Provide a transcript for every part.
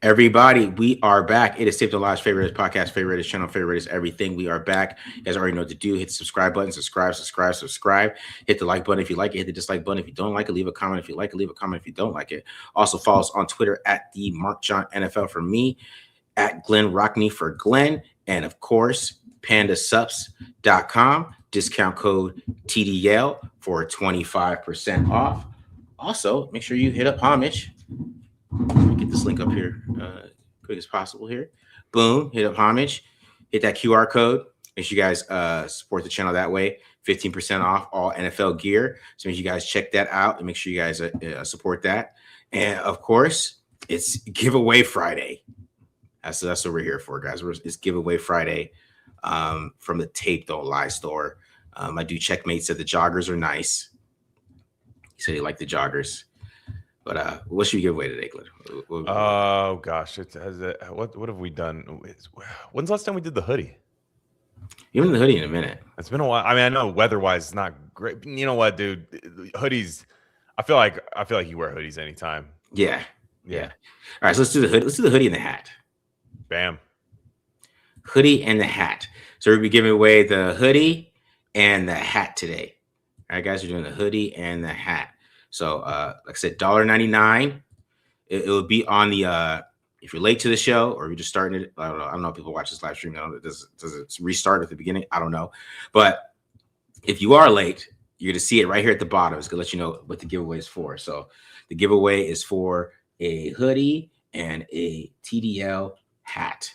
Everybody, we are back. It is Tape the Lodge favorite podcast, favorite channel, favorite everything. We are back. You guys already know what to do. Hit the subscribe button, subscribe. Hit the like button if you like it. Hit the dislike button if you don't like it. Leave a comment if you like it. Leave a comment if you don't like it. Also follow us on Twitter at the Mark John NFL for me, at Glenn Rockney for Glenn, and of course, pandasups.com. Discount code TDL for 25% off. Also, make sure you hit up Homage. Let me get this link up here quick as possible here. Boom, hit up Homage, hit that QR code. Make sure you guys support the channel that way. 15% off all NFL gear. So make sure you guys check that out and make sure you guys support that. And of course, it's Giveaway Friday. That's what we're here for, guys. It's Giveaway Friday from the Tape Don't Lie store. My dude Checkmate said the joggers are nice. He said he liked the joggers. But what should we give away today, Glenn? Oh gosh, what have we done? When's the last time we did the hoodie? You haven't done the hoodie in a minute. It's been a while. I mean, I know weather-wise it's not great. You know what, dude? Hoodies. I feel like you wear hoodies anytime. Yeah. All right, so let's do the hoodie. Let's do the hoodie and the hat. Bam. Hoodie and the hat. So we'll be giving away the hoodie and the hat today. All right, guys, we're doing the hoodie and the hat. So, like I said, $1.99. It will be on the if you're late to the show or you're just starting it. I don't know if people watch this live stream. Does it restart at the beginning? I don't know. But if you are late, you're going to see it right here at the bottom. It's going to let you know what the giveaway is for. So the giveaway is for a hoodie and a TDL hat.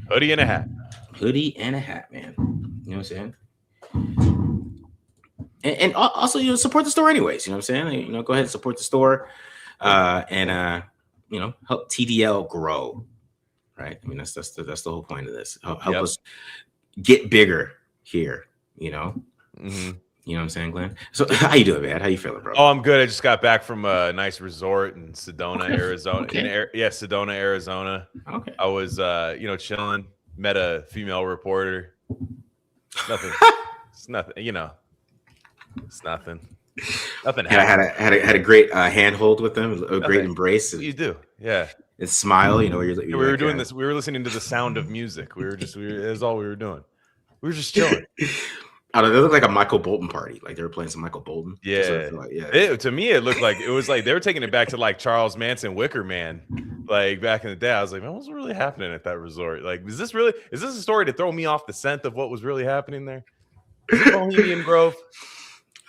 Hoodie and a hat. Hoodie and a hat, man. You know what I'm saying? And also, support the store anyways. You know what I'm saying? Go ahead and support the store and help TDL grow. Right? I mean, that's the whole point of this. Help us get bigger here, Mm-hmm. You know what I'm saying, Glenn? So how you doing, man? How you feeling, bro? Oh, I'm good. I just got back from a nice resort in Sedona, Arizona. Okay. Sedona, Arizona. Okay. I was chilling, met a female reporter. Nothing. It's nothing, It's nothing. Nothing. I had a great handhold with them, a great embrace. You do, yeah. And smile, we were doing this. We were listening to the sound of music. That's all we were doing. We were just chilling. I don't know. It looked like a Michael Bolton party. Like they were playing some Michael Bolton. Yeah. To me, it looked like it was like they were taking it back to like Charles Manson, Wicker Man, like back in the day. I was like, man, what's really happening at that resort? Like, is this a story to throw me off the scent of what was really happening there? Is it Bohemian Grove?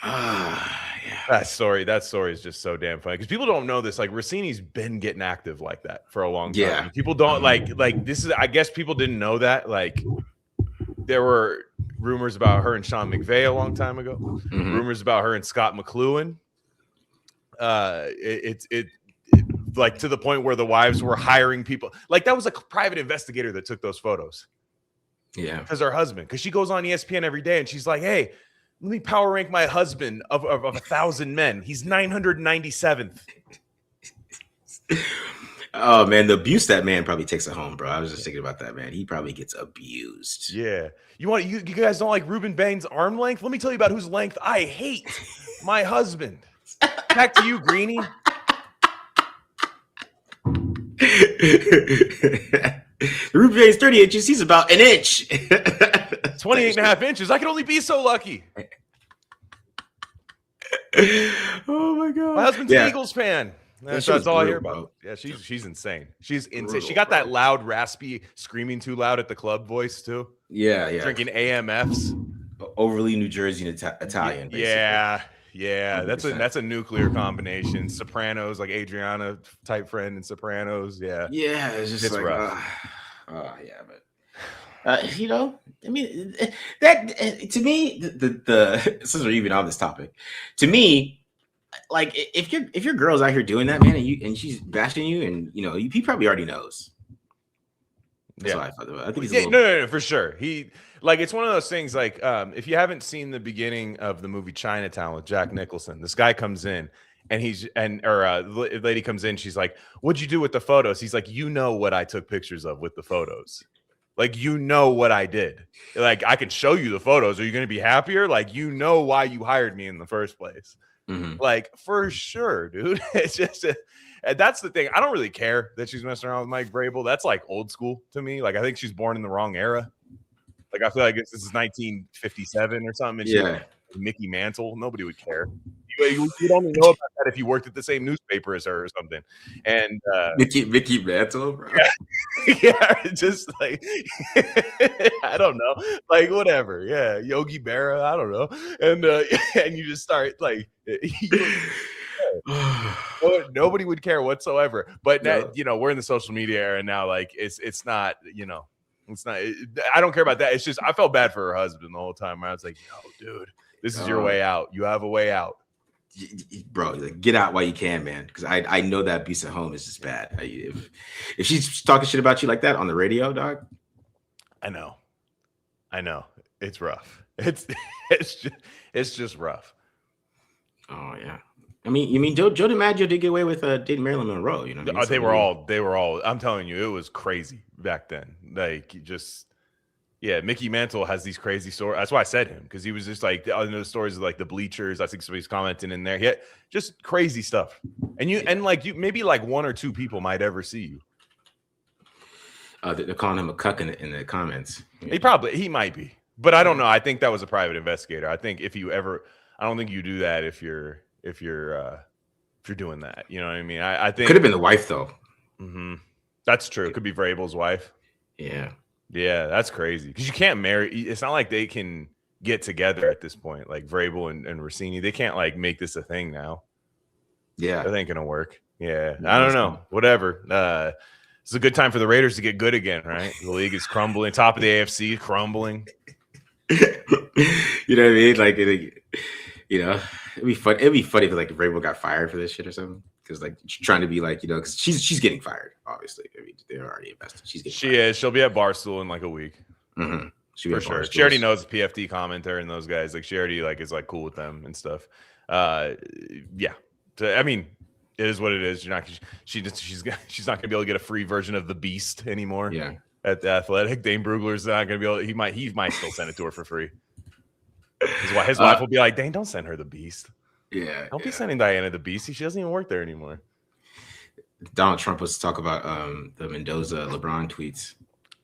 Yeah. That story is just so damn funny because people don't know this. Like Russini's been getting active like that for a long time. Yeah. People don't like this is. I guess people didn't know that. Like there were rumors about her and Sean McVay a long time ago. Mm-hmm. Rumors about her and Scott McLuhan. It like to the point where the wives were hiring people. Like that was a private investigator that took those photos. Yeah, because her husband. Because she goes on ESPN every day and she's like, "Hey, let me power rank my husband of 1,000 men. He's 997th." Oh man, the abuse that man probably takes at home, bro. I was just thinking about that, man. He probably gets abused. Yeah. You guys don't like Ruben Bain's arm length? Let me tell you about whose length I hate. My husband. Back to you, Greenie. Ruben Bain's 30 inches. He's about an inch. 28 and a half inches. I can only be so lucky. Oh my god. My husband's an Eagles fan. That's all I hear about. Yeah, she's insane. She's insane. Brutal, she got that loud, raspy, screaming too loud at the club voice too. Yeah. Drinking AMFs. Overly New Jersey and Italian. Basically. Yeah. 100%. That's a nuclear combination. Sopranos, like Adriana type friend in Sopranos. Yeah. Yeah, it's like rough. But I mean, that to me, the since we're even on this topic, to me. Like if your girl's out here doing that, man, and she's bashing you, and he probably already knows. That's what I thought about. I think he's no, for sure. It's one of those things. Like if you haven't seen the beginning of the movie Chinatown with Jack Nicholson, this guy comes in and the lady comes in. She's like, "What'd you do with the photos?" He's like, "You know what I took pictures of with the photos. Like you know what I did. Like I can show you the photos. Are you going to be happier? Like you know why you hired me in the first place." Mm-hmm. Like for sure, dude. It's just And that's the thing. I don't really care that she's messing around with Mike Vrabel. That's like old school to me. Like I think she's born in the wrong era. Like I feel like this is 1957 or something, and she's Yeah. Mickey Mantle. Nobody would care. You'd only know about that if you worked at the same newspaper as her or something. And Mickey Mantle, bro. yeah, just like I don't know, like whatever. Yeah, Yogi Berra, I don't know. And and you just start like nobody would care whatsoever. But now, we're in the social media era now. Like it's not, it's not. I don't care about that. It's just I felt bad for her husband the whole time. I was like, no, dude, this is your way out. You have a way out. Bro, like, get out while you can, man. Because I know that abuse at home is just bad. If she's talking shit about you like that on the radio, dog. I know. It's rough. It's just rough. Oh yeah. I mean, you mean Joe DiMaggio did get away with dating Marilyn Monroe? You know, what I mean? They were all. I'm telling you, it was crazy back then. Like just. Yeah, Mickey Mantle has these crazy stories. That's why I said him, because he was just like the stories of like the bleachers. I think somebody's commenting in there. Yeah, just crazy stuff. And you maybe like one or two people might ever see you. They're calling him a cuck in the comments. He might be, but I don't know. I think that was a private investigator. I think I don't think you do that if you're doing that. You know what I mean? I think could have been the wife though. Mm-hmm. That's true. It could be Vrabel's wife. Yeah. Yeah, that's crazy because you can't marry. It's not like they can get together at this point. Like Vrabel and Russini, they can't like make this a thing now. Yeah, that ain't gonna work. Yeah, I don't know. Whatever. It's a good time for the Raiders to get good again, right? The league is crumbling. Top of the AFC, crumbling. You know what I mean? Like, it'd be fun. It'd be funny if like Vrabel got fired for this shit or something. Because like she's trying to be like, because she's getting fired. Obviously, I mean they're already invested. She is. She'll be at Barstool in like a week. Mm-hmm. For sure. She already knows the PFT commenter and those guys. Like she already like is like cool with them and stuff. Yeah. So, I mean, it is what it is. She's not gonna be able to get a free version of the Beast anymore. Yeah. At the Athletic, Dane Brugler's not gonna be able. He might still send it to her for free. His wife will be like, Dane, don't send her the Beast. Yeah. Don't be sending Diana the Beast. She doesn't even work there anymore. Donald Trump was to talk about the Mendoza LeBron tweets.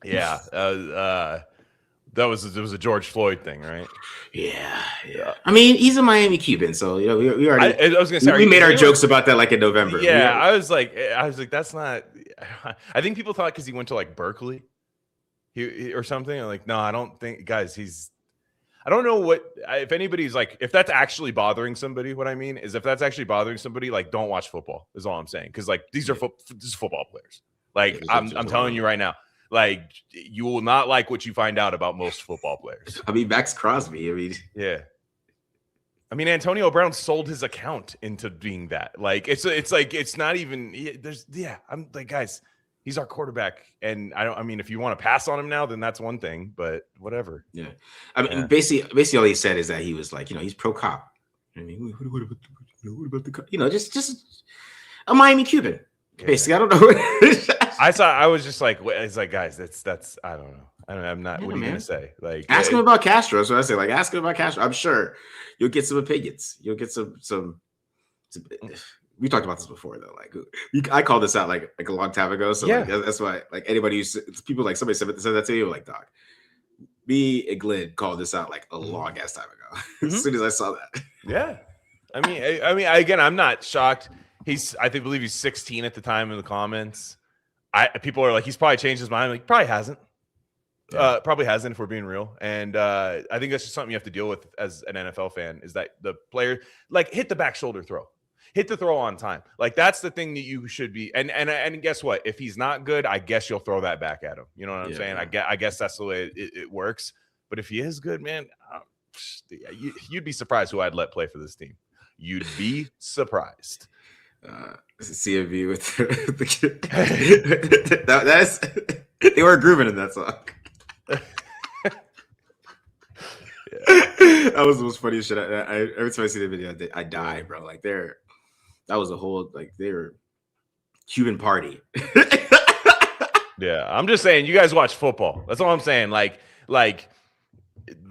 Yeah. It was a George Floyd thing, right? Yeah. I mean, he's a Miami Cuban, so we already. I was gonna say we made our jokes about that like in November. Yeah, I was like, that's not. I think people thought because he went to like Berkeley, or something. I'm like, no, I don't think, guys. I don't know if anybody's like, if that's actually bothering somebody. What I mean is, if that's actually bothering somebody, like, don't watch football. Is all I'm saying. Because like these are football players. Like I'm telling you right now. Like you will not like what you find out about most football players. I mean, Max Crosby. I mean, yeah. I mean, Antonio Brown sold his account into being that. Like it's like it's not even. I'm like, guys, he's our quarterback, and I mean, if you want to pass on him now, then that's one thing. But whatever. Yeah. I mean, basically, all he said is that he was like, he's pro cop. I mean, what about the cop? Just a Miami Cuban. Yeah. Basically, I don't know. I was just like, it's like, guys, that's I don't know. I'm not. Yeah, what are you gonna say? Like, ask him about Castro. So I say, like, ask him about Castro. I'm sure you'll get some opinions. You'll get some. We talked about this before, though. Like, I called this out like a long time ago. So yeah, that's why. Like anybody people like somebody said that to you, like, dog. Me and Glenn called this out like a long ass time ago. As soon as I saw that. Yeah, I mean, again, I'm not shocked. I believe he's 16 at the time in the comments. People are like, he's probably changed his mind. Like, probably hasn't. Yeah. Probably hasn't, if we're being real. And I think that's just something you have to deal with as an NFL fan, is that the player, like, hit the back shoulder throw. Hit the throw on time. Like, that's the thing that you should be. And guess what? If he's not good, I guess you'll throw that back at him. You know what I'm saying? I guess that's the way it works. But if he is good, man, you'd be surprised who I'd let play for this team. You'd be surprised. CMV with the kid. That's they were grooving in that song. That was the most funniest shit. Every time I see the video, I die, bro. Like that was a whole they're Cuban party. Yeah, I'm just saying, you guys watch football. That's all I'm saying. Like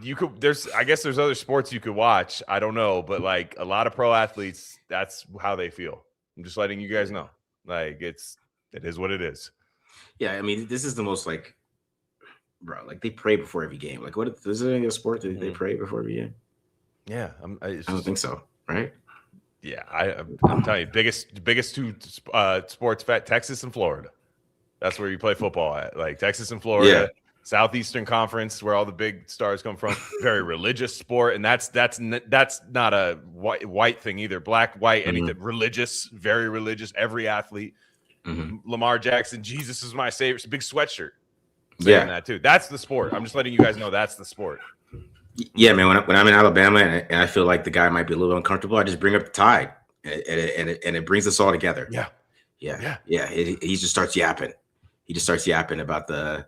you could. I guess there's other sports you could watch. I don't know, but like a lot of pro athletes, that's how they feel. I'm just letting you guys know. Like it is what it is. Yeah, I mean, this is the most like, bro, like they pray before every game. Like, what is it in a sport that they pray before every game? Yeah, I don't think so, right? Yeah, I'm telling you, biggest two sports bet, Texas and Florida. That's where you play football at, like Texas and Florida, Southeastern Conference, where all the big stars come from. Very religious sport, and that's not a white thing either. Black, white, anything religious, very religious. Every athlete, Lamar Jackson, Jesus is my savior. It's a big sweatshirt saying that too. That's the sport. I'm just letting you guys know that's the sport. Yeah, man. When I'm in Alabama and I feel like the guy might be a little uncomfortable, I just bring up the tide, and it brings us all together. Yeah. He just starts yapping. He just starts yapping about the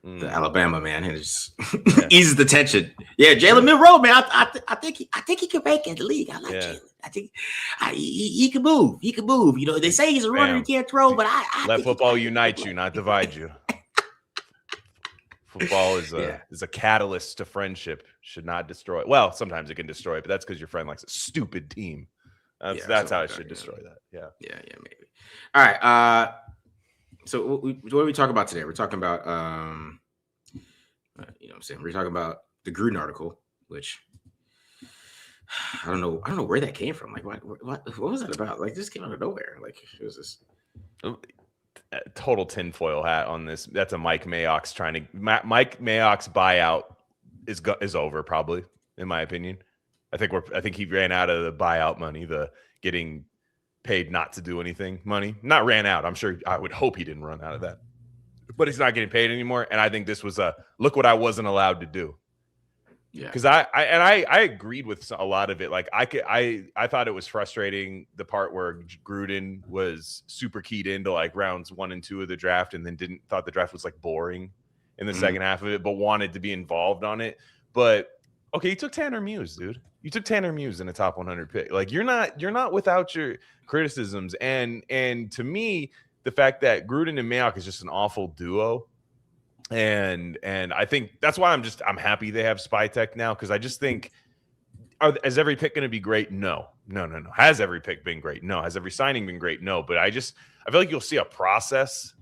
Alabama, man, and it just eases the tension. Yeah, Jalen Monroe, man. I think he can make it in the league. I like Jalen. I think he can move. He can move. You know, they say he's a runner, he can't throw, but I let football unite you, not divide you. Football is a catalyst to friendship. Should not destroy it. Well, sometimes it can destroy it, but that's because your friend likes a stupid team. That's how it should destroy that. Yeah, maybe. All right. So what are we talking about today? We're talking about you know what I'm saying? We're talking about the Gruden article, which I don't know where that came from. Like what was that about? Like this came out of nowhere. Like it was this total tinfoil hat on this. That's a Mike Mayock's Mike Mayock's buyout is over, probably, in my opinion. I think he ran out of the buyout money, the getting paid not to do anything money. Not ran out. I'm sure, I would hope he didn't run out of that. But he's not getting paid anymore. And I think this was look what I wasn't allowed to do. Yeah. Because I agreed with a lot of it. Like I thought it was frustrating, the part where Gruden was super keyed into like rounds 1 and 2 of the draft, and then thought the draft was like boring in the second half of it, but wanted to be involved on it. But okay, you took Tanner Muse, dude. You took Tanner Muse in a top 100 pick. Like you're not without your criticisms. And to me, the fact that Gruden and Mayock is just an awful duo. And I think that's why I'm happy they have Spytek now, because I just think, is every pick going to be great? No. Has every pick been great? No. Has every signing been great? No. But I feel like you'll see a process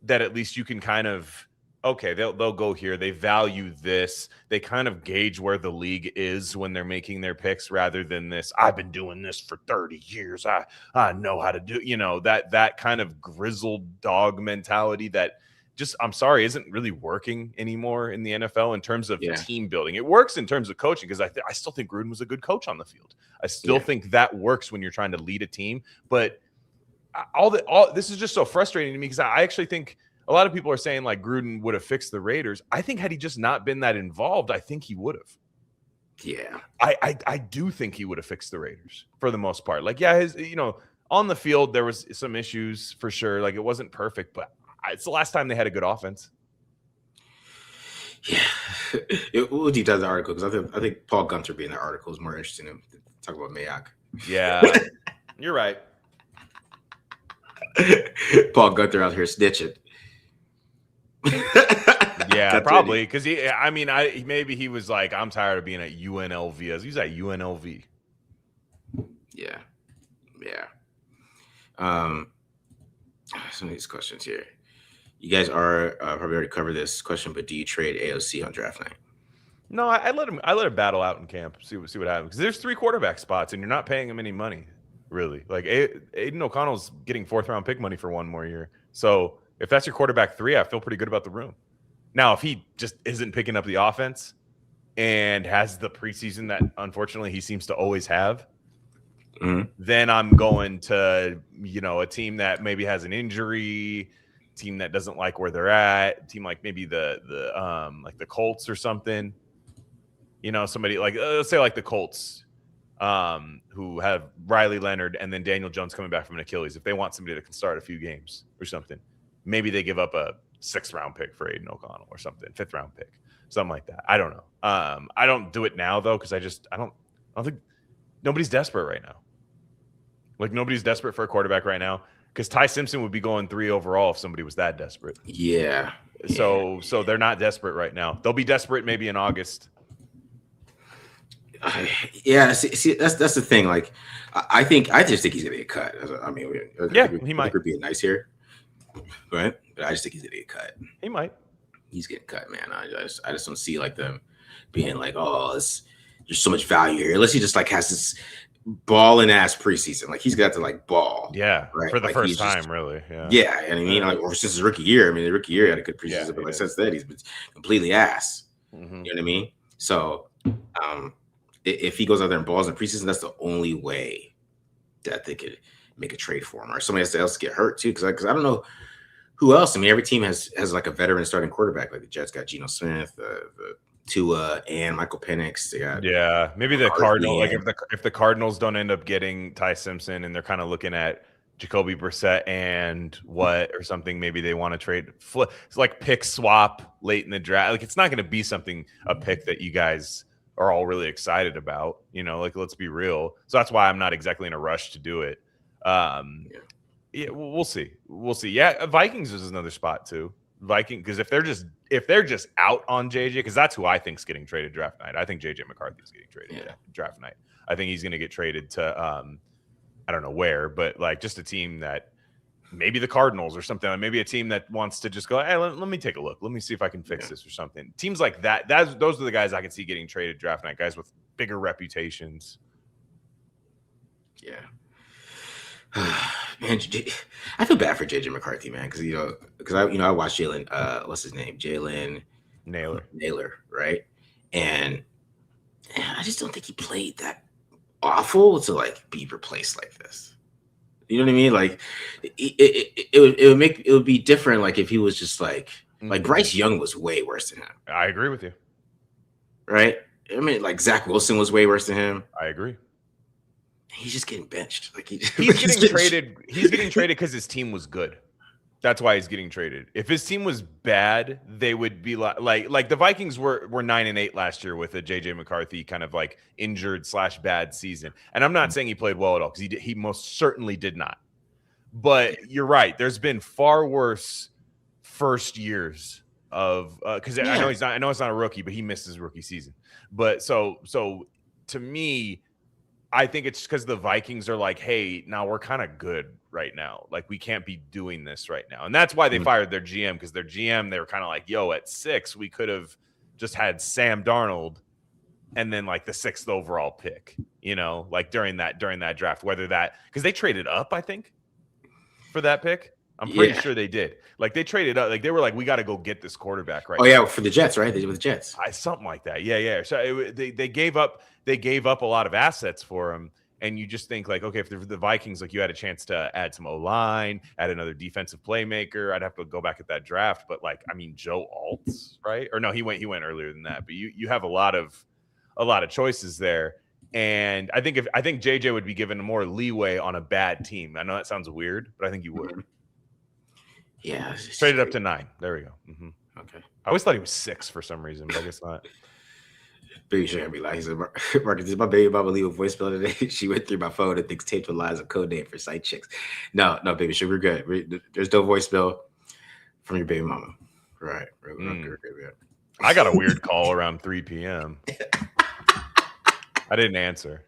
that at least you can kind of, okay, they'll go here. They value this. They kind of gauge where the league is when they're making their picks, rather than this, I've been doing this for 30 years. I know how to do, that kind of grizzled dog mentality that just, I'm sorry, isn't really working anymore in the NFL in terms of team building. It works in terms of coaching, because I still think Gruden was a good coach on the field. I still think that works when you're trying to lead a team. But all this is just so frustrating to me, because I actually think a lot of people are saying like Gruden would have fixed the Raiders. I think had he just not been that involved, I think he would have. Yeah. I do think he would have fixed the Raiders for the most part. Like, his, on the field, there was some issues for sure. Like, it wasn't perfect, but it's the last time they had a good offense. Yeah. We'll deep dive the article, because I think Paul Gunter being in the article is more interesting than talk about Mayock. Yeah. You're right. Paul Gunter out here snitching. Yeah, probably, because maybe he was like, I'm tired of being at UNLV. He's at UNLV. Yeah. Some of these questions here. You guys are probably already covered this question, but do you trade AOC on draft night? No, I let him battle out in camp. See what happens, because there's 3 quarterback spots, and you're not paying him any money, really. Like Aiden O'Connell's getting 4th round pick money for 1 more year. So if that's your quarterback 3, I feel pretty good about the room. Now, if he just isn't picking up the offense and has the preseason that unfortunately he seems to always have, then I'm going to, a team that maybe has an injury, team that doesn't like where they're at, team like maybe the Colts or something. Somebody like, let's say like the Colts, who have Riley Leonard and then Daniel Jones coming back from an Achilles. If they want somebody that can start a few games or something, maybe they give up a 6th round pick for Aiden O'Connell or something, 5th round pick, something like that. I don't know. I don't do it now though, because I don't think nobody's desperate right now. Like, nobody's desperate for a quarterback right now, because Ty Simpson would be going 3 overall if somebody was that desperate. Yeah. So they're not desperate right now. They'll be desperate maybe in August. Yeah, see, that's the thing. Like, I just think he's gonna get cut. I mean, Yeah, I he might. think we're being nice here, right? But I just think he's gonna get cut. He might. He's getting cut, man. I just don't see like them being like, oh, there's so much value here. Unless he just like has this balling ass preseason. Like he's got to like ball. Yeah, right. for the Like, first time, really. Yeah. Yeah, and I mean, like, or since his rookie year. I mean, the rookie year had a good preseason, Yeah, but like did. since then, he's been completely ass. Mhm. You know what I mean? So, if he goes out there and balls in preseason, that's the only way that they could make a trade for him, or somebody else get hurt too. Because I don't know who else. I mean, every team has like a veteran starting quarterback. Like the Jets got Geno Smith, the Tua, and Michael Penix. They got Yeah, maybe the McCarthy Cardinal. Like and if the Cardinals don't end up getting Ty Simpson, and they're kind of looking at Jacoby Brissett and what or something, maybe they want to trade. It's like pick swap late in the draft. Like it's not going to be a pick that you guys are all really excited about. You know, like let's be real. So that's why I'm not exactly in a rush to do it. Yeah. Yeah, we'll see. We'll see. Yeah, Vikings is another spot too. Because if they're just out on JJ, because that's who I think is getting traded draft night. I think JJ McCarthy is getting traded draft night. I think he's going to get traded to I don't know where, but like just a team that maybe the Cardinals or something. Like maybe a team that wants to just go, hey, let me take a look. Let me see if I can fix this or something. Teams like that. Those are the guys I can see getting traded draft night. Guys with bigger reputations. Yeah. Man, I feel bad for JJ McCarthy, man, because I watched Jalen. What's his name? Jalen Naylor, right? And I just don't think he played that awful to like be replaced like this. You know what I mean? Like it would be different like if he was just like Bryce Young was way worse than him. I agree with you. Right? I mean, like Zach Wilson was way worse than him. I agree. He's just getting benched. Like he's getting traded. He's getting traded because his team was good. That's why he's getting traded. If his team was bad, they would be like the Vikings were 9-8 last year with a JJ McCarthy kind of like injured / bad season. And I'm not saying he played well at all because he most certainly did not. But you're right. There's been far worse first years of because I know it's not a rookie, but he missed his rookie season. But so to me, I think it's because the Vikings are like, hey, now we're kind of good right now. Like, we can't be doing this right now. And that's why they fired their GM, because their GM, they were kind of like, yo, at 6, we could have just had Sam Darnold and then like the 6th overall pick, like during that draft, because they traded up, I think, for that pick. I'm pretty sure they did. Like they traded up. Like they were like, we got to go get this quarterback right. Oh yeah, for the Jets, right? They did with the Jets. Something like that. Yeah. So they gave up. They gave up a lot of assets for him. And you just think like, okay, if the Vikings, like you had a chance to add some O-line, add another defensive playmaker. I'd have to go back at that draft. But like, I mean, Joe Alt, right? Or no, he went earlier than that. But you have a lot of choices there. And I think JJ would be given more leeway on a bad team. I know that sounds weird, but I think you would. Yeah. Traded up to 9. There we go. Mm-hmm. Okay. I always thought he was 6 for some reason, but I guess not. Baby should be like, he said, Marcus, did my baby mama leave a voicemail today? She went through my phone and thinks Tape Lies is a code name for side chicks. No, baby, sure, we're good. There's no voicemail from your baby mama. Right. We're good. I got a weird call around 3 p.m. I didn't answer.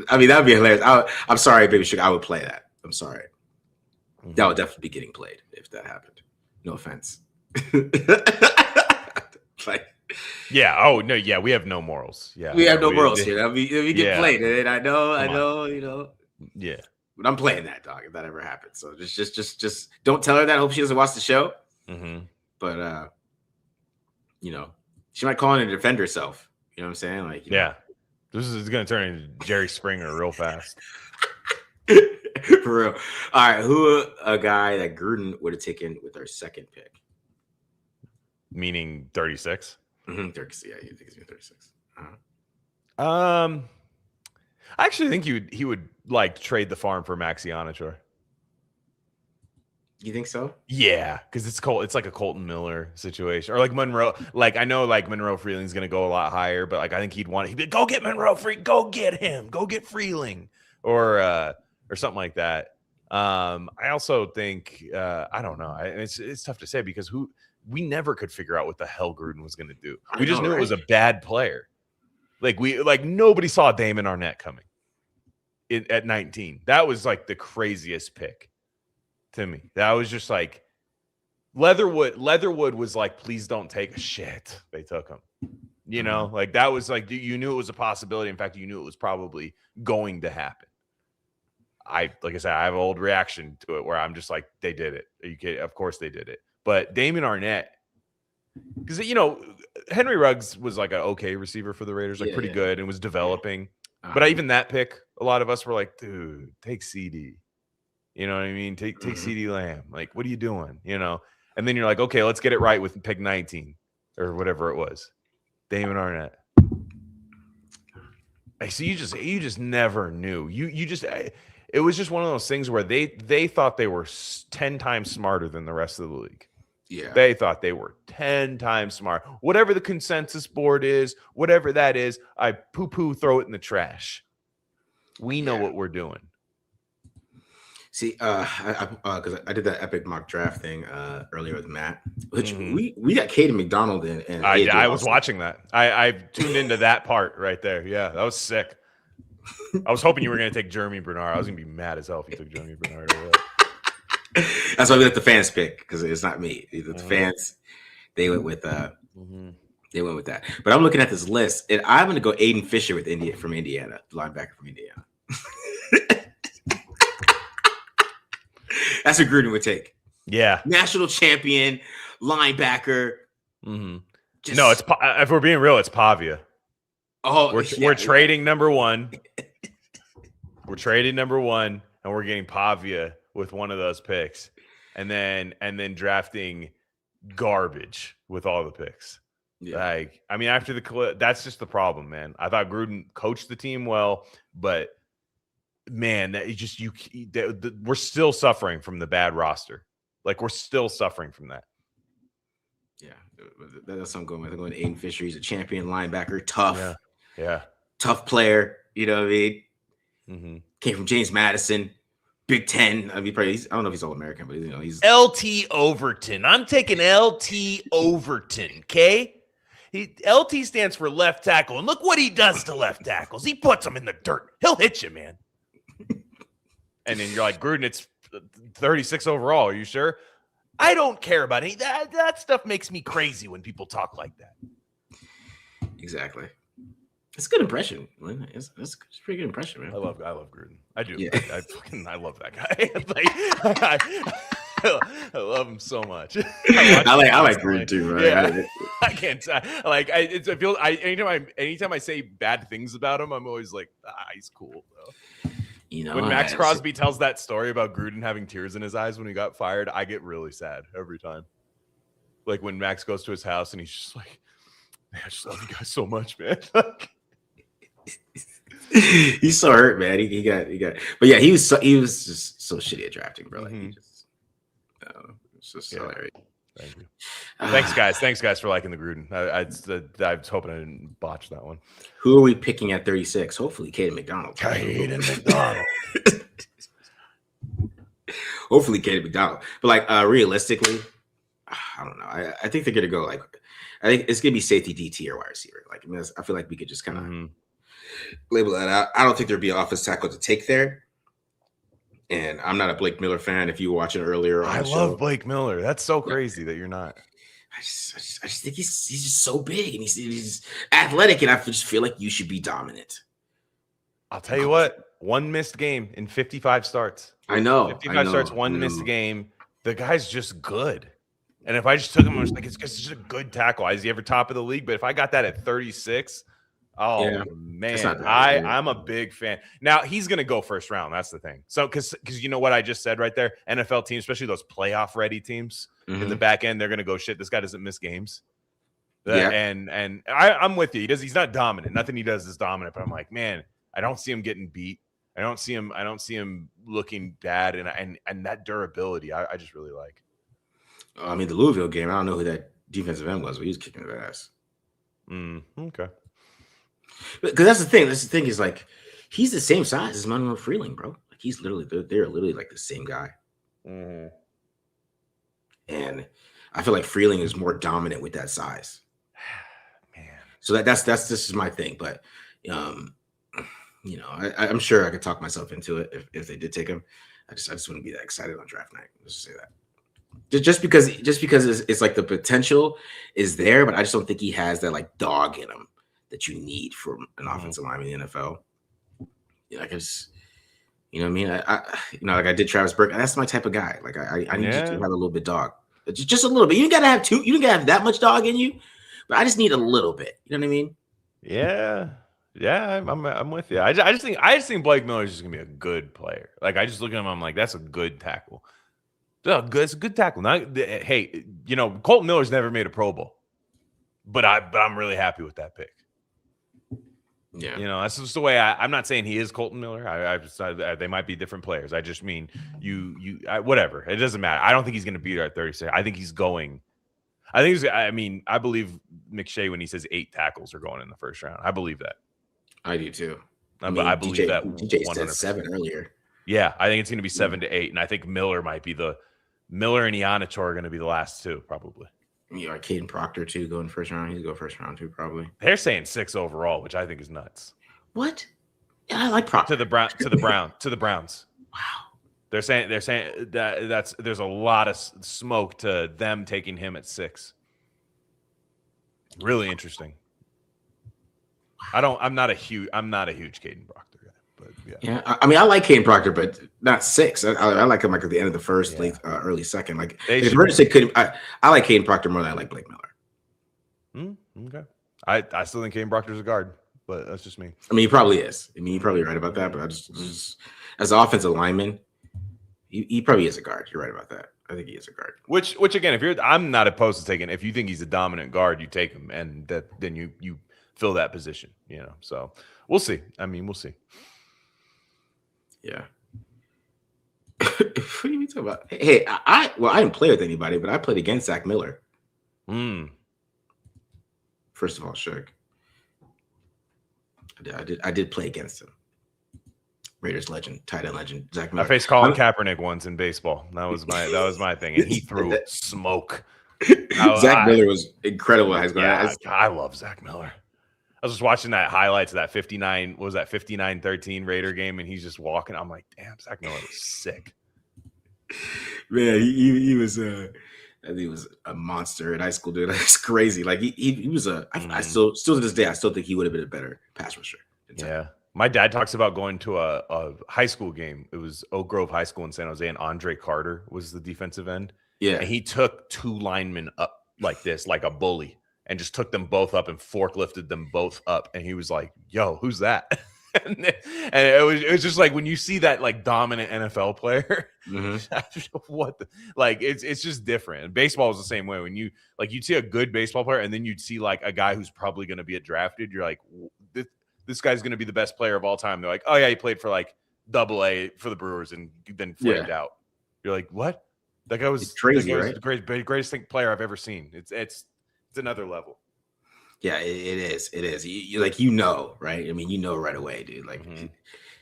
I mean, that would be hilarious. I'm sorry, baby sugar. I would play that. I'm sorry. That would definitely be getting played if that happened. No offense. Like, yeah. Oh no. Yeah, we have no morals. Yeah, we have no morals here. That'd be get played. And I know. Yeah. But I'm playing that, dog. If that ever happens, so just don't tell her that. I hope she doesn't watch the show. Mm-hmm. But she might call in and defend herself. You know what I'm saying? Like, yeah. This is going to turn into Jerry Springer real fast. For real. All right. Who a guy that Gruden would have taken with our second pick? Meaning 36? Mm-hmm. 36. Yeah, you think it's 36. I actually think he would like trade the farm for Max Ionichor. You think so? Yeah, because it's like a Colton Miller situation, or like Monroe. Like I know, like Monroe Freeling's going to go a lot higher, but like I think he'd be go get Monroe go get him, go get Freeling, or something like that. I also think I don't know. It's tough to say because we never could figure out what the hell Gruden was going to do. I We just know, knew it was a right? bad player. Like nobody saw Damon Arnett coming at 19. That was like the craziest pick to me. That was just like Leatherwood was like, please don't take a shit. They took him. You know, like that was like, you knew it was a possibility. In fact, you knew it was probably going to happen. Like I said, I have an old reaction to it where I'm just like, they did it. Are you kidding? Of course they did it. But Damon Arnett, because, you know, Henry Ruggs was like an okay receiver for the Raiders, like pretty good and was developing. But even that pick, a lot of us were like, dude, take CD. You know what I mean? Take CD Lamb. Like, what are you doing? You know? And then you're like, okay, let's get it right with pick 19 or whatever it was. Damon Arnett. So you just never knew. It was just one of those things where they thought they were 10 times smarter than the rest of the league. Yeah. They thought they were 10 times smart. Whatever the consensus board is, whatever that is, I poo-poo, throw it in the trash. We know what we're doing. See, because I did that epic mock draft thing earlier with Matt, which we got Caden McDonald in. And I was watching that. I tuned into that part right there. Yeah, that was sick. I was hoping you were going to take Jeremy Bernard. I was going to be mad as hell if you took Jeremy Bernard. That's why we let the fans pick, because it's not me. The fans, they went with that. But I'm looking at this list, and I'm going to go Aiden Fisher from Indiana, linebacker from Indiana. That's what Gruden would take. Yeah, national champion linebacker. No, it's if we're being real, it's Pavia. Oh, we're trading number one. We're trading number one, and we're getting Pavia with one of those picks, and then drafting garbage with all the picks. Yeah. Like, I mean, after that's just the problem, man. I thought Gruden coached the team well, but man, we're still suffering from the bad roster. Like, we're still suffering from that. Yeah, that's what I'm going with. I'm going to Aiden Fisher. He's a champion linebacker, tough. Yeah. Tough player. You know what I mean? Came from James Madison, Big Ten. I mean, I don't know if he's All-American, but he's LT Overton. I'm taking LT Overton. Okay. LT stands for left tackle, and look what he does to left tackles. He puts them in the dirt. He'll hit you, man. And then you're like, Gruden, it's 36 overall. Are you sure? I don't care about it. That stuff makes me crazy when people talk like that. Exactly. It's a good impression. It's a pretty good impression, man. I love Gruden. I do. Yeah. I love that guy. I love him so much. I like Gruden too, right? Yeah. I can't. Anytime I say bad things about him, I'm always like, he's cool though. When Max Crosby tells that story about Gruden having tears in his eyes when he got fired, I get really sad every time. Like when Max goes to his house and he's just like, man, I just love you guys so much, man. He's so hurt, man. He got. But yeah, he was just so shitty at drafting, bro. Like it's just hilarious. Thank you. Thanks, guys, for liking the Gruden. I was hoping I didn't botch that one. Who are we picking at 36? Hopefully, Caden McDonald. Hopefully, Caden McDonald. But like realistically, I don't know. I think they're gonna go like. I think it's gonna be safety, DT, or wide receiver. Like, I mean, I feel like we could just kind of label that out. I don't think there'd be an offensive tackle to take there. And I'm not a Blake Miller fan. If you were watching earlier, I love Blake Miller. That's so crazy that you're not. I just think he's just so big and he's athletic, and I just feel like you should be dominant. I'll tell you what. One missed game in 55 starts. I know. 55 starts, one missed game. The guy's just good. And if I just took him, I was like, it's just a good tackle. Is he ever top of the league? But if I got that at 36, man, I'm a big fan. Now he's gonna go first round. That's the thing. So because you know what I just said right there, NFL teams, especially those playoff ready teams in the back end, they're gonna go shit. This guy doesn't miss games. And I'm with you. He's not dominant. Nothing he does is dominant. But I'm like, man, I don't see him getting beat. I don't see him looking bad. And that durability, I just really like. I mean, the Louisville game, I don't know who that defensive end was, but he was kicking his ass. Okay. Because that's the thing. That's the thing is like he's the same size as Manuel Freeling, bro. Like they're literally like the same guy. And I feel like Freeling is more dominant with that size. Man. So that's this is my thing, but I'm sure I could talk myself into it if they did take him. I just wouldn't be that excited on draft night. Let's just say that. Just because it's like the potential is there, but I just don't think he has that like dog in him that you need from an offensive lineman in the NFL. I guess you know what I mean. Like I did Travis Burke. That's my type of guy. Like I need you to have a little bit dog, just a little bit. You don't gotta have two. You don't gotta have that much dog in you, but I just need a little bit. You know what I mean? Yeah, I'm with you. I just think Blake Miller is just gonna be a good player. Like I just look at him, I'm like, that's a good tackle. It's a good tackle. Hey, Colton Miller's never made a Pro Bowl, but I'm really happy with that pick. Yeah, that's just the way I'm not saying he is Colton Miller. They might be different players. I just mean whatever. It doesn't matter. I don't think he's going to be there at 36. I think he's going. I believe McShay when he says 8 tackles are going in the first round. I believe that. I do too. I believe that. DJ said 7 earlier. Yeah, I think it's going to be 7 to 8, and I think Miller might be Miller and Ionitor are going to be the last 2 probably. Caden Proctor too going first round. He's go first round too probably. They're saying 6 overall, which I think is nuts. What? Yeah, I like Proctor. To the Browns. Wow. They're saying that there's a lot of smoke to them taking him at 6. Really interesting. I'm not a huge Caden Proctor guy, but yeah. I mean, I like Caden Proctor, but not 6. I like him like at the end of the first, late early second. Like I like Caden Proctor more than I like Blake Miller. Okay. I still think Caden Proctor's a guard, but that's just me. I mean, he probably is. I mean, you're probably right about that, but I just as an offensive lineman, he probably is a guard. You're right about that. I think he is a guard. Which again, I'm not opposed to taking. If you think he's a dominant guard, you take him, and then you fill that position. So we'll see. I mean, we'll see. Yeah. What are you talking about? Hey, I didn't play with anybody, but I played against Zach Miller. First of all, Shug. I did play against him. Raiders legend, tight end legend, Zach Miller. I faced Colin Kaepernick once in baseball. That was my thing, and he threw smoke. Zach Miller was incredible in high school. Yeah, I love Zach Miller. I was just watching that highlights of that 59-13 Raider game, and he's just walking. I'm like, damn, Zach Miller was sick. Man, he was I think he was a monster in high school, dude. That's crazy. Like he was I still to this day, I still think he would have been a better pass rusher. Yeah. My dad talks about going to a high school game. It was Oak Grove High School in San Jose, and Andre Carter was the defensive end. Yeah. And he took 2 linemen up like this, like a bully, and just took them both up and forklifted them both up. And he was like, yo, who's that? and it was just like when you see that like dominant NFL player, it's just different. And baseball is the same way. When you'd see a good baseball player, and then you'd see like a guy who's probably going to be drafted, you're like, this guy's going to be the best player of all time. They're like, oh yeah, he played for like AA for the Brewers and then flamed out. You're like, what? That guy was crazy, right? The greatest player I've ever seen. It's another level. Yeah, it is. It is. You right? I mean, right away, dude. Like,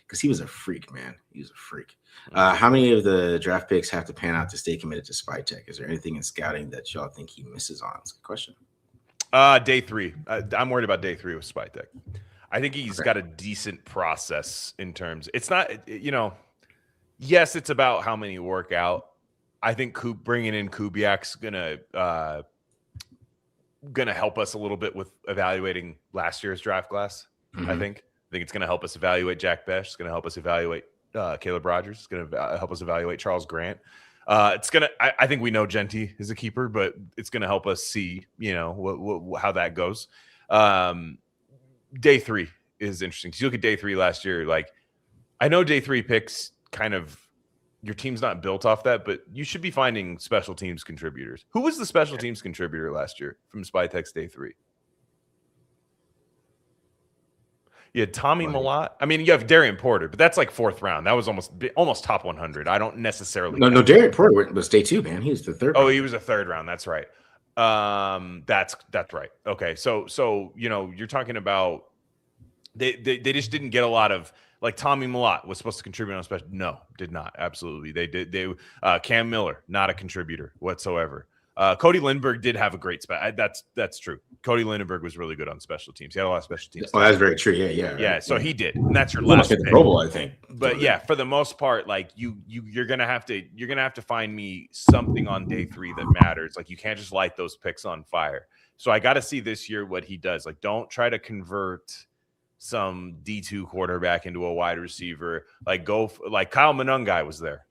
because he was a freak, man. He was a freak. How many of the draft picks have to pan out to stay committed to Spytek? Is there anything in scouting that y'all think he misses on? That's a good question. Day 3. I'm worried about day 3 with Spytek. I think he's got a decent process in terms. It's not, yes, it's about how many work out. I think bringing in Kubiak's gonna help us a little bit with evaluating last year's draft class. I think it's gonna help us evaluate Jack Besh. It's gonna help us evaluate Caleb Rogers. It's gonna help us evaluate Charles Grant. I think we know Genty is a keeper, but it's gonna help us see, how that goes. Day 3 is interesting. You look at day 3 last year, like I know day 3 picks kind of your team's not built off that, but you should be finding special teams contributors. Who was the special teams contributor last year from Spytek's day 3? You had Tommy Malott. I mean, you have Darian Porter, but that's like 4th round. That was almost top 100. I don't necessarily. No, Darian Porter was day 2, man. He was the 3rd. Oh, he was a 3rd round. That's right. That's right. Okay, so you're talking about they just didn't get a lot of, like Tommy Malott was supposed to contribute on special. No, did not. Absolutely, they did. Cam Miller, not a contributor whatsoever. Cody Lindbergh did have a great spot. That's true. Cody Lindbergh was really good on special teams. He had a lot of special teams. Oh, that's very true. Yeah. So he did, and that's your He almost last hit the pick. Pro Bowl, I think. But yeah, for the most part, like you're gonna have to find me something on day 3 that matters. Like you can't just light those picks on fire. So I got to see this year what he does. Like don't try to convert some D2 quarterback into a wide receiver. Like like Kyle Monungai was there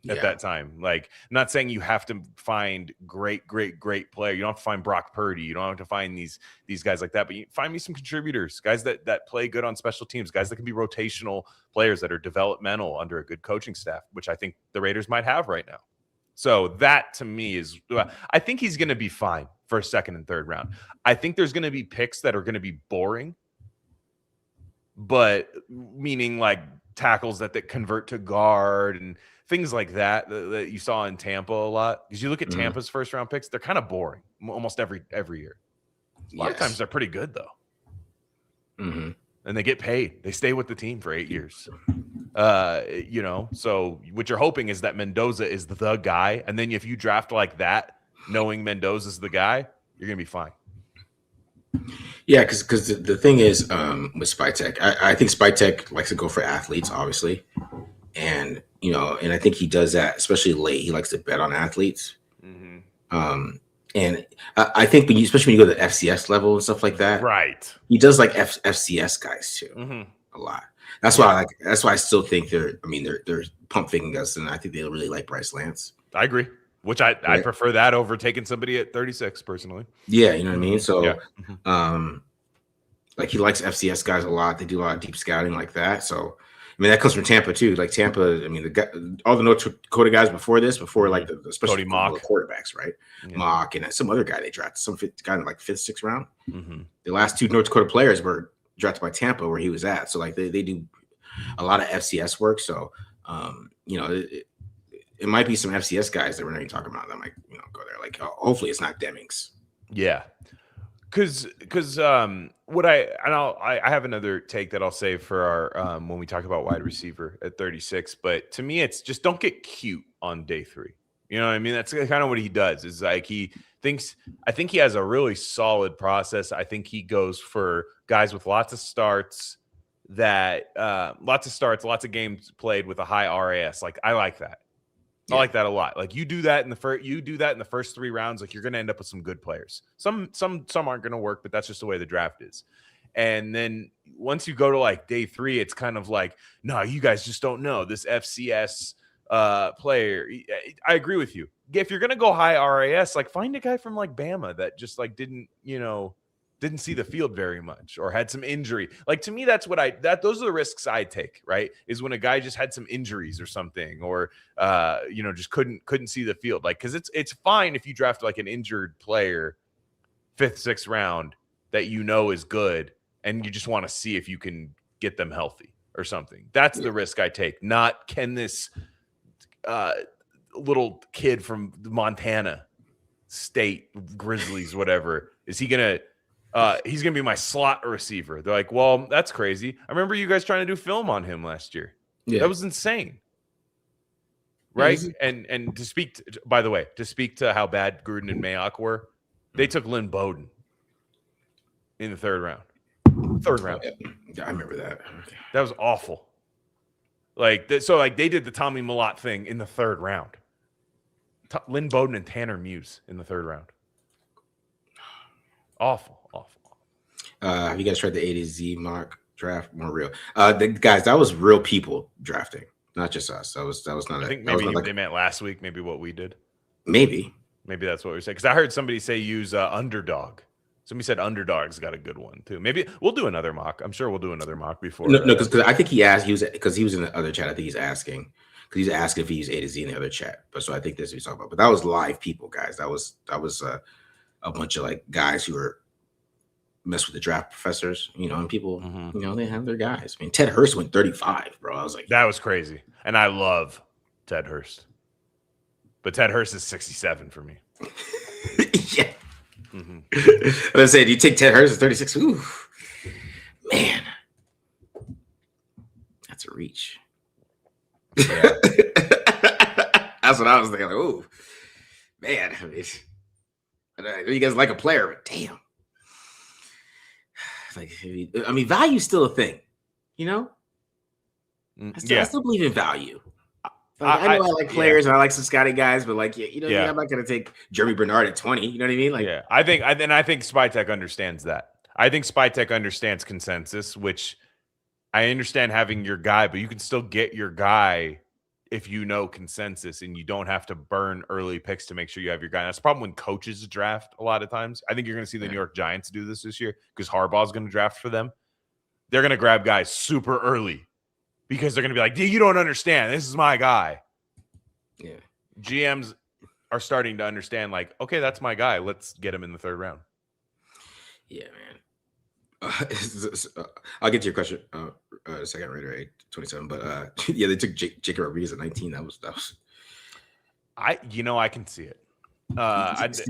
at that time. Like, I'm not saying you have to find great player. You don't have to find Brock Purdy. You don't have to find these guys like that. But you find me some contributors, guys that play good on special teams, guys that can be rotational players that are developmental under a good coaching staff, which I think the Raiders might have right now. So that to me is, I think he's going to be fine for a second and third round. I think there's going to be picks that are going to be boring, but meaning like tackles that convert to guard and things like that that you saw in Tampa a lot. Because you look at Tampa's first round picks, they're kind of boring almost every year. A lot of times they're pretty good though. And they get paid. They stay with the team for 8 years. So what you're hoping is that Mendoza is the guy. And then if you draft like that, knowing Mendoza's the guy, you're going to be fine. Yeah, because the thing is with Spytek, I think Spytek likes to go for athletes, obviously. And, and I think he does that, especially late. He likes to bet on athletes. And I think especially when you go to the FCS level and stuff like that, right? He does like FCS guys too, a lot. That's why I still think they're pump faking us, and I think they really like Bryce Lance. I agree. Which I prefer that over taking somebody at 36 personally. Yeah, you know what I mean. So, like he likes FCS guys a lot. They do a lot of deep scouting like that. So, I mean, that comes from Tampa too. Like Tampa, I mean, all the North Dakota guys before like especially the quarterbacks, right? Yeah. Mock and some other guy they drafted, some guy in like 5th, 6th round. The last 2 North Dakota players were drafted by Tampa, where he was at. So like they do a lot of FCS work. So it might be some FCS guys that we're not even talking about that might go there. Like hopefully it's not Demings. Yeah. Because I have another take that I'll save for our when we talk about wide receiver at 36. But to me, it's just don't get cute on day 3. You know what I mean? That's kind of what he does. Is like I think he has a really solid process. I think he goes for guys with lots of starts, lots of games played with a high RAS. Like I like that. I like that a lot. Like you do that in the first 3 rounds, like you're going to end up with some good players. Some aren't going to work, but that's just the way the draft is. And then once you go to like day 3, it's kind of like, no, you guys just don't know this FCS player. I agree with you. If you're going to go high RAS, like find a guy from like Bama that just like didn't see the field very much or had some injury. Like to me, those are the risks I take, right? Is when a guy just had some injuries or something, or just couldn't see the field. Like, cause it's fine if you draft like an injured player 5th, 6th round that is good and you just want to see if you can get them healthy or something. That's the risk I take. Not can this little kid from Montana State Grizzlies, whatever, is he gonna he's going to be my slot receiver. They're like, well, that's crazy. I remember you guys trying to do film on him last year. Yeah. That was insane. Right? And to speak to how bad Gruden and Mayock were, they took Lynn Bowden in the 3rd round. 3rd round. Yeah, I remember that. Okay. That was awful. Like, they did the Tommy Millott thing in the 3rd round. Lynn Bowden and Tanner Muse in the 3rd round. Awful. Have you guys tried the A to Z mock draft? More real, guys. That was real people drafting, not just us. That was not. I think maybe they meant last week. Maybe what we did. Maybe that's what we said. Because I heard somebody say use Underdog. Somebody said Underdog's got a good one too. Maybe we'll do another mock. I'm sure we'll do another mock before. No, because I think he asked. Because he was in the other chat. I think he's asking if he used A to Z in the other chat. But so I think this is what he's talking about. But that was live people, guys. That was a bunch of like guys who were mess with the draft professors, and people, they have their guys. I mean, Ted Hurst went 35, bro. I was like, that was crazy. And I love Ted Hurst, but Ted Hurst is 67 for me. Yeah. I say, do you take Ted Hurst at 36? Ooh, man, that's a reach. Yeah. That's what I was thinking. Like, ooh, man, I know you guys like a player, but damn. Like, I mean, value's still a thing, you know? I still believe in value. Like, I know I like players and I like some Scotty guys, but like, I'm not gonna take Jeremy Bernard at 20. You know what I mean? Like, I think Spytek understands that. I think Spytek understands consensus, which I understand having your guy, but you can still get your guy if you know consensus and you don't have to burn early picks to make sure you have your guy. And that's the problem when coaches draft a lot of times. I think you're going to see the New York Giants do this year because Harbaugh's going to draft for them. They're going to grab guys super early because they're going to be like, you don't understand. This is my guy. Yeah. GMs are starting to understand, like, okay, that's my guy. Let's get him in the third round. Yeah, man. I'll get to your question a second, right? 27. But they took Jacob Rodriguez at 19. That was I can see it.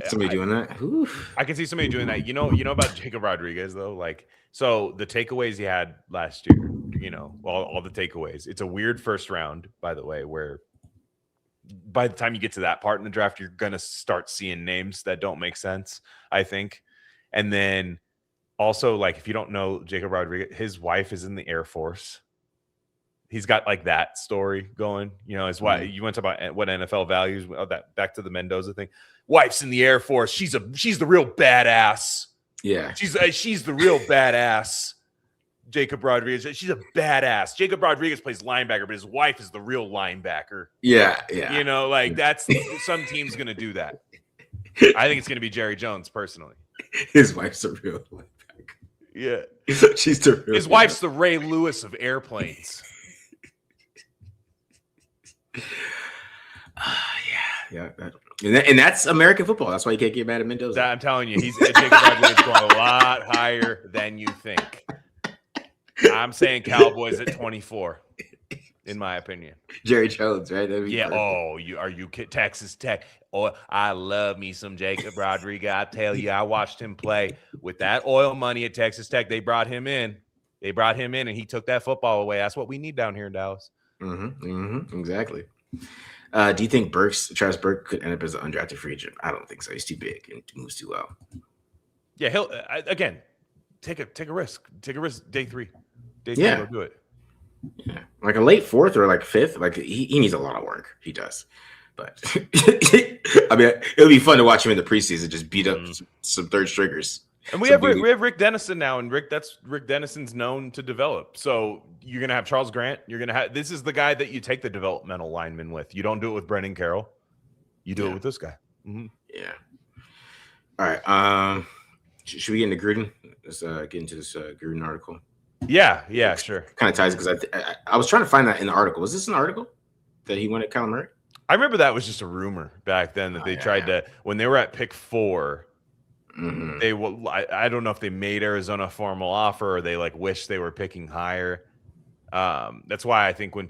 Somebody doing that. Oof. I can see somebody doing that. You know about Jacob Rodriguez though. Like, so the takeaways he had last year. All the takeaways. It's a weird first round, by the way, where by the time you get to that part in the draft, you're gonna start seeing names that don't make sense. I think, and then also like if you don't know Jacob Rodriguez, his wife is in the Air Force. He's got like that story going, his wife. You went about what NFL values. That back to the Mendoza thing. Wife's in the Air Force. She's the real badass. Yeah, she's the real badass. Jacob Rodriguez. She's a badass. Jacob Rodriguez plays linebacker, but his wife is the real linebacker. Yeah. That's some team's gonna do that. I think it's gonna be Jerry Jones personally. His wife's a real linebacker. Yeah, she's the real. His wife's the Ray Lewis of airplanes. Yeah. And that's American football. That's why you can't get mad at Mendoza. I'm telling you, Jacob Rodriguez going a lot higher than you think. I'm saying Cowboys at 24, in my opinion. Jerry Jones, right? Yeah. Perfect. Are you Texas Tech? Oh, I love me some Jacob Rodriguez. I tell you, I watched him play with that oil money at Texas Tech. They brought him in, and he took that football away. That's what we need down here in Dallas. Exactly. Do you think Travis Burke could end up as an undrafted free agent? I don't think so. He's too big and moves too well. Yeah, he'll again take a risk. Take a risk. Day three, he'll do it. Yeah, like a late fourth or like fifth. Like he needs a lot of work. He does, but I mean, it'll be fun to watch him in the preseason just beat up some third stringers. And we have Rick Dennison now, and Rick Dennison's known to develop. So you're gonna have Charles Grant. This is the guy that you take the developmental lineman with. You don't do it with Brendan Carroll. You do it with this guy. Mm-hmm. Yeah. All right. Should we get into Gruden? Let's get into this Gruden article. Yeah, sure. Kind of ties it because I was trying to find that in the article. Was this an article that he went at Kyler Murray? I remember that was just a rumor back then that they tried to when they were at pick 4. Mm-hmm. They will. I don't know if they made Arizona a formal offer or they like wish they were picking higher. That's why I think when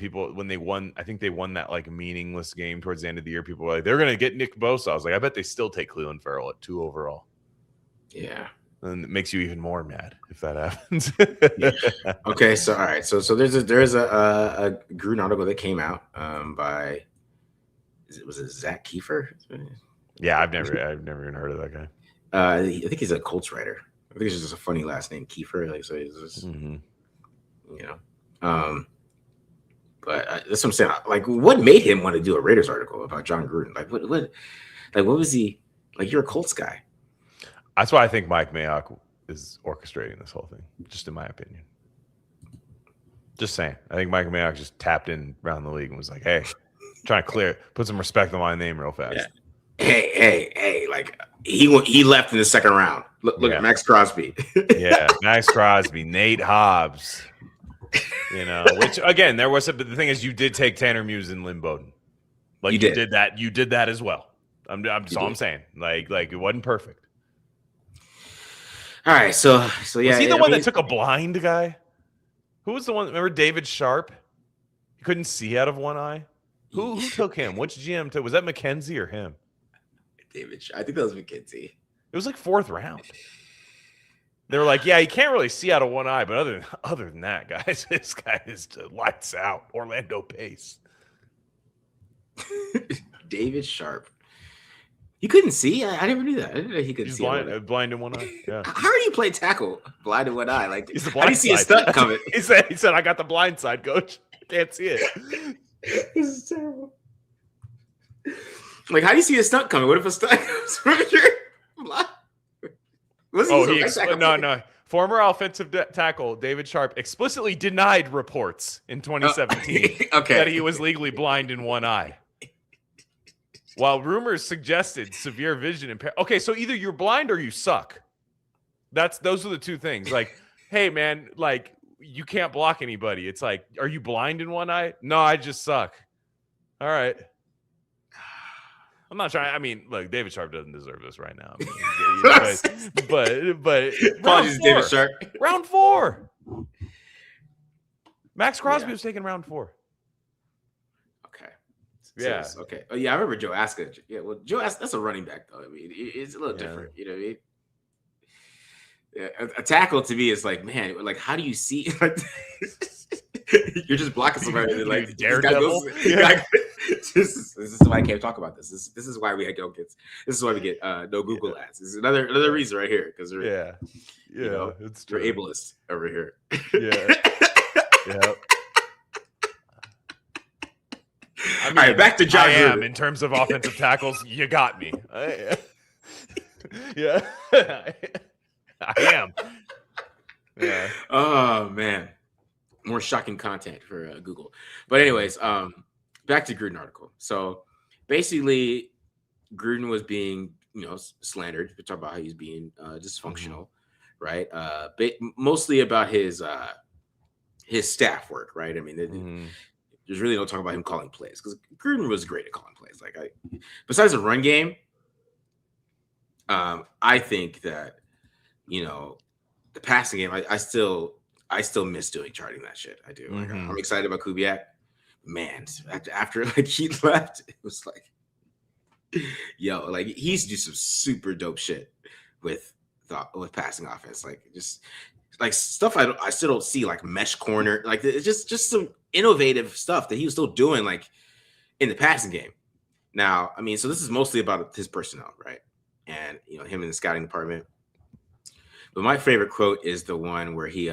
they won, I think they won that like meaningless game towards the end of the year. People were like, they're going to get Nick Bosa. I was like, I bet they still take Cleveland Farrell at 2 overall. Yeah. And it makes you even more mad if that happens. Yeah. Okay. So, all right. So there's a Gruden article that came out by, was it Zach Kiefer? Yeah. I've never even heard of that guy. I think he's a Colts writer. I think it's just a funny last name, Kiefer. Like, so he's just, but that's what I'm saying. Like, what made him want to do a Raiders article about John Gruden? Like, what was he like? You're a Colts guy. That's why I think Mike Mayock is orchestrating this whole thing. Just in my opinion. Just saying. I think Mike Mayock just tapped in around the league and was like, "Hey, trying to put some respect on my name real fast." Yeah. Hey, like he left in the second round. Look at Max Crosby. Yeah, Max Crosby, Nate Hobbs. Which again, there was but the thing is you did take Tanner Muse and Lynn Bowden. Like you did that. You did that as well. I'm saying. Like it wasn't perfect. All right, so yeah. Was he the one that took a blind guy? Who was the one? Remember David Sharp? He couldn't see out of one eye. Who took him? Which GM took? Was that McKenzie or him? David. I think that was McKenzie. It was like 4th round. They were like, yeah, he can't really see out of one eye, but other than that, guys, this guy is lights out. Orlando Pace. David Sharp. You couldn't see? I never knew that. I didn't know he couldn't He's see. blind in one eye. Yeah. How do you play tackle blind in one eye? Like, He's the how do you blind see a side. stunt coming? He said, I got the blind side, coach. Can't see it. This is terrible. Like, how do you see a stunt coming? What if a stunt comes from your blind? No. Former offensive tackle David Sharp explicitly denied reports in 2017 that he was legally blind in one eye. While rumors suggested severe vision impairment. Okay, so either you're blind or you suck. Those are the two things. Like, hey man, like you can't block anybody. It's like, are you blind in one eye? No, I just suck. All right. I'm not trying. I mean, look, David Sharp doesn't deserve this right now. But apologies, David Sharp. Round 4. Max Crosby was taken round 4. Okay. Yeah. Okay. Oh yeah, I remember Joe Aska. Yeah. Well, Joe Aska, that's a running back though. I mean, it's a little different. You know what I mean? Yeah, a tackle to me is like, man, like how do you see? You're just blocking somebody. Like daredevil. This is why I can't talk about this. This is why we don't get. This is why we get no Google ads. This is another reason right here because it's true. We're ableist over here. Yeah. Yeah. I mean, all right, back to John. I am in terms of offensive tackles. You got me. Yeah. I am. Yeah. Oh man, more shocking content for Google. But anyways, back to Gruden article. So basically, Gruden was being slandered. We talk about how he's being dysfunctional, right? Mostly about his staff work, right? I mean, there's really no talk about him calling plays because Gruden was great at calling plays. Like besides the run game, I think that. The passing game, I still miss charting that shit. I do. Like, I'm excited about Kubiak. Man, after like he left, it was like, yo, like he used to do some super dope shit with passing offense. Like just like stuff I still don't see, like mesh corner. Like it's just some innovative stuff that he was still doing like in the passing game. Now, I mean, so this is mostly about his personnel, right? And him in the scouting department. But my favorite quote is the one where he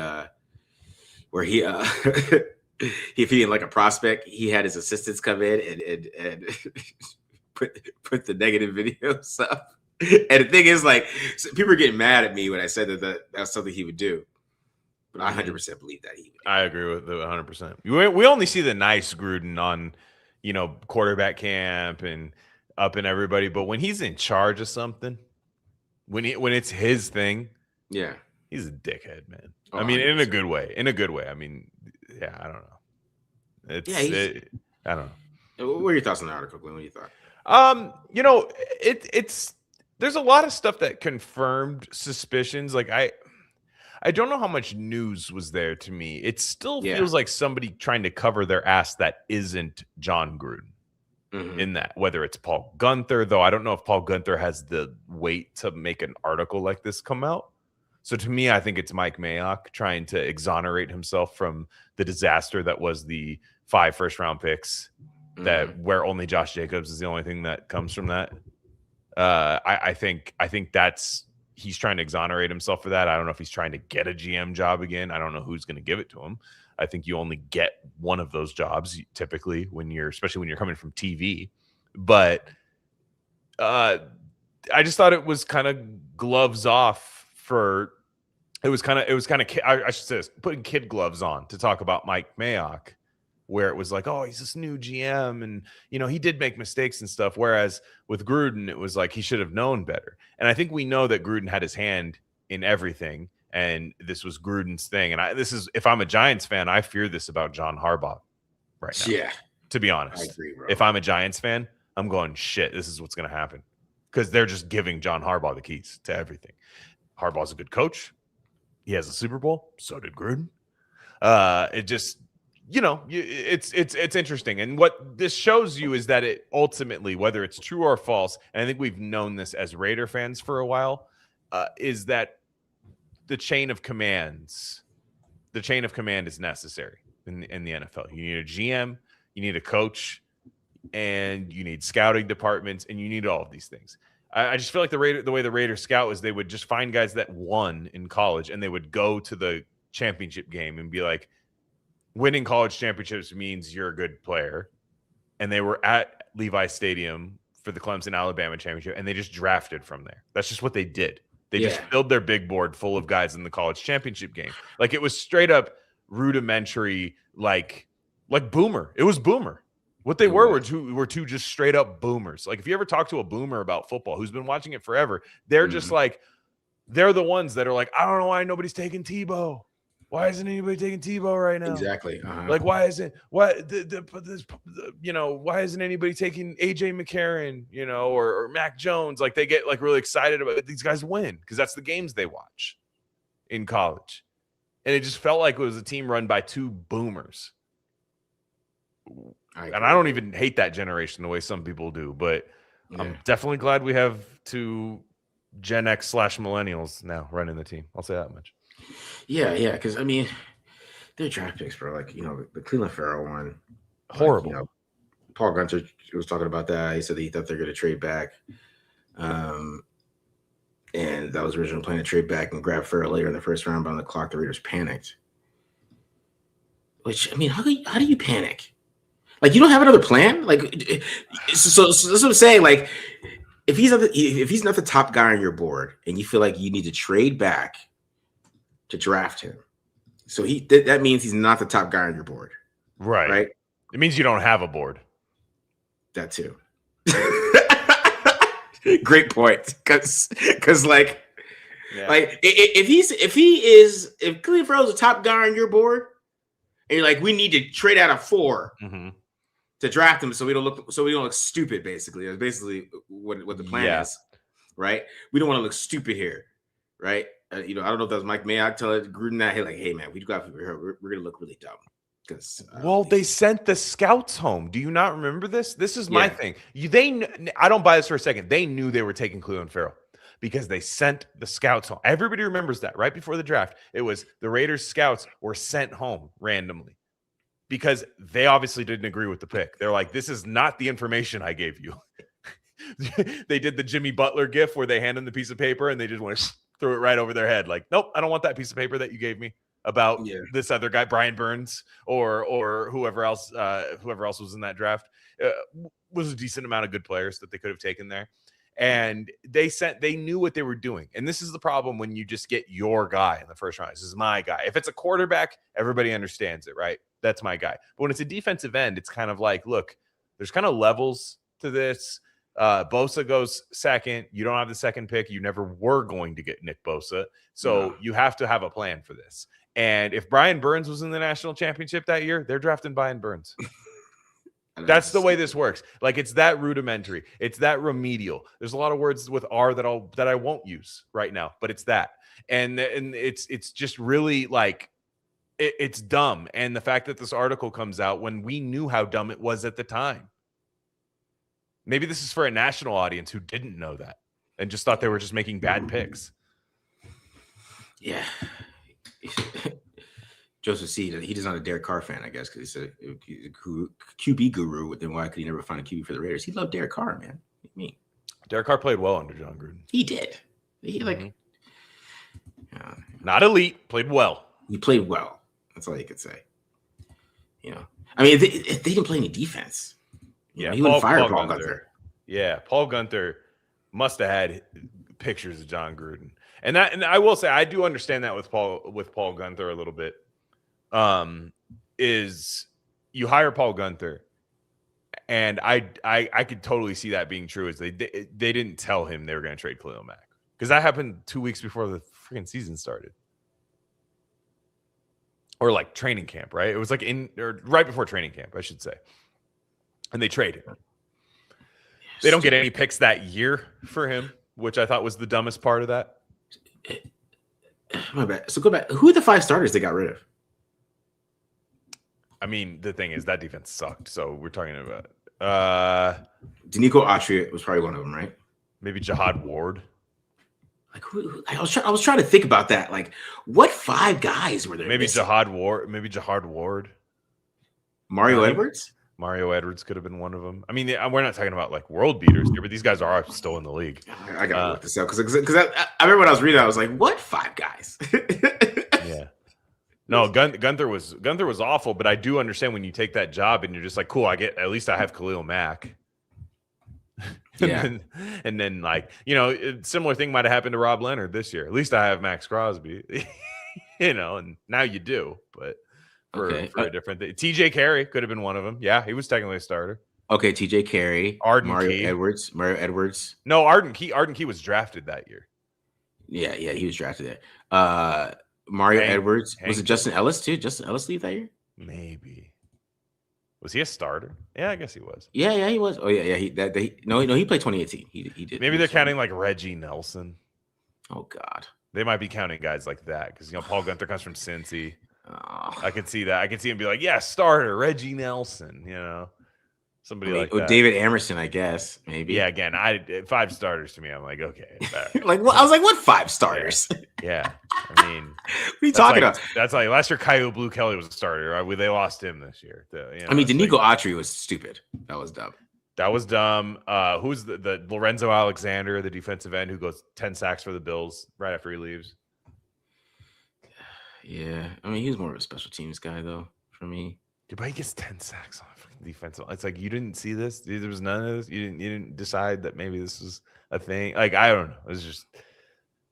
if he like a prospect, he had his assistants come in and put the negative videos up. And the thing is, like, people are getting mad at me when I said that that's something he would do. But I 100% believe that he would. I agree with it 100%. We only see the nice Gruden on, quarterback camp and up and everybody. But when he's in charge of something, when it's his thing, yeah, he's a dickhead, man. Oh, I mean, 100%. in a good way. In a good way. I mean, yeah, I don't know. I don't know. What are your thoughts on the article, Glenn? What do you thought? It's there's a lot of stuff that confirmed suspicions. Like I don't know how much news was there to me. It still feels like somebody trying to cover their ass that isn't John Gruden. In that, whether it's Paul Gunther, though I don't know if Paul Gunther has the weight to make an article like this come out. So to me, I think it's Mike Mayock trying to exonerate himself from the disaster that was the 5 first-round picks, where only Josh Jacobs is the only thing that comes from that. I think that's he's trying to exonerate himself for that. I don't know if he's trying to get a GM job again. I don't know who's going to give it to him. I think you only get one of those jobs typically especially when you're coming from TV. But I just thought it was kind of gloves off for. It was kind of I should say this, putting kid gloves on to talk about Mike Mayock, where it was like, oh, he's this new GM and he did make mistakes and stuff. Whereas with Gruden, it was like he should have known better. And I think we know that Gruden had his hand in everything. And this was Gruden's thing. And if I'm a Giants fan, I fear this about John Harbaugh right now. Yeah. To be honest. I agree, bro. If I'm a Giants fan, I'm going, shit, this is what's going to happen. Because they're just giving John Harbaugh the keys to everything. Harbaugh's a good coach. He has a Super Bowl. So did Gruden. It just, it's interesting. And what this shows you is that it ultimately, whether it's true or false, and I think we've known this as Raider fans for a while, is that the chain of command is necessary in the NFL. You need a GM, you need a coach, and you need scouting departments, and you need all of these things. I just feel like the way the Raiders scout was they would just find guys that won in college and they would go to the championship game and be like, winning college championships means you're a good player. And they were at Levi Stadium for the Clemson Alabama championship and they just drafted from there. That's just what they did. They just filled their big board full of guys in the college championship game. Like it was straight up rudimentary, like boomer. It was boomer. What they were two just straight up boomers. Like if you ever talk to a boomer about football who's been watching it forever, they're just like, they're the ones that are like, I don't know why nobody's taking Tebow. Why isn't anybody taking Tebow right now? Exactly. Like why isn't why isn't anybody taking AJ McCarron, or Mac Jones? Like they get like really excited about it. These guys win because that's the games they watch in college. And it just felt like it was a team run by two boomers. And I don't even hate that generation the way some people do, but I'm definitely glad we have two Gen X / millennials now running the team. I'll say that much. Yeah, because I mean, they're draft picks, bro. Like the Cleveland Farrell one, horrible. Like, Paul Gunter was talking about that. He said he thought they're going to trade back, and that was original plan to trade back and grab Farrell later in the first round. But on the clock, the Raiders panicked. Which I mean, how do you panic? Like you don't have another plan. Like so that's what I'm saying. Like if he's not the top guy on your board, and you feel like you need to trade back to draft him, so that means he's not the top guy on your board, right? It means you don't have a board. That too. Great point, because if Clelin Ferrell's the top guy on your board, and you're like, we need to trade out of 4 to draft him, so we don't look stupid. Basically, that's basically what the plan is, right? We don't want to look stupid here, right? I don't know if that was Mike Mayock telling Gruden that, hey man, we're gonna look really dumb. Because they sent the scouts home. Do you not remember this? This is my thing. I don't buy this for a second. They knew they were taking Clelin Ferrell because they sent the scouts home. Everybody remembers that right before the draft. It was the Raiders scouts were sent home randomly because they obviously didn't agree with the pick. They're like, this is not the information I gave you. They did the Jimmy Butler gif where they hand them the piece of paper and they just want to throw it right over their head. Like, nope, I don't want that piece of paper that you gave me about this other guy, Brian Burns, or whoever else was in that draft. Was a decent amount of good players that they could have taken there. And they knew what they were doing. And this is the problem when you just get your guy in the first round. This is my guy. If it's a quarterback, everybody understands it, right? That's my guy. But when it's a defensive end, it's kind of like, look, there's kind of levels to this. Bosa goes second. You don't have the second pick. You never were going to get Nick Bosa. So you have to have a plan for this. And if Brian Burns was in the national championship that year, they're drafting Brian Burns. That's the way this works. Like it's that rudimentary. It's that remedial. There's a lot of words with R that I won't use right now, but it's that. And it's just really like it's dumb. And the fact that this article comes out when we knew how dumb it was at the time. Maybe this is for a national audience who didn't know that and just thought they were just making bad picks. Yeah. Joseph C. He's not a Derek Carr fan, I guess, because he's a QB guru. Then why could he never find a QB for the Raiders? He loved Derek Carr, man. What do you mean? Derek Carr played well under John Gruden. He did. Not elite, played well. He played well. That's all you could say. I mean, they didn't play any defense. Yeah, he wouldn't fire Paul Gunther. Yeah, Paul Gunther must have had pictures of John Gruden, and I will say I do understand that with Paul Gunther a little bit. Is you hire Paul Gunther, and I could totally see that being true. Is they didn't tell him they were going to trade Khalil Mack because that happened 2 weeks before the freaking season started, or like training camp, right? It was like right before training camp, I should say. And they traded. They don't get any picks that year for him, which I thought was the dumbest part of that. My bad. So go back. Who are the 5 starters they got rid of? I mean, the thing is that defense sucked. So we're talking about Danico Autry was probably one of them, right? Maybe Jihad Ward. Like who? I was trying to think about that. Like, what 5 guys were there? Maybe Jihad Ward. Mario Edwards. Mario Edwards could have been one of them. I mean, we're not talking about like world beaters here, but these guys are still in the league. I gotta look this up because I remember when I was reading, I was like, "What 5 guys?" Yeah. No, Gunther was awful, but I do understand when you take that job and you're just like, cool, at least I have Khalil Mack. Yeah. and then like, similar thing might have happened to Rob Leonard this year. At least I have Max Crosby, and now you do, but for a different thing. TJ Carey could have been one of them. Yeah, he was technically a starter. Okay, TJ Carey, Mario Edwards. No, Arden Key was drafted that year. Yeah, he was drafted there. Mario Edwards. Was it Justin Ellis too? Justin Ellis leave that year? Maybe. Was he a starter? Yeah, I guess he was. Yeah, he was. Oh yeah. He played 2018. He did. Maybe they're counting like Reggie Nelson. Oh God. They might be counting guys like that because Paul Gunther comes from Cincy. Oh. I can see that. I can see him be like, yeah, starter Reggie Nelson. Somebody like that. David Emerson, I guess maybe. Yeah, again, 5 starters to me. I'm like, okay. Like what? I was like, what 5 starters? Yeah. I mean, what are you talking about? That's like last year. Caillou Blue Kelly was a starter. Right? They lost him this year. I mean, Danico Autry was stupid. That was dumb. Who's the Lorenzo Alexander, the defensive end who goes 10 sacks for the Bills right after he leaves? Yeah, I mean, he was more of a special teams guy though for me. But he gets 10 sacks on defensive. It's like you didn't see this. There was none of this. You didn't decide that maybe this was a thing. Like I don't know. It was just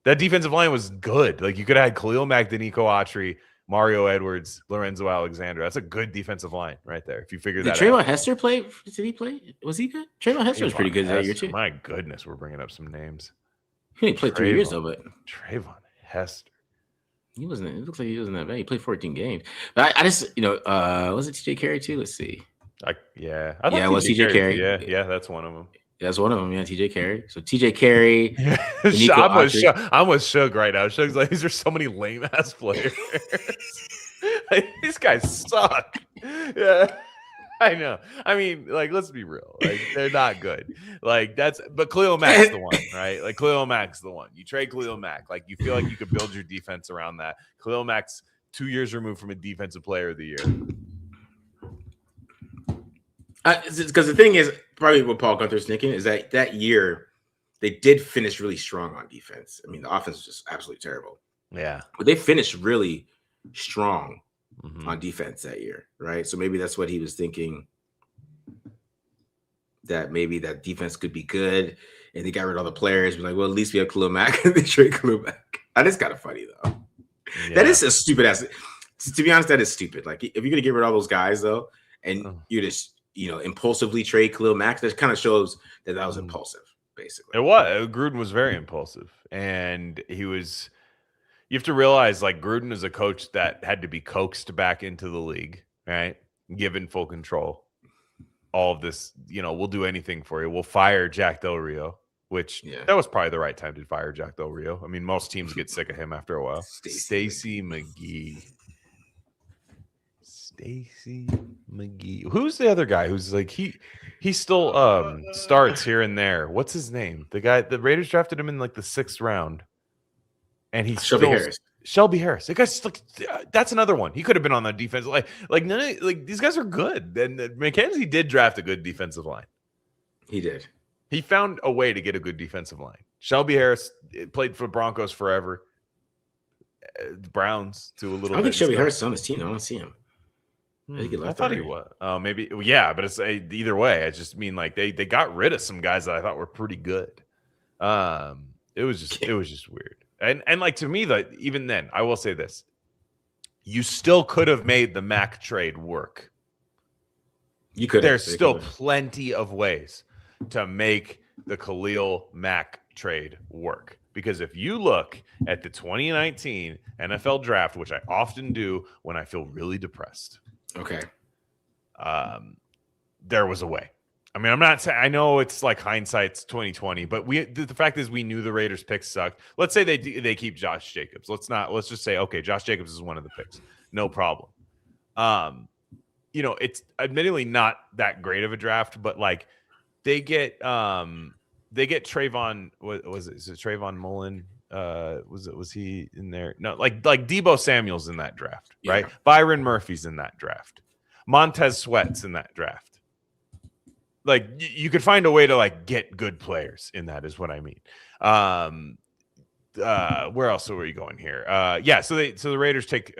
that defensive line was good. Like you could have had Khalil Mack, Danico Autry, Mario Edwards, Lorenzo Alexander. That's a good defensive line right there. If you figure that out. Trayvon Hester play? Did he play? Was he good? Trayvon Hester was pretty good that year too. My goodness, we're bringing up some names. He only played 3 years though, but Trayvon Hester. He wasn't. It looks like he wasn't that bad. He played 14 games. But I just, was it TJ Carey too? Let's see. Yeah, it was TJ Carey. Yeah, that's one of them. That's one of them. Yeah, TJ Carey. So TJ Carey. I'm with Shug right now. Shug's like, these are so many lame ass players. Like, these guys suck. Yeah, I know. I mean, like, let's be real. Like, they're not good. Like, but Khalil Mack's the one, right? Like, Khalil Mack's the one. You trade Khalil Mack. Like, you feel like you could build your defense around that. Khalil Mack's 2 years removed from a defensive player of the year. Because the thing is, probably what Paul Gunther's thinking is that year they did finish really strong on defense. I mean, the offense was just absolutely terrible. Yeah. But they finished really strong on defense that year, right? So maybe that's what he was thinking, that maybe that defense could be good, and they got rid of all the players. Be like, well, at least we have Khalil Mack, and they trade Khalil Mack. That is kind of funny, though. Yeah. That is a stupid ass. To be honest, that is stupid. Like, if you're going to get rid of all those guys, though, and you just impulsively trade Khalil Mack, that kind of shows that was impulsive, basically. It was. Gruden was very impulsive. And he was, you have to realize, like, Gruden is a coach that had to be coaxed back into the league, right? Given full control. All of this, we'll do anything for you. We'll fire Jack Del Rio, which that was probably the right time to fire Jack Del Rio. I mean, most teams get sick of him after a while. Stacey McGee. Stacey McGee. Who's the other guy who's like he still starts here and there? What's his name? The guy, the Raiders drafted him in like the 6th round, and he's Shelby Harris. Shelby Harris. That guy's like, that's another one. He could have been on the defense. Like these guys are good. And McKenzie did draft a good defensive line. He did. He found a way to get a good defensive line. Shelby Harris played for Broncos forever. Browns to a little. I don't think Shelby Harris is on his team. I don't see him. I thought he was. Maybe, yeah, but it's either way. I just mean like they got rid of some guys that I thought were pretty good. It was just weird. And like to me, that even then, I will say this: you still could have made the Mac trade work. You could. There's still plenty of ways to make the Khalil Mack trade work. Because if you look at the 2019 NFL draft, which I often do when I feel really depressed. Okay. There was a way. I mean, I'm not saying, I know it's like hindsight's 2020, but the fact is we knew the Raiders picks sucked. Let's say they keep Josh Jacobs. Let's just say, okay, Josh Jacobs is one of the picks. No problem. It's admittedly not that great of a draft, but like they get Trayvon, is it Trayvon Mullen? Was he in there? No, like Deebo Samuel's in that draft, right? Byron Murphy's in that draft. Montez Sweat's in that draft. Like you could find a way to like get good players in that is what I mean. Where else are we going here? So the Raiders take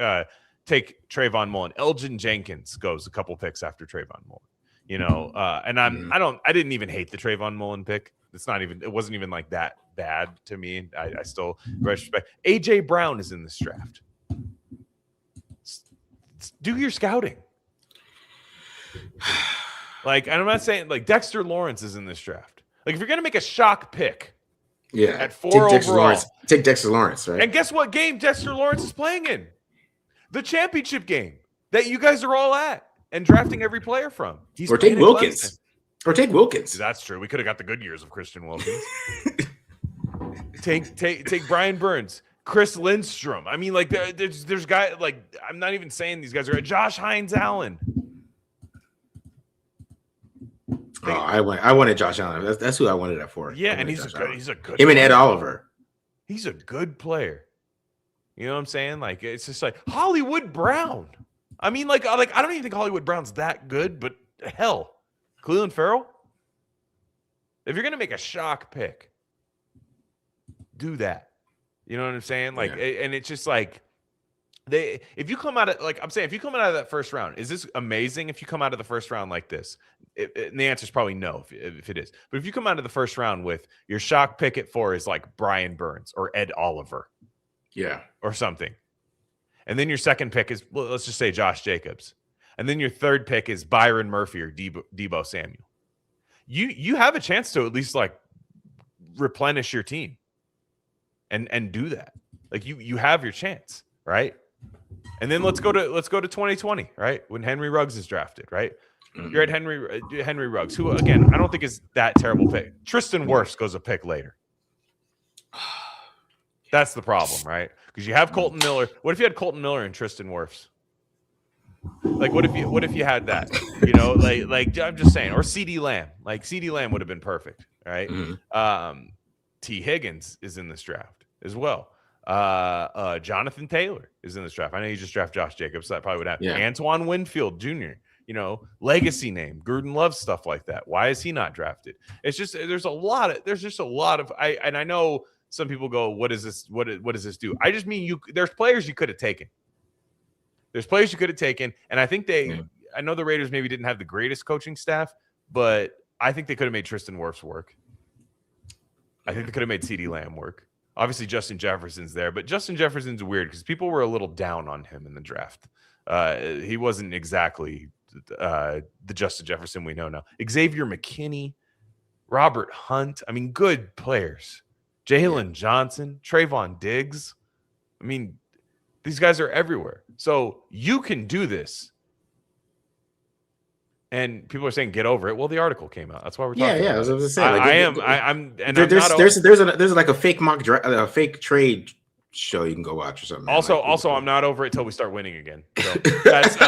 Trayvon Mullen. Elgin Jenkins goes a couple picks after Trayvon Mullen. You know, and I didn't even hate the Trayvon Mullen pick. It wasn't even like that bad to me. I still respect. AJ Brown is in this draft. Do your scouting. Like, and I'm not saying like Dexter Lawrence is in this draft. Like, if you're gonna make a shock pick, at 4 overall, take Dexter Lawrence, right? And guess what game Dexter Lawrence is playing in? The championship game that you guys are all at and drafting every player from. Or take Wilkins. That's true. We could have got the good years of Christian Wilkins. take Brian Burns, Chris Lindstrom. I mean, like there's guys like I'm not even saying these guys are Josh Hines Allen. I wanted Josh Allen. That's who I wanted that for. Yeah, and he's a good. Him and Ed Oliver. He's a good player. You know what I'm saying? Like it's just like Hollywood Brown. I mean, like I don't even think Hollywood Brown's that good, but hell, Cleveland Farrell. If you're gonna make a shock pick, do that. You know what I'm saying? Like, and it's just like if you come out of that first round, is this amazing? If you come out of the first round like this, and the answer is probably no if it is. But if you come out of the first round with your shock pick at 4 is like Brian Burns or Ed Oliver, or something, and then your second pick is let's just say Josh Jacobs, and then your third pick is Byron Murphy or Debo Samuel, you have a chance to at least like replenish your team, and do that. Like you have your chance, right? And then let's go to 2020, right? When Henry Ruggs is drafted, right? You're at Henry Ruggs, who again I don't think is that terrible pick. Tristan Wirfs goes a pick later. That's the problem, right? Because you have Colton Miller. What if you had Colton Miller and Tristan Wirfs? Like what if you had that? You know, like I'm just saying, or CeeDee Lamb. Like CeeDee Lamb would have been perfect, right? T. Higgins is in this draft as well. Jonathan Taylor is in this draft. I know you just draft Josh Jacobs, so that probably would happen. Antoine Winfield Jr., you know, legacy name. Gruden loves stuff like that. Why is he not drafted? It's just there's just a lot of I know some people go, what does this do? I just mean there's players you could have taken. And I think I know the Raiders maybe didn't have the greatest coaching staff, but I think they could have made Tristan Wirfs work. I think they could have made CeeDee Lamb work. Obviously, Justin Jefferson's there, but Justin Jefferson's weird because people were a little down on him in the draft. He wasn't exactly the Justin Jefferson we know now. Xavier McKinney, Robert Hunt. I mean, good players. Jalen Johnson, Trayvon Diggs. I mean, these guys are everywhere. So you can do this. And people are saying, get over it. Well, the article came out. That's why we're talking about it. I was going to say. There's like a fake mock draft, a fake trade show you can go watch or something. Also, I'm not over it till we start winning again. So that's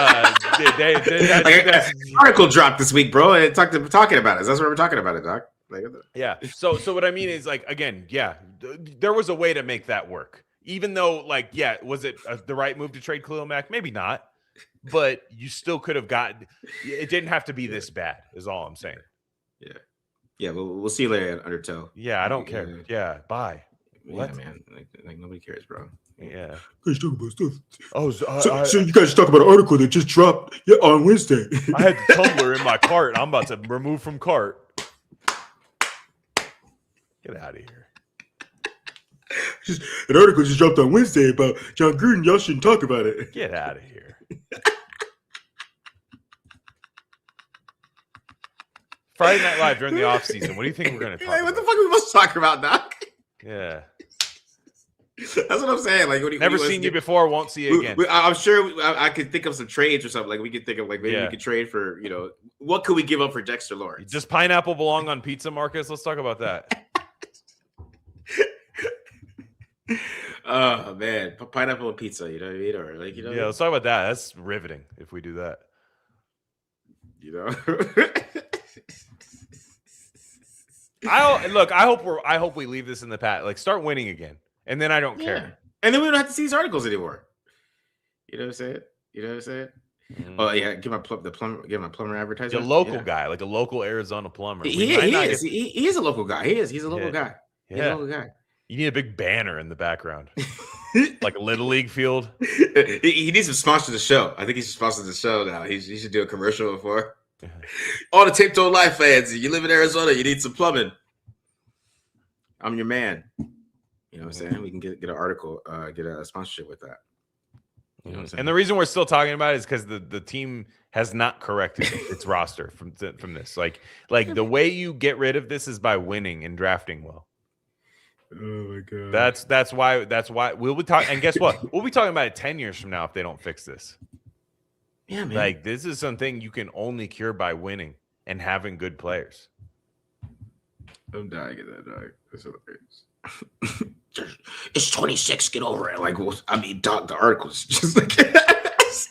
article dropped this week, bro, and talking about it. That's what we're talking about it, Doc. Yeah. So what I mean is, like, again, there was a way to make that work. Even though, like, was it the right move to trade Khalil Mack? Maybe not. But you still could have gotten it. Didn't have to be this bad, is all I'm saying. Yeah. We'll see you later, Undertow. Yeah, I don't care. Yeah, bye. What? Yeah, man. Like nobody cares, bro. Yeah. You guys talk about stuff. So you guys talk about an article that just dropped on Wednesday. I had the Tumblr in my cart. I'm about to remove from cart. Get out of here. An article just dropped on Wednesday about John Gruden. Y'all shouldn't talk about it. Get out of here. Friday Night Live during the off season. What do you think we're going to talk about? What the fuck are we supposed to talk about, Doc? Yeah. That's what I'm saying. Like, never seen you before, won't see you again. I'm sure I could think of some trades or something. Like we could think of maybe we could trade for, what could we give up for Dexter Lawrence? Does pineapple belong on pizza, Marcus? Let's talk about that. Oh man, pineapple and pizza. You know what I mean? Or like Yeah, let's talk about that. That's riveting if we do that. I hope we leave this in the past. Like, start winning again, and then I don't care. And then we don't have to see these articles anymore. You know what I'm saying? Oh yeah, give my plumber advertisement. A local guy, like a local Arizona plumber. He is a local guy. He's a local guy. He's a local guy. You need a big banner in the background, like a little league field. He needs to sponsor the show. I think he should sponsor the show now. He should do a commercial for all the Tape Don't Lie fans. You live in Arizona, you need some plumbing. I'm your man. You know what I'm saying? We can get an article, get a sponsorship with that. You know what I'm saying? And the reason we're still talking about it is because the team has not corrected its roster from this. Like the way you get rid of this is by winning and drafting well. Oh my god. That's why we'll be talking. And guess what? We'll be talking about it 10 years from now if they don't fix this. Yeah, man. Like this is something you can only cure by winning and having good players. I'm dying at that, dog. That's hilarious. It's 26. Get over it. Like, well, I mean, the article's just like,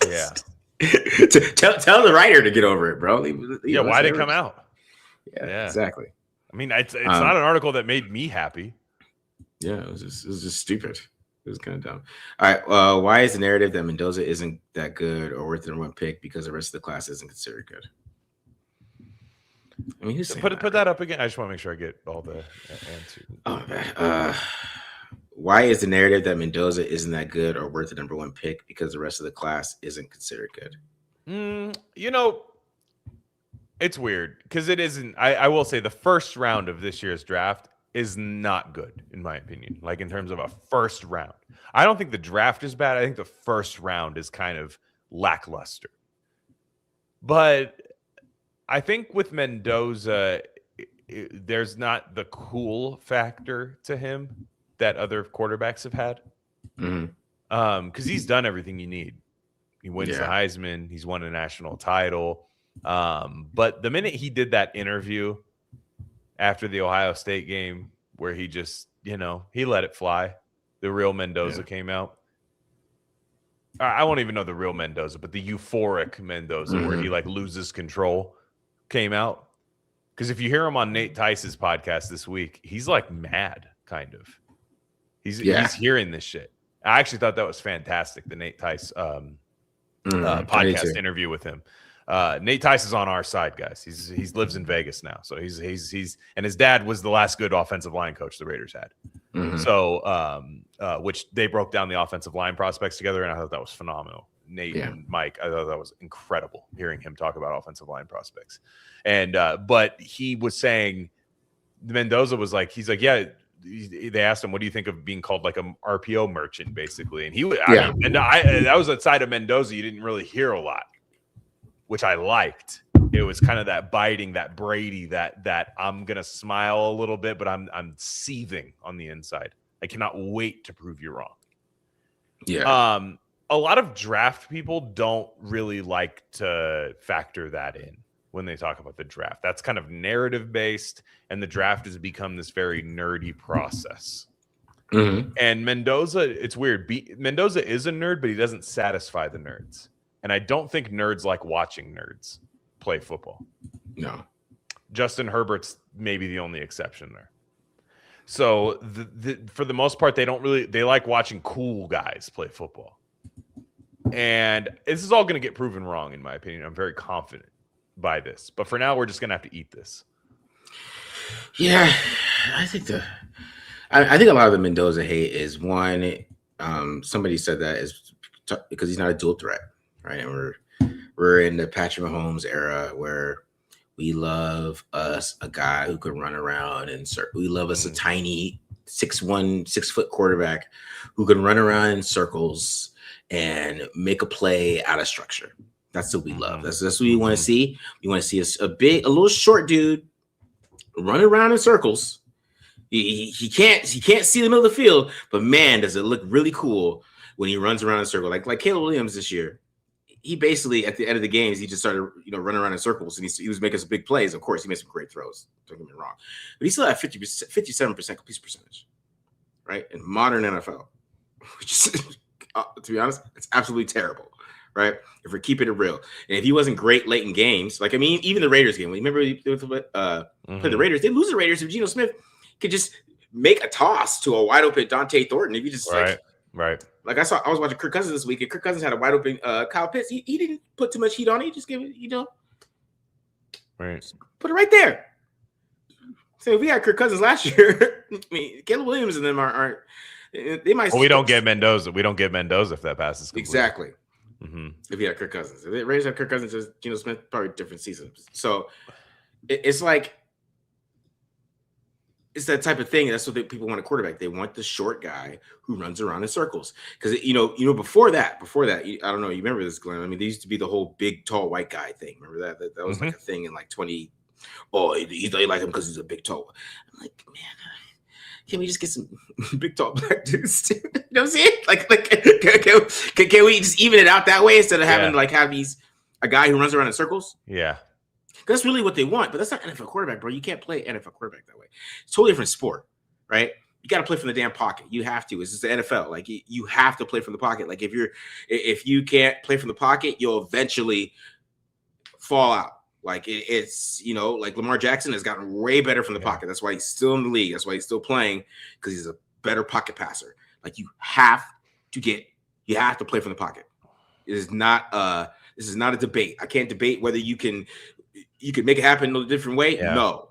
yeah. Tell the writer to get over it, bro. Why'd it come out? Yeah, exactly. I mean, it's not an article that made me happy. Yeah, it was just stupid. It was kind of dumb. All right. Why is the narrative that Mendoza isn't that good or worth the one pick because the rest of the class isn't considered good? I mean, put that up again. I just want to make sure I get all the answers. Oh man. Why is the narrative that Mendoza isn't that good or worth the number one pick because the rest of the class isn't considered good? It's weird because it isn't. I will say the first round of this year's draft is not good, in my opinion. Like in terms of a first round. I don't think the draft is bad. I think the first round is kind of lackluster. But I think with Mendoza, there's not the cool factor to him that other quarterbacks have had. Because he's done everything you need. He wins the Heisman. He's won a national title. But the minute he did that interview after the Ohio State game where he just, he let it fly, the real Mendoza came out. I won't even know the real Mendoza, but the euphoric Mendoza where he like loses control came out. Because if you hear him on Nate Tice's podcast this week, he's like mad, kind of. He's hearing this shit. I actually thought that was fantastic, the Nate Tice podcast interview with him. Nate Tice is on our side, guys. He lives in Vegas now, so he's and his dad was the last good offensive line coach the Raiders had. So, which they broke down the offensive line prospects together, and I thought that was phenomenal. Nate and Mike, I thought that was incredible hearing him talk about offensive line prospects. And but he was saying Mendoza was like, he's like, yeah. They asked him, "What do you think of being called like a RPO merchant, basically?" And he, that was a side of Mendoza you didn't really hear a lot, which I liked. It was kind of that biting, that Brady, that I'm gonna smile a little bit, but I'm seething on the inside. I cannot wait to prove you wrong. Yeah. A lot of draft people don't really like to factor that in when they talk about the draft. That's kind of narrative based, and the draft has become this very nerdy process. And Mendoza, it's weird. Mendoza is a nerd, but he doesn't satisfy the nerds. And I don't think nerds like watching nerds play football. No. Justin Herbert's maybe the only exception there. So for the most part, they like watching cool guys play football. And this is all going to get proven wrong, in my opinion. I'm very confident by this. But for now, we're just going to have to eat this. Yeah, I think I think a lot of the Mendoza hate is one, somebody said that is because he's not a dual threat, right? And we're in the Patrick Mahomes era where we love us a guy who can run around and we love us a tiny 6'1", 6-foot quarterback who can run around in circles and make a play out of structure. That's what we love. That's what we want to see. We want to see a little short dude running around in circles. He can't see the middle of the field, but man, does it look really cool when he runs around in a circle. Like Caleb Williams this year. He basically at the end of the games, he just started running around in circles, and he was making some big plays. Of course, he made some great throws. Don't get me wrong, but he still had 57% completion percentage, right? In modern NFL, which is, to be honest, it's absolutely terrible. Right, if we're keeping it real, and if he wasn't great late in games, like I mean, even the Raiders game. Remember, play the Raiders. They lose the Raiders if Geno Smith could just make a toss to a wide open Dante Thornton. If you just right. Like I was watching Kirk Cousins this week, and Kirk Cousins had a wide open Kyle Pitts. He didn't put too much heat on it. He just gave it, Right. put it right there. So if we had Kirk Cousins last year, I mean, Caleb Williams and them aren't they might. Well, we don't get Mendoza. We don't get Mendoza if that passes completely. Exactly. Mm-hmm. If you had Kirk Cousins, if the Raiders have Kirk Cousins, as Geno Smith, probably different seasons. So it's like it's that type of thing. That's what people want a quarterback. They want the short guy who runs around in circles. Because before that, I don't know. You remember this, Glenn? I mean, there used to be the whole big, tall, white guy thing. Remember that? That was like a thing in like 20. Oh, they like him because he's a big, tall. I'm like, man, can we just get some big, tall black dudes? You know what I'm saying? Like can we just even it out that way instead of having a guy who runs around in circles? Yeah. That's really what they want, but that's not NFL quarterback, bro. You can't play NFL quarterback that way. It's a totally different sport, right? You got to play from the damn pocket. You have to. It's just the NFL. Like you have to play from the pocket. Like if you can't play from the pocket, you'll eventually fall out. Like it's like Lamar Jackson has gotten way better from the pocket. That's why he's still in the league. That's why he's still playing, because he's a better pocket passer. Like you have to play from the pocket. This is not a debate. I can't debate whether you can make it happen in a different way. Yeah. No,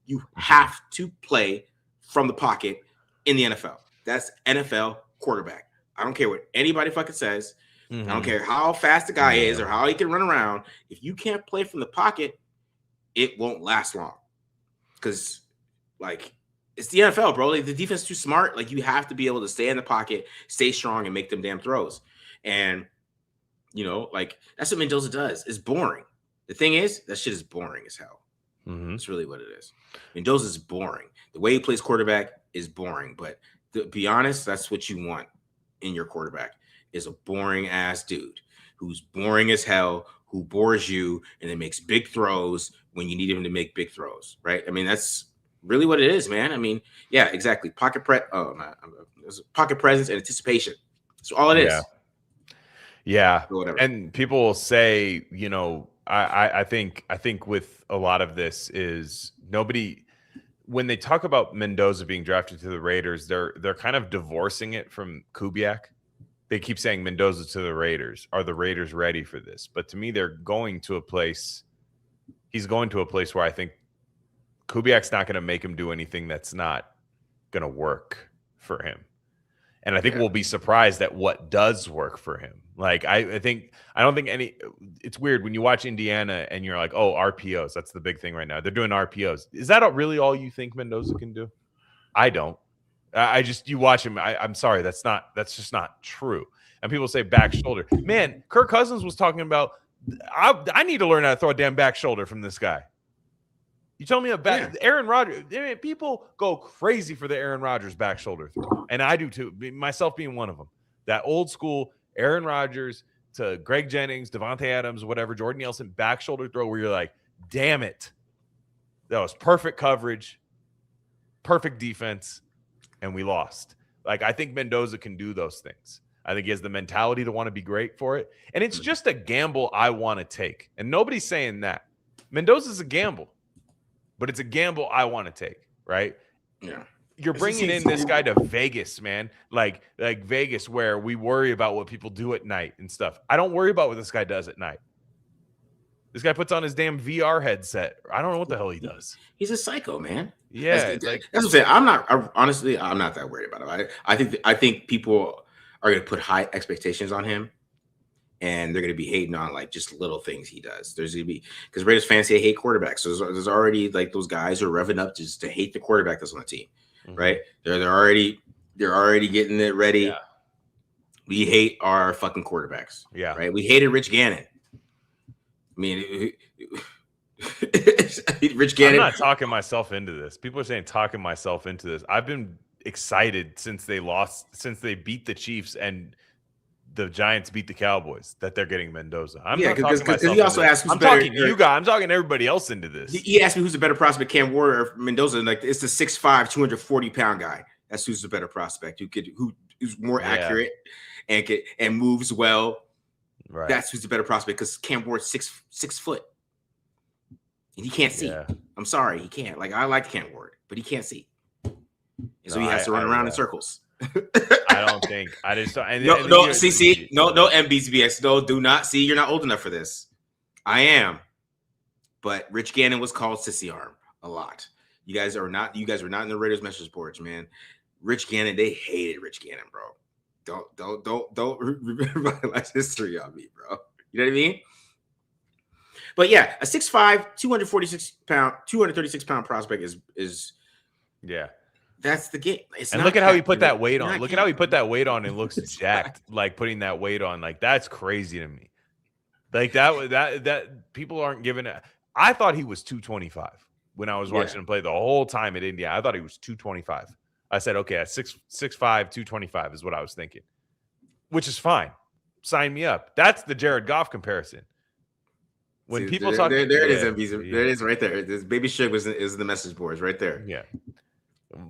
you have to play from the pocket in the NFL. That's NFL quarterback. I don't care what anybody fucking says. I don't care how fast the guy is or how he can run around. If you can't play from the pocket, it won't last long. Because, it's the NFL, bro. Like, the defense is too smart. Like, you have to be able to stay in the pocket, stay strong, and make them damn throws. And, that's what Mendoza does. It's boring. The thing is, that shit is boring as hell. That's really what it is. Mendoza is boring. The way he plays quarterback is boring. But to be honest, that's what you want in your quarterback. Is a boring ass dude who's boring as hell, who bores you and then makes big throws when you need him to make big throws, right? I mean, that's really what it is, man. I mean, yeah, exactly. Pocket presence and anticipation. That's all it is. Yeah. Whatever. And people will say, I think with a lot of this is when they talk about Mendoza being drafted to the Raiders, they're kind of divorcing it from Kubiak. They keep saying Mendoza to the Raiders. Are the Raiders ready for this? But to me, he's going to a place where I think Kubiak's not going to make him do anything that's not going to work for him. And I think we'll be surprised at what does work for him. Like, it's weird when you watch Indiana and you're like, oh, RPOs. That's the big thing right now. They're doing RPOs. Is that really all you think Mendoza can do? I don't. You watch him. I'm sorry. That's just not true. And people say back shoulder. Man, Kirk Cousins was talking about, I need to learn how to throw a damn back shoulder from this guy. You tell me Aaron Rodgers. People go crazy for the Aaron Rodgers back shoulder throw. And I do too, myself being one of them. That old school Aaron Rodgers to Greg Jennings, Devontae Adams, whatever, Jordan Nelson back shoulder throw where you're like, damn it. That was perfect coverage, perfect defense. And we lost. Like, I think Mendoza can do those things. I think he has the mentality to want to be great for it. And it's just a gamble I want to take. And nobody's saying that. Mendoza's a gamble. But it's a gamble I want to take, right? Yeah. You're bringing in this guy to Vegas, man. Like Vegas, where we worry about what people do at night and stuff. I don't worry about what this guy does at night. This guy puts on his damn VR headset. I don't know what the hell he does. He's a psycho, man. Yeah, that's what I'm saying. I'm not that worried about it. I think people are going to put high expectations on him, and they're going to be hating on just little things he does. There's going to be, because Raiders fans say hate quarterbacks, so there's already those guys who are revving up just to hate the quarterback that's on the team, right? They're already getting it ready. Yeah. We hate our fucking quarterbacks. Yeah, right. We hated Rich Gannon. I mean, Rich Gannon. I'm not talking myself into this. People are saying talking myself into this. I've been excited since they beat the Chiefs and the Giants beat the Cowboys that they're getting Mendoza. Because he also asked who's better. Talking to you guys. I'm talking everybody else into this. He asked me who's the better prospect, Cam Ward or Mendoza. It's the 6'5", 240-pound guy. That's who's the better prospect. Who's more accurate and moves well. Right. That's who's the better prospect, because Cam Ward's 6 foot. And he can't see. Yeah. I'm sorry, he can't. I like Cam Ward, but he can't see. And so he has to run around in circles. I don't think. I just don't. And, No, and no, you- see, no MBBS. No, do not. See, you're not old enough for this. I am. But Rich Gannon was called Sissy Arm a lot. You guys were not in the Raiders message boards, man. Rich Gannon, they hated Rich Gannon, bro. Don't revitalize history on me, bro. You know what I mean? But yeah, a 6'5", 236 pound prospect is yeah. that's the game. And look at how he put that weight on. Look at how he put that weight on and looks jacked. Like putting that weight on, like that's crazy to me. Like that people aren't giving it. I thought he was 225 when I was watching him play the whole time at India. I thought he was 225. I said, okay, at 6'5", 225 is what I was thinking, which is fine. Sign me up. That's the Jared Goff comparison. When people talk, there it is, MBs. There it is, right there. This Baby Shug is in the message boards, right there. Yeah.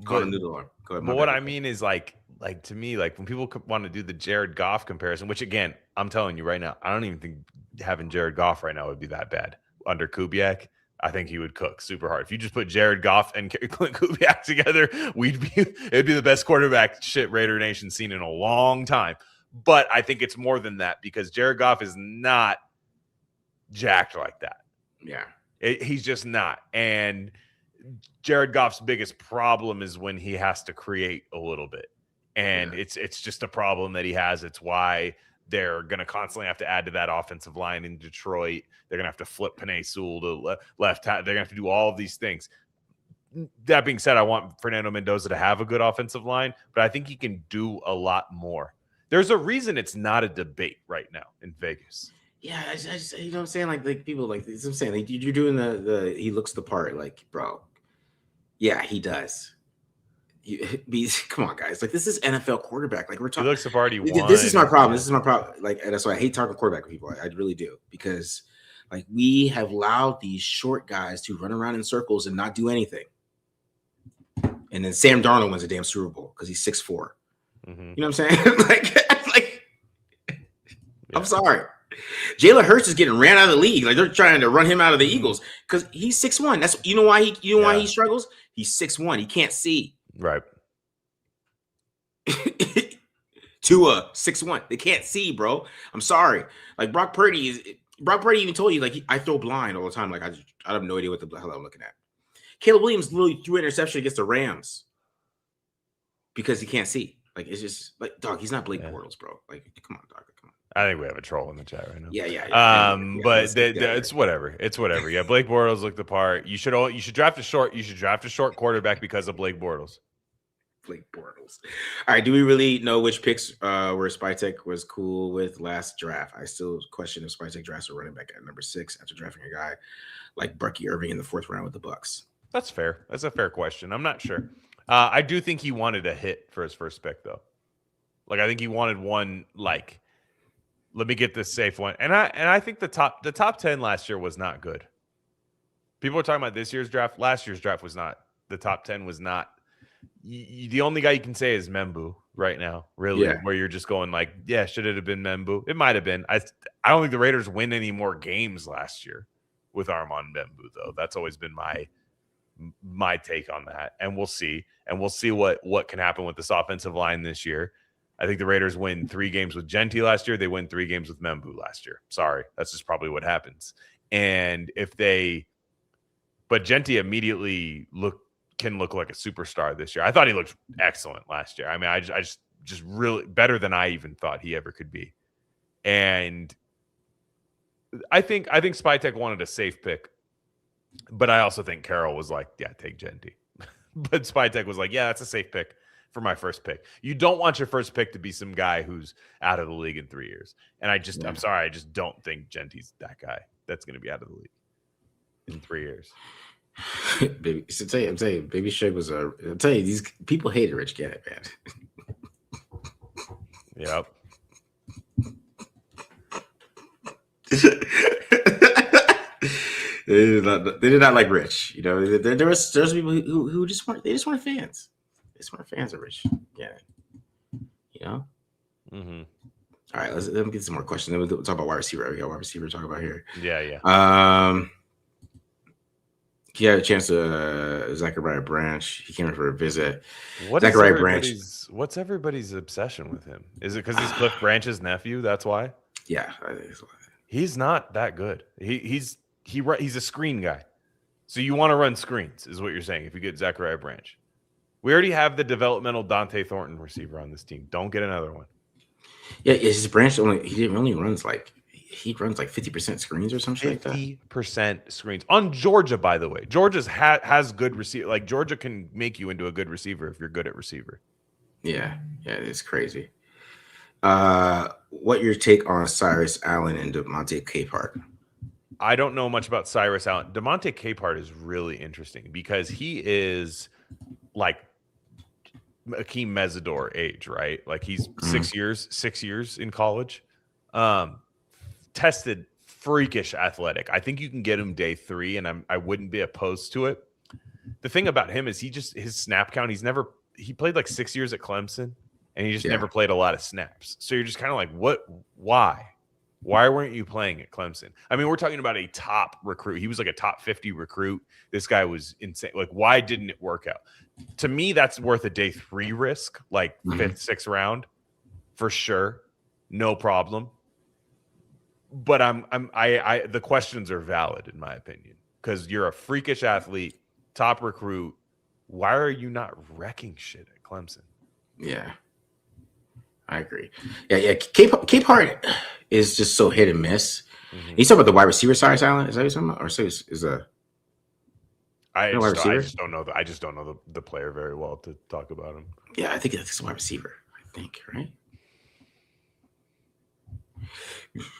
Call a noodle arm. Go ahead, but what I mean is like to me, like when people want to do the Jared Goff comparison, which again, I'm telling you right now, I don't even think having Jared Goff right now would be that bad under Kubiak. I think he would cook super hard. If you just put Jared Goff and Clint Kubiak together, it'd be the best quarterback shit Raider Nation seen in a long time. But I think it's more than that because Jared Goff is not jacked like that. Yeah. He's just not. And Jared Goff's biggest problem is when he has to create a little bit. And it's just a problem that he has. It's why they're going to constantly have to add to that offensive line in Detroit. They're going to have to flip Penei Sewell to left. They're going to have to do all of these things. That being said, I want Fernando Mendoza to have a good offensive line, but I think he can do a lot more. There's a reason it's not a debate right now in Vegas. Yeah, I just you know what I'm saying? Like people like this. I'm saying like you're doing the he looks the part, like, bro. Yeah, he does. Come on, guys. Like this is NFL quarterback. Like we're talking. He looks the part he won. This is my problem. This is my problem. Like, and that's why I hate talking quarterback with people. I really do, because like we have allowed these short guys to run around in circles and not do anything. And then Sam Darnold wins a damn Super Bowl because he's 6'4". Mm-hmm. You know what I'm saying? like I'm sorry. Jalen Hurts is getting ran out of the league. Like they're trying to run him out of the Eagles because he's 6'1". That's why he struggles. He's 6'1". He can't see. Right. Tua 6'1". They can't see, bro. I'm sorry. Like Brock Purdy even told you, like, I throw blind all the time. Like I have no idea what the hell I'm looking at. Caleb Williams literally threw an interception against the Rams because he can't see. Like it's just like, dog, he's not Blake Bortles, bro. Like, come on, dog. Come on. I think we have a troll in the chat right now. Yeah. But it's whatever. It's whatever. Yeah, Blake Bortles looked the part. You should draft a short quarterback because of Blake Bortles. Blake Bortles. All right. Do we really know which picks where Spytek was cool with last draft? I still question if Spytek drafts a running back at number 6 after drafting a guy like Bucky Irving in the 4th round with the Bucks. That's fair. That's a fair question. I'm not sure. I do think he wanted a hit for his first pick, though. Like I think he wanted one. Like, let me get this safe one. And I think the top 10 last year was not good. People are talking about this year's draft. Last year's draft was not. The top 10 was not. The only guy you can say is Membu right now, really, where you're just going like, yeah, should it have been Membu? It might have been. I don't think the Raiders win any more games last year with Armand Membu, though. That's always been my take on that. And we'll see. And we'll see what can happen with this offensive line this year. I think the Raiders win 3 games with Genty last year. They win 3 games with Membu last year. Sorry. That's just probably what happens. And but Genty immediately can look like a superstar this year. I thought he looked excellent last year. I mean, I just really better than I even thought he ever could be. And I think Spytek wanted a safe pick, but I also think Carroll was like, yeah, take Genty. But Spytek was like, yeah, that's a safe pick for my first pick. You don't want your first pick to be some guy who's out of the league in 3 years. And I'm sorry, I just don't think Genty's that guy that's going to be out of the league in 3 years. Baby, I'm saying, Baby Shug was I'll tell you, these people hated Rich Gannon, man. Yep. They did not like Rich. You know, there was people who just weren't. They just weren't fans. They just weren't fans of Rich Gannon. You know. Mm-hmm. All right, let me get some more questions. Then we'll talk about wide receiver. We got wide receiver to talk about here. Yeah. He had a chance to Zachariah Branch. He came in for a visit. What Zachariah Branch. what's everybody's obsession with him? Is it because he's Cliff Branch's nephew? That's why. Yeah, I think so. He's not that good. He's a screen guy. So you want to run screens, is what you're saying. If you get Zachariah Branch, we already have the developmental Dante Thornton receiver on this team. Don't get another one. Yeah, his Branch he runs like 50% screens or something like that. 50% screens on Georgia, by the way. Georgia's has good receiver. Like Georgia can make you into a good receiver if you're good at receiver. Yeah, it's crazy. What your take on Cyrus Allen and DeMonte Capehart? I don't know much about Cyrus Allen. DeMonte Capehart is really interesting because he is like Akeem Mesidor age, right? Like he's 6 years in college. Tested freakish athletic. I think you can get him day 3, and I wouldn't be opposed to it. The thing about him is his snap count. He played like 6 years at Clemson, and he just never played a lot of snaps. So you're just kind of like, what? Why weren't you playing at Clemson? I mean, we're talking about a top recruit. He was like a top 50 recruit. This guy was insane. Like, why didn't it work out? To me, that's worth a day 3 risk, like 5th, 6th round, for sure, no problem. But the questions are valid in my opinion because you're a freakish athlete, top recruit. Why are you not wrecking shit at Clemson? Yeah, I agree. Yeah. Capehart is just so hit and miss. You talking about the wide receiver Cyrus Allen? Is that what you're talking about? Or is a I just don't know. I just don't know the player very well to talk about him. Yeah, I think it's a wide receiver. I think, right?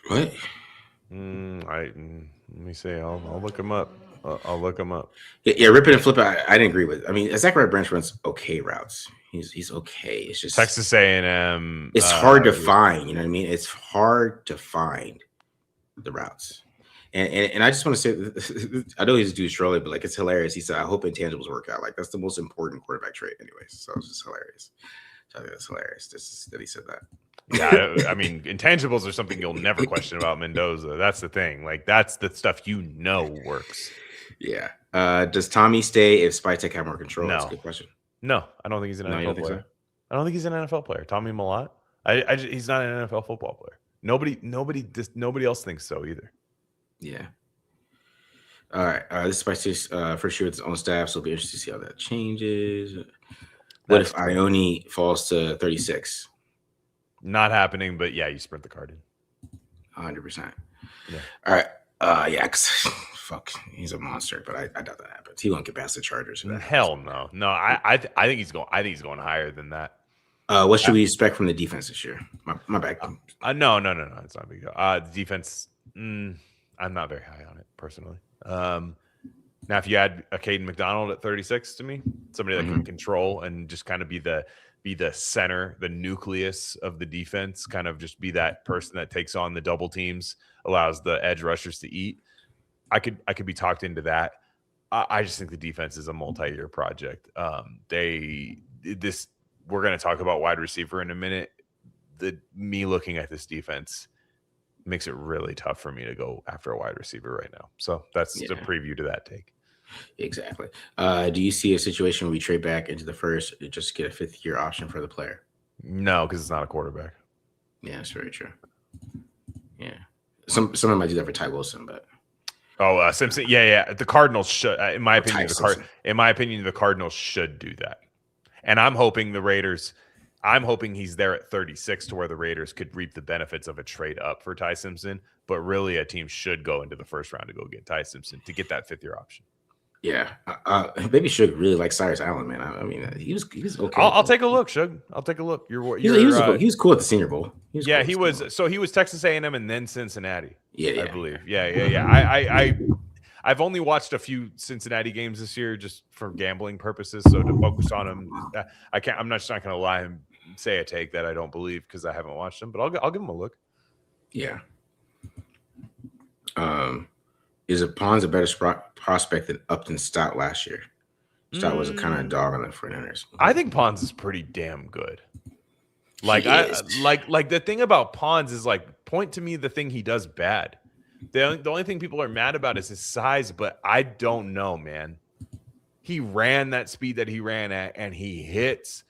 What? Let me see. I'll look him up. I'll look him up. Yeah, rip it and flip it. I didn't agree with it. I mean, Zachariah Branch runs okay routes. He's okay. It's just Texas A&M. It's hard to find. You know what I mean? It's hard to find the routes. And I just want to say, I know he's dude's trolling, but like it's hilarious. He said, "I hope intangibles work out." Like that's the most important quarterback trait, anyways. So it's just hilarious. So I think that's hilarious. That he said that. Yeah, I mean, intangibles are something you'll never question about Mendoza. That's the thing. Like that's the stuff works. Yeah. Does Tommy stay if Spytek have more control? No. That's a good question. No, I don't think he's an NFL player. I don't think he's an NFL player. Tommy Malott. He's not an NFL football player. Nobody else thinks so either. Yeah. All right. This is Spytek's first year with his own staff, so it'll be interesting to see how that changes. What if Ione falls to 36? Not happening, but yeah, you sprint the card in. 100%. Yeah. All right. Yeah, fuck, he's a monster, but I doubt that happens. He won't get past the Chargers. Hell no. No, I think he's going. I think he's going higher than that. What should we expect from the defense this year? My bad. No. It's not a big deal. The defense, I'm not very high on it personally. Now, if you add a Caden McDonald at 36 to me, somebody that can control and just kind of be the center, the nucleus of the defense, kind of just be that person that takes on the double teams, allows the edge rushers to eat. I could be talked into that. I just think the defense is a multi-year project. We're going to talk about wide receiver in a minute. Me looking at this defense makes it really tough for me to go after a wide receiver right now. So that's the preview to that take. Exactly. Do you see a situation where we trade back into the first to just get a 5th-year option for the player? No, because it's not a quarterback. Yeah, that's very true. Yeah. Someone might do that for Ty Wilson, but Simpson. Yeah. The Cardinals should, in my opinion, the Cardinals should do that. And I'm hoping he's there at 36 to where the Raiders could reap the benefits of a trade up for Ty Simpson. But really, a team should go into the first round to go get Ty Simpson to get that 5th-year option. Yeah, Baby Suge really like Cyrus Allen, man. I mean, he was okay. I'll take a look, Suge. I'll take a look. He was cool at the Senior Bowl. He was Texas A&M and then Cincinnati. Yeah, I believe. Yeah. I've only watched a few Cincinnati games this year just for gambling purposes, so to focus on him, I'm not going to lie and say a take that I don't believe because I haven't watched him, but I'll give him a look. Yeah. Is Pons a better prospect than Upton Stout last year? Stout was a kind of dog on the 49ers. I think Pons is pretty damn good. Like the thing about Pons is like point to me the thing he does bad. The only thing people are mad about is his size, but I don't know, man. He ran that speed that he ran at, and he hits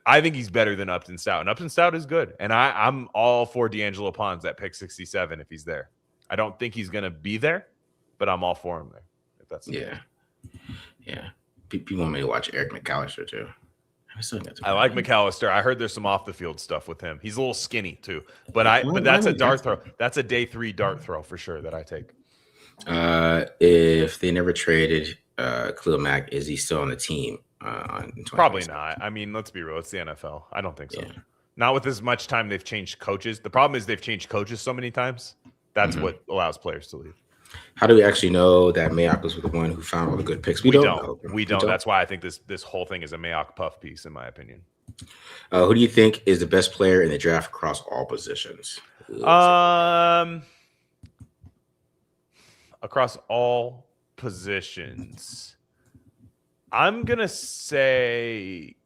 I think he's better than Upton Stout, and Upton Stout is good. And I'm all for D'Angelo Pons at pick 67 if he's there. I don't think he's going to be there, but I'm all for him there. If that's the case. Yeah. People want me to watch Eric McAllister too. I like McAllister. I heard there's some off the field stuff with him. He's a little skinny too, but that's a dart throw. That's a day 3 dart throw for sure that I take. If they never traded Khalil Mack, is he still on the team? Probably not. I mean, let's be real. It's the NFL. I don't think so. Yeah. Not with as much time they've changed coaches. The problem is they've changed coaches so many times. That's what allows players to leave. How do we actually know that Mayock was the one who found all the good picks? We don't know. We don't. That's why I think this whole thing is a Mayock puff piece, in my opinion. Who do you think is the best player in the draft across all positions? Across all positions, I'm gonna say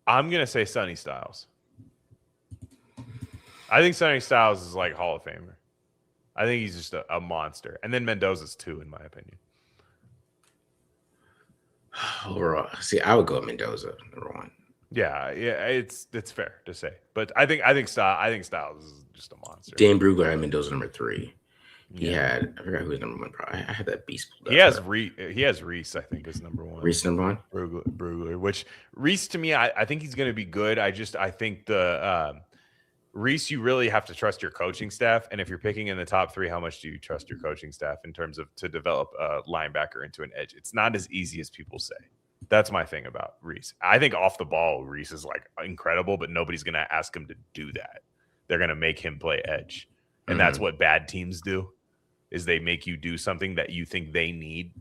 Sonny Styles. I think Sonny Styles is like Hall of Famer. I think he's just a monster. And then Mendoza's 2, in my opinion. Overall, see, I would go with Mendoza, number 1. Yeah, it's fair to say. But I think Styles is just a monster. Dan Brugler had Mendoza number 3. He had, I forgot who was number 1. Probably I had that beast. He has Reese, I think, is number 1. Reese number 1. Brugler, which Reese to me, I think he's going to be good. I think the Reese, you really have to trust your coaching staff. And if you're picking in the top 3, how much do you trust your coaching staff in terms of to develop a linebacker into an edge? It's not as easy as people say. That's my thing about Reese. I think off the ball, Reese is like incredible, but nobody's going to ask him to do that. They're going to make him play edge. And that's what bad teams do, is they make you do something that you think they need.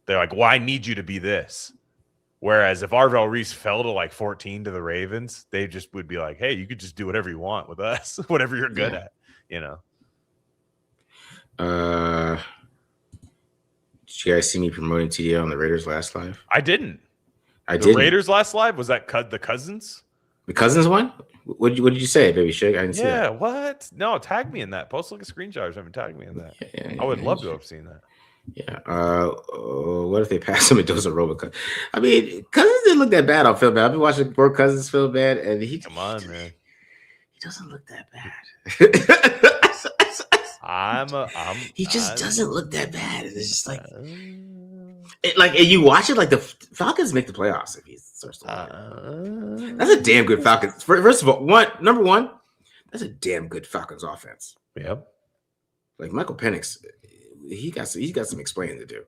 They're like, well, I need you to be this. Whereas if Arvell Reese fell to like 14 to the Ravens, they just would be like, hey, you could just do whatever you want with us, whatever you're good at, you know? Did you guys see me promoting TDL on the Raiders last live? I didn't. The Raiders last live? Was that the Cousins? The Cousins one? What did you say, baby Shake? I didn't see that. Yeah, what? No, tag me in that. Post like a screenshot or something. Tag me in that. I would love to have seen that. Yeah. What if they pass him Mendoza Robocop? I mean, Cousins didn't look that bad on film. I've been watching Brock Cousins feel bad, and come on, man. He doesn't look that bad. He just doesn't look that bad. It's just like, and you watch it like the Falcons make the playoffs if he starts to. That's a damn good Falcons. First of all, number one, that's a damn good Falcons offense. Yep. Like Michael Penix, he got some explaining to do.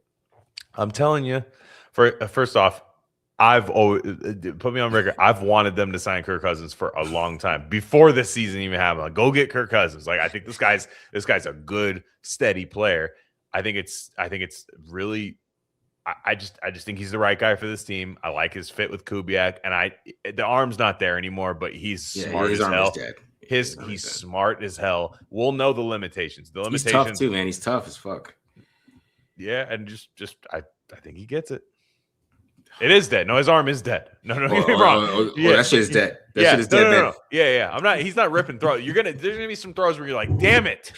I'm telling you, first off, I've always put me on record. I've wanted them to sign Kirk Cousins for a long time before this season even happened. Like, go get Kirk Cousins. Like, I think this guy's a good, steady player. I think it's really. I just think he's the right guy for this team. I like his fit with Kubiak, and the arm's not there anymore, but he's smart as hell. He's smart as hell. We'll know the limitations. He's tough too, man. He's tough as fuck. Yeah, and I think he gets it. It is dead. No, his arm is dead. No, get me wrong. That shit is dead. Shit is dead. No. Yeah. He's not ripping throws. There's gonna be some throws where you're like, damn it.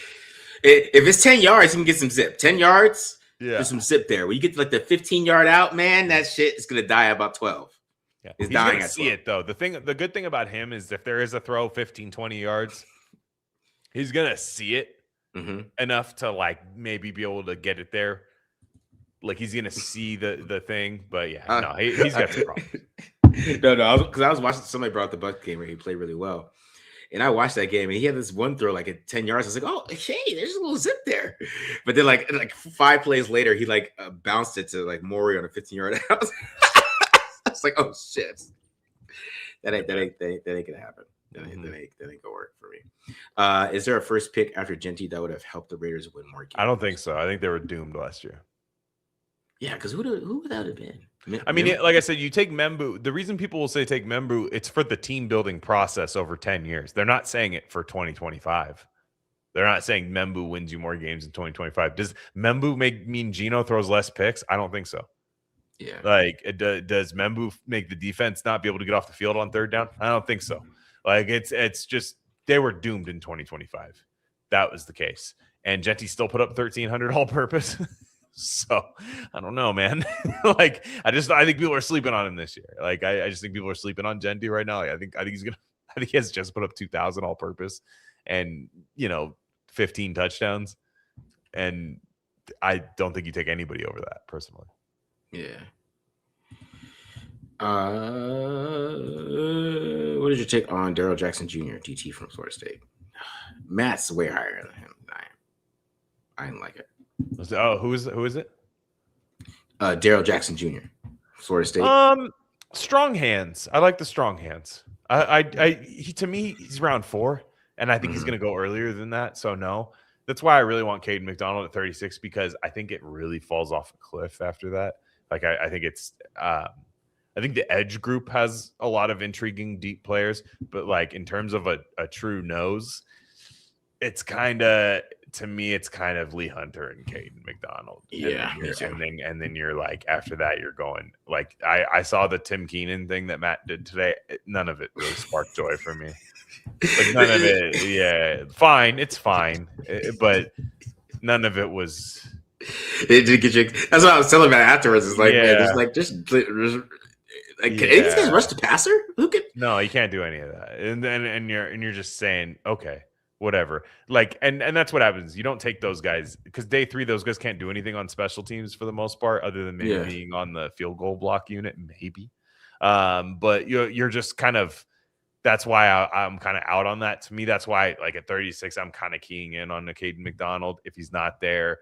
If it's 10 yards, you can get some zip. 10 yards. Yeah. There's some zip there. When you get to like the 15-yard out, man, that shit is gonna die about 12. Yeah. He's dying gonna see it though. The good thing about him is if there is a throw 15, 20 yards, he's gonna see it enough to like maybe be able to get it there. Like he's gonna see the thing, but yeah, he's got some problems. No, because I was watching. Somebody brought the Bucs game where he played really well, and I watched that game, and he had this one throw like at 10 yards. I was like, oh, hey, there's a little zip there, but then like 5 plays later, he like bounced it to like Maury on a 15-yard out. I was like, oh shit, that ain't gonna happen. That ain't gonna work for me. Is there a first pick after Genty that would have helped the Raiders win more games? I don't think so. I think they were doomed last year. Yeah, because who would that have been? I mean, like I said, you take Membu. The reason people will say take Membu, it's for the team building process over 10 years. They're not saying it for 2025. They're not saying Membu wins you more games in 2025. Does Membu mean Geno throws less picks? I don't think so. Yeah. Like, does Membu make the defense not be able to get off the field on third down? I don't think so. Like, it's just they were doomed in 2025. That was the case. And Genty still put up 1,300 all-purpose. So I don't know, man. Like I think people are sleeping on him this year. Like I just think people are sleeping on Genty right now. Like, I think he has just put up 2,000 all purpose and 15 touchdowns. And I don't think you take anybody over that personally. Yeah. What did you take on Daryl Jackson Jr., DT from Florida State? Matt's way higher than him. I didn't like it. Oh, who is it? Daryl Jackson Jr., Florida State. Strong hands. I like the strong hands. To me, he's round 4, and I think he's going to go earlier than that. So no, that's why I really want Caden McDonald at 36 because I think it really falls off a cliff after that. Like I think it's. I think the edge group has a lot of intriguing deep players, but like in terms of a true nose, it's kind of Lee Hunter and Caden McDonald. Yeah, and then you're like after that you're going like I saw the Tim Keenan thing that Matt did today. None of it really sparked joy for me. Like none of it. Yeah, fine, it's fine, but none of it was. It did get you. That's what I was telling Matt afterwards. It's like, man, there's like just. Like, can any of these guys rush the passer? Who can? No, you can't do any of that. And you're just saying, okay, whatever. Like, and that's what happens. You don't take those guys because day 3, those guys can't do anything on special teams for the most part, other than maybe being on the field goal block unit, maybe. But you're just kind of. That's why I'm kind of out on that. To me, that's why like at 36, I'm kind of keying in on the Caden McDonald. If he's not there,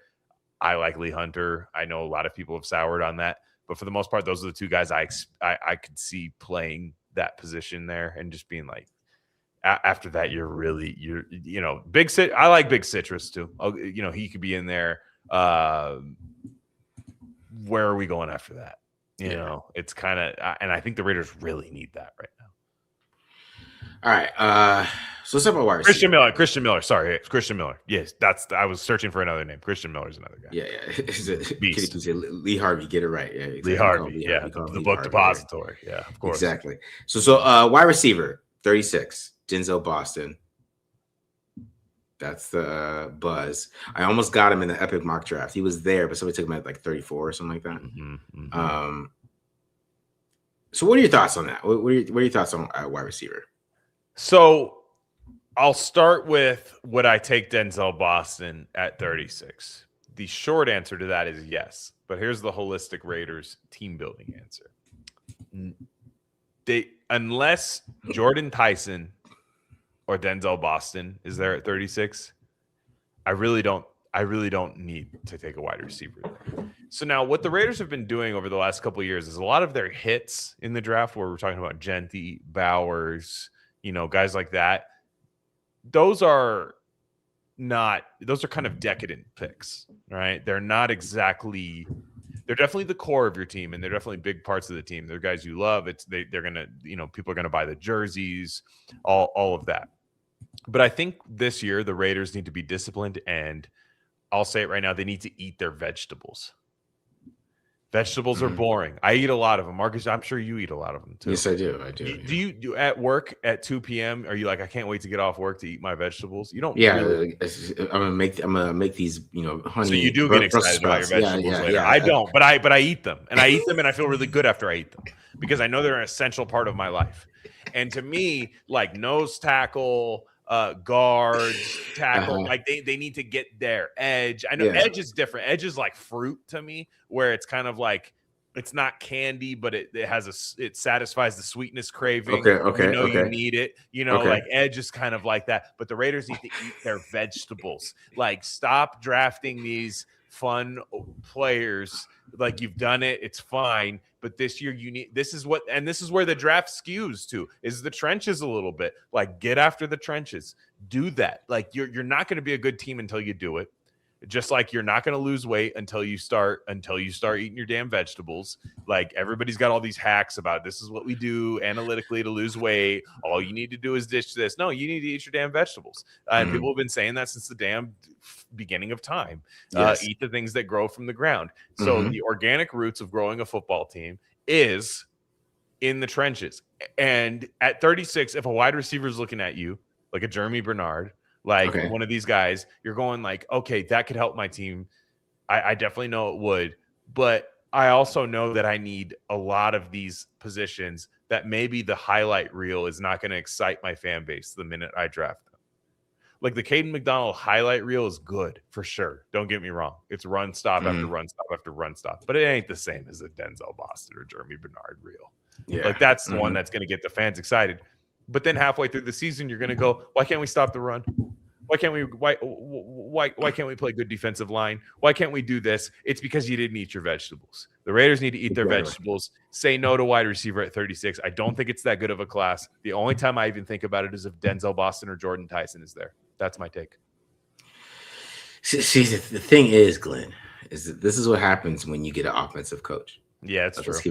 I like Lee Hunter. I know a lot of people have soured on that. But for the most part, those are the 2 guys I could see playing that position there and just being like, after that, you're big sit. I like big citrus too. He could be in there. Where are we going after that? It's kind of, and I think the Raiders really need that right now. All right. So let's talk about wide receiver. Christian Miller. Sorry, it's Christian Miller. Yes, I was searching for another name. Christian Miller is another guy. Yeah. Lee Harvey, get it right. Yeah, exactly. Lee Harvey. The book depository. Yeah, of course. Exactly. So wide receiver, 36, Denzel Boston. That's the buzz. I almost got him in the epic mock draft. He was there, but somebody took him at like 34 or something like that. So what are your thoughts on that? What are your thoughts on wide receiver? So I'll start with would I take Denzel Boston at 36? The short answer to that is yes. But here's the holistic Raiders team building answer. Unless Jordan Tyson or Denzel Boston is there at 36, I really don't need to take a wide receiver there. So now what the Raiders have been doing over the last couple of years is a lot of their hits in the draft where we're talking about Genty, Bowers, guys like that. Those are kind of decadent picks, right? They're definitely the core of your team, and they're definitely big parts of the team. They're guys you love. They're gonna, people are gonna buy the jerseys, all of that. But I think this year the Raiders need to be disciplined, and I'll say it right now, they need to eat their vegetables. Vegetables are boring. I eat a lot of them. Marcus, I'm sure you eat a lot of them too. Yes, I do. Do you at work at 2 p.m. Are you like, I can't wait to get off work to eat my vegetables? You don't. Yeah, really... I'm gonna make these, honey. So you do get excited about your vegetables later. I don't, but I eat them, and I feel really good after I eat them because I know they're an essential part of my life. And to me, like nose tackle, guards, tackle, like they need to get their edge. I know edge is different. Edge is like fruit to me, where it's kind of like it's not candy, but it satisfies the sweetness craving. You need it. Like edge is kind of like that. But the Raiders need to eat their vegetables. Like stop drafting these fun players. Like you've done it, it's fine. But this year this is where the draft skews to is the trenches a little bit. Like get after the trenches. Do that. Like you're not going to be a good team until you do it. Just like you're not going to lose weight until you start eating your damn vegetables. Like everybody's got all these hacks about this is what we do analytically to lose weight. All you need to do is ditch this. No, you need to eat your damn vegetables. And people have been saying that since the damn beginning of time. Eat the things that grow from the ground. So the organic roots of growing a football team is in the trenches. And at 36, if a wide receiver is looking at you, like a Jeremy Bernard, one of these guys, you're going like, okay, that could help my team. I definitely know it would, but I also know that I need a lot of these positions that maybe the highlight reel is not going to excite my fan base the minute I draft them. Like the Caden McDonald highlight reel is good for sure. Don't get me wrong. It's run stop after run stop after run stop, but it ain't the same as a Denzel Boston or Jeremy Bernard reel. Yeah. Like that's the one that's going to get the fans excited. But then halfway through the season, you're going to go, why can't we stop the run? Why can't we play good defensive line? Why can't we do this? It's because you didn't eat your vegetables. The Raiders need to eat their vegetables. Say no to wide receiver at 36. I don't think it's that good of a class. The only time I even think about it is if Denzel Boston or Jordan Tyson is there. That's my take. See, the thing is, Glenn, is that this is what happens when you get an offensive coach. Yeah, it's true. Let's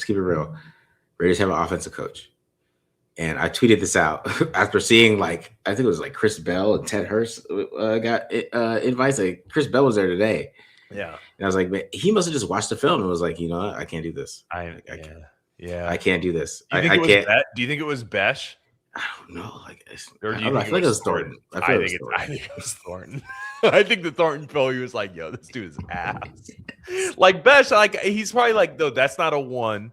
keep it real. Raiders have an offensive coach. And I tweeted this out after seeing, like, I think it was like Chris Bell and Ted Hurst got advice. Like, Chris Bell was there today. Yeah. And I was like, man, he must have just watched the film and was like, you know what? I can't do this. I can't do do you think it was Besh? I don't know. Like, I feel like it was Thornton. I think it was Thornton. I think the Thornton Phil, he was like, yo, this dude is ass. Like Besh, like he's probably like, no, that's not a one.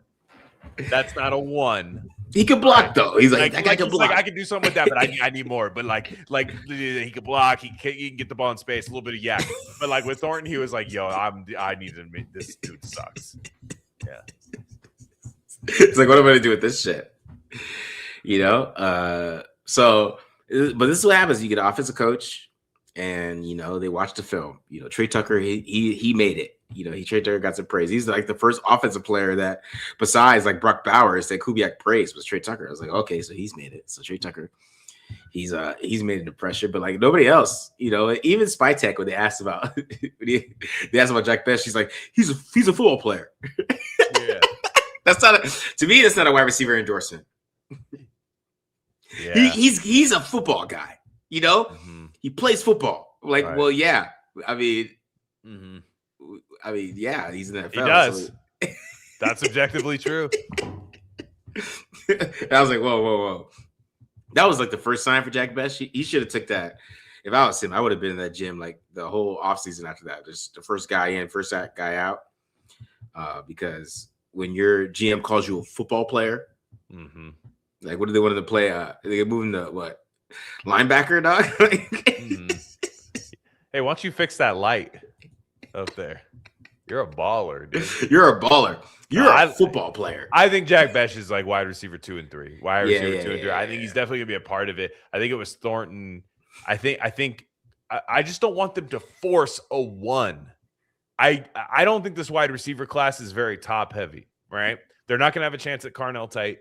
That's not a one. He can block though. He's like, I can block. Like, I can do something with that, but I need more. But like he can block. He can get the ball in space. A little bit of yak. But like with Thornton, he was like, yo, I need to admit this dude sucks. Yeah. It's like, what am I gonna do with this shit? You know. So, but this is what happens. You get an offensive coach, and you know they watch the film. You know, Trey Tucker, he made it. You know, Trey Tucker got some praise. He's like the first offensive player that, besides like Brock Bowers, that Kubiak praised was Trey Tucker. I was like, okay, so he's made it. So Trey Tucker, he's made it to pressure, but like nobody else. You know, even Spytek, when they asked about Jack Best, he's like, he's a football player. Yeah, that's not a wide receiver endorsement. Yeah, he's a football guy. You know, he plays football. Like, right. Well, yeah. I mean, yeah, he's in that. He does. So. That's objectively true. I was like, whoa. That was like the first sign for Jack Best. He should have took that. If I was him, I would have been in that gym like the whole offseason after that. Just the first guy in, first guy out. Because when your GM calls you a football player, like what do they want to play? They moving to what? Linebacker, dog? Hey, why don't you fix that light up there? You're a baller, dude. You're a baller. You're a football player. I think Jack Best is like wide receiver 2 and 3. Wide receiver 2 and 3. I think he's definitely gonna be a part of it. I think it was Thornton. I just don't want them to force a 1. I don't think this wide receiver class is very top heavy, right? They're not gonna have a chance at Carnell Tate.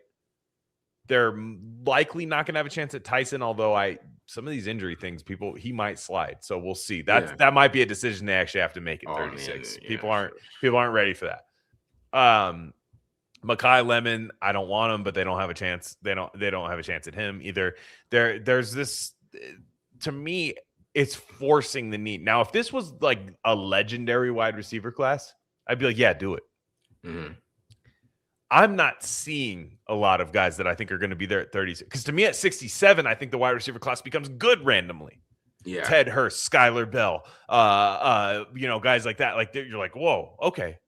They're likely not gonna have a chance at Tyson, although some of these injury things, he might slide. So we'll see. That might be a decision they actually have to make at 36. People aren't ready for that. Mekhi Lemon, I don't want him, but they don't have a chance. They don't have a chance at him either. There's this, to me, it's forcing the need. Now, if this was like a legendary wide receiver class, I'd be like, yeah, do it. I'm not seeing a lot of guys that I think are going to be there at 36. Because to me, at 67, I think the wide receiver class becomes good randomly. Yeah, Ted Hurst, Skylar Bell, guys like that. Like you're like, whoa, okay.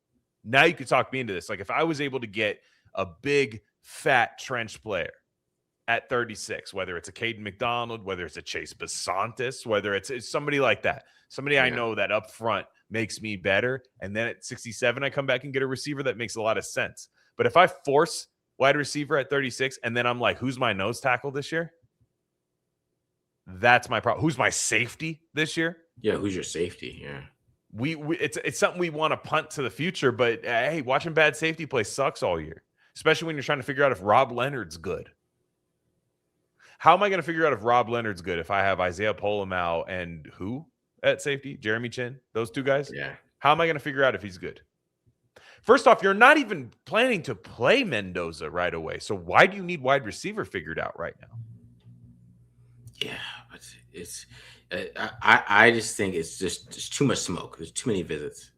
Now you could talk me into this. Like if I was able to get a big, fat trench player at 36, whether it's a Caden McDonald, whether it's a Chase Besantis, whether it's somebody like that, somebody I know that up front makes me better. And then at 67, I come back and get a receiver that makes a lot of sense. But if I force wide receiver at 36 and then I'm like, who's my nose tackle this year? That's my problem. Who's my safety this year? Yeah, who's your safety? Yeah. It's something we want to punt to the future, but hey, watching bad safety play sucks all year, especially when you're trying to figure out if Rob Leonard's good. How am I going to figure out if Rob Leonard's good if I have Isaiah Polamau and who at safety? Jeremy Chin, those two guys? Yeah. How am I going to figure out if he's good? First off, you're not even planning to play Mendoza right away. So why do you need wide receiver figured out right now? Yeah, but it's I just think it's just too much smoke. There's too many visits.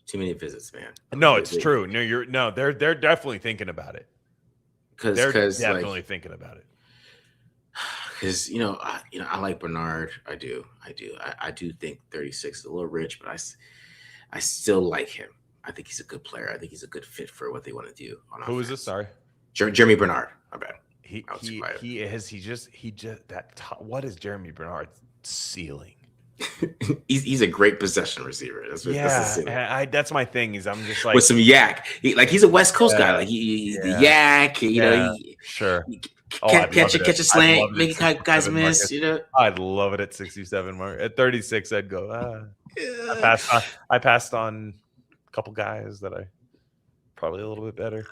Too many visits, man. No, it's true. They're definitely thinking about it. They're definitely thinking about it. because I like Bernard. I do. I do think 36 is a little rich, but I still like him. I think he's a good player. I think he's a good fit for what they want to do on offense. Who is this? Sorry, Jeremy Bernard. My bad. He just what is Jeremy Bernard's ceiling? he's a great possession receiver. That's my thing. Is I'm just like with some yak. He's a West Coast guy. Like the yak. Sure. Catch a slant, make guys miss. I'd love it at 67 mark. At 36, I'd go. I passed on a couple guys that I probably a little bit better.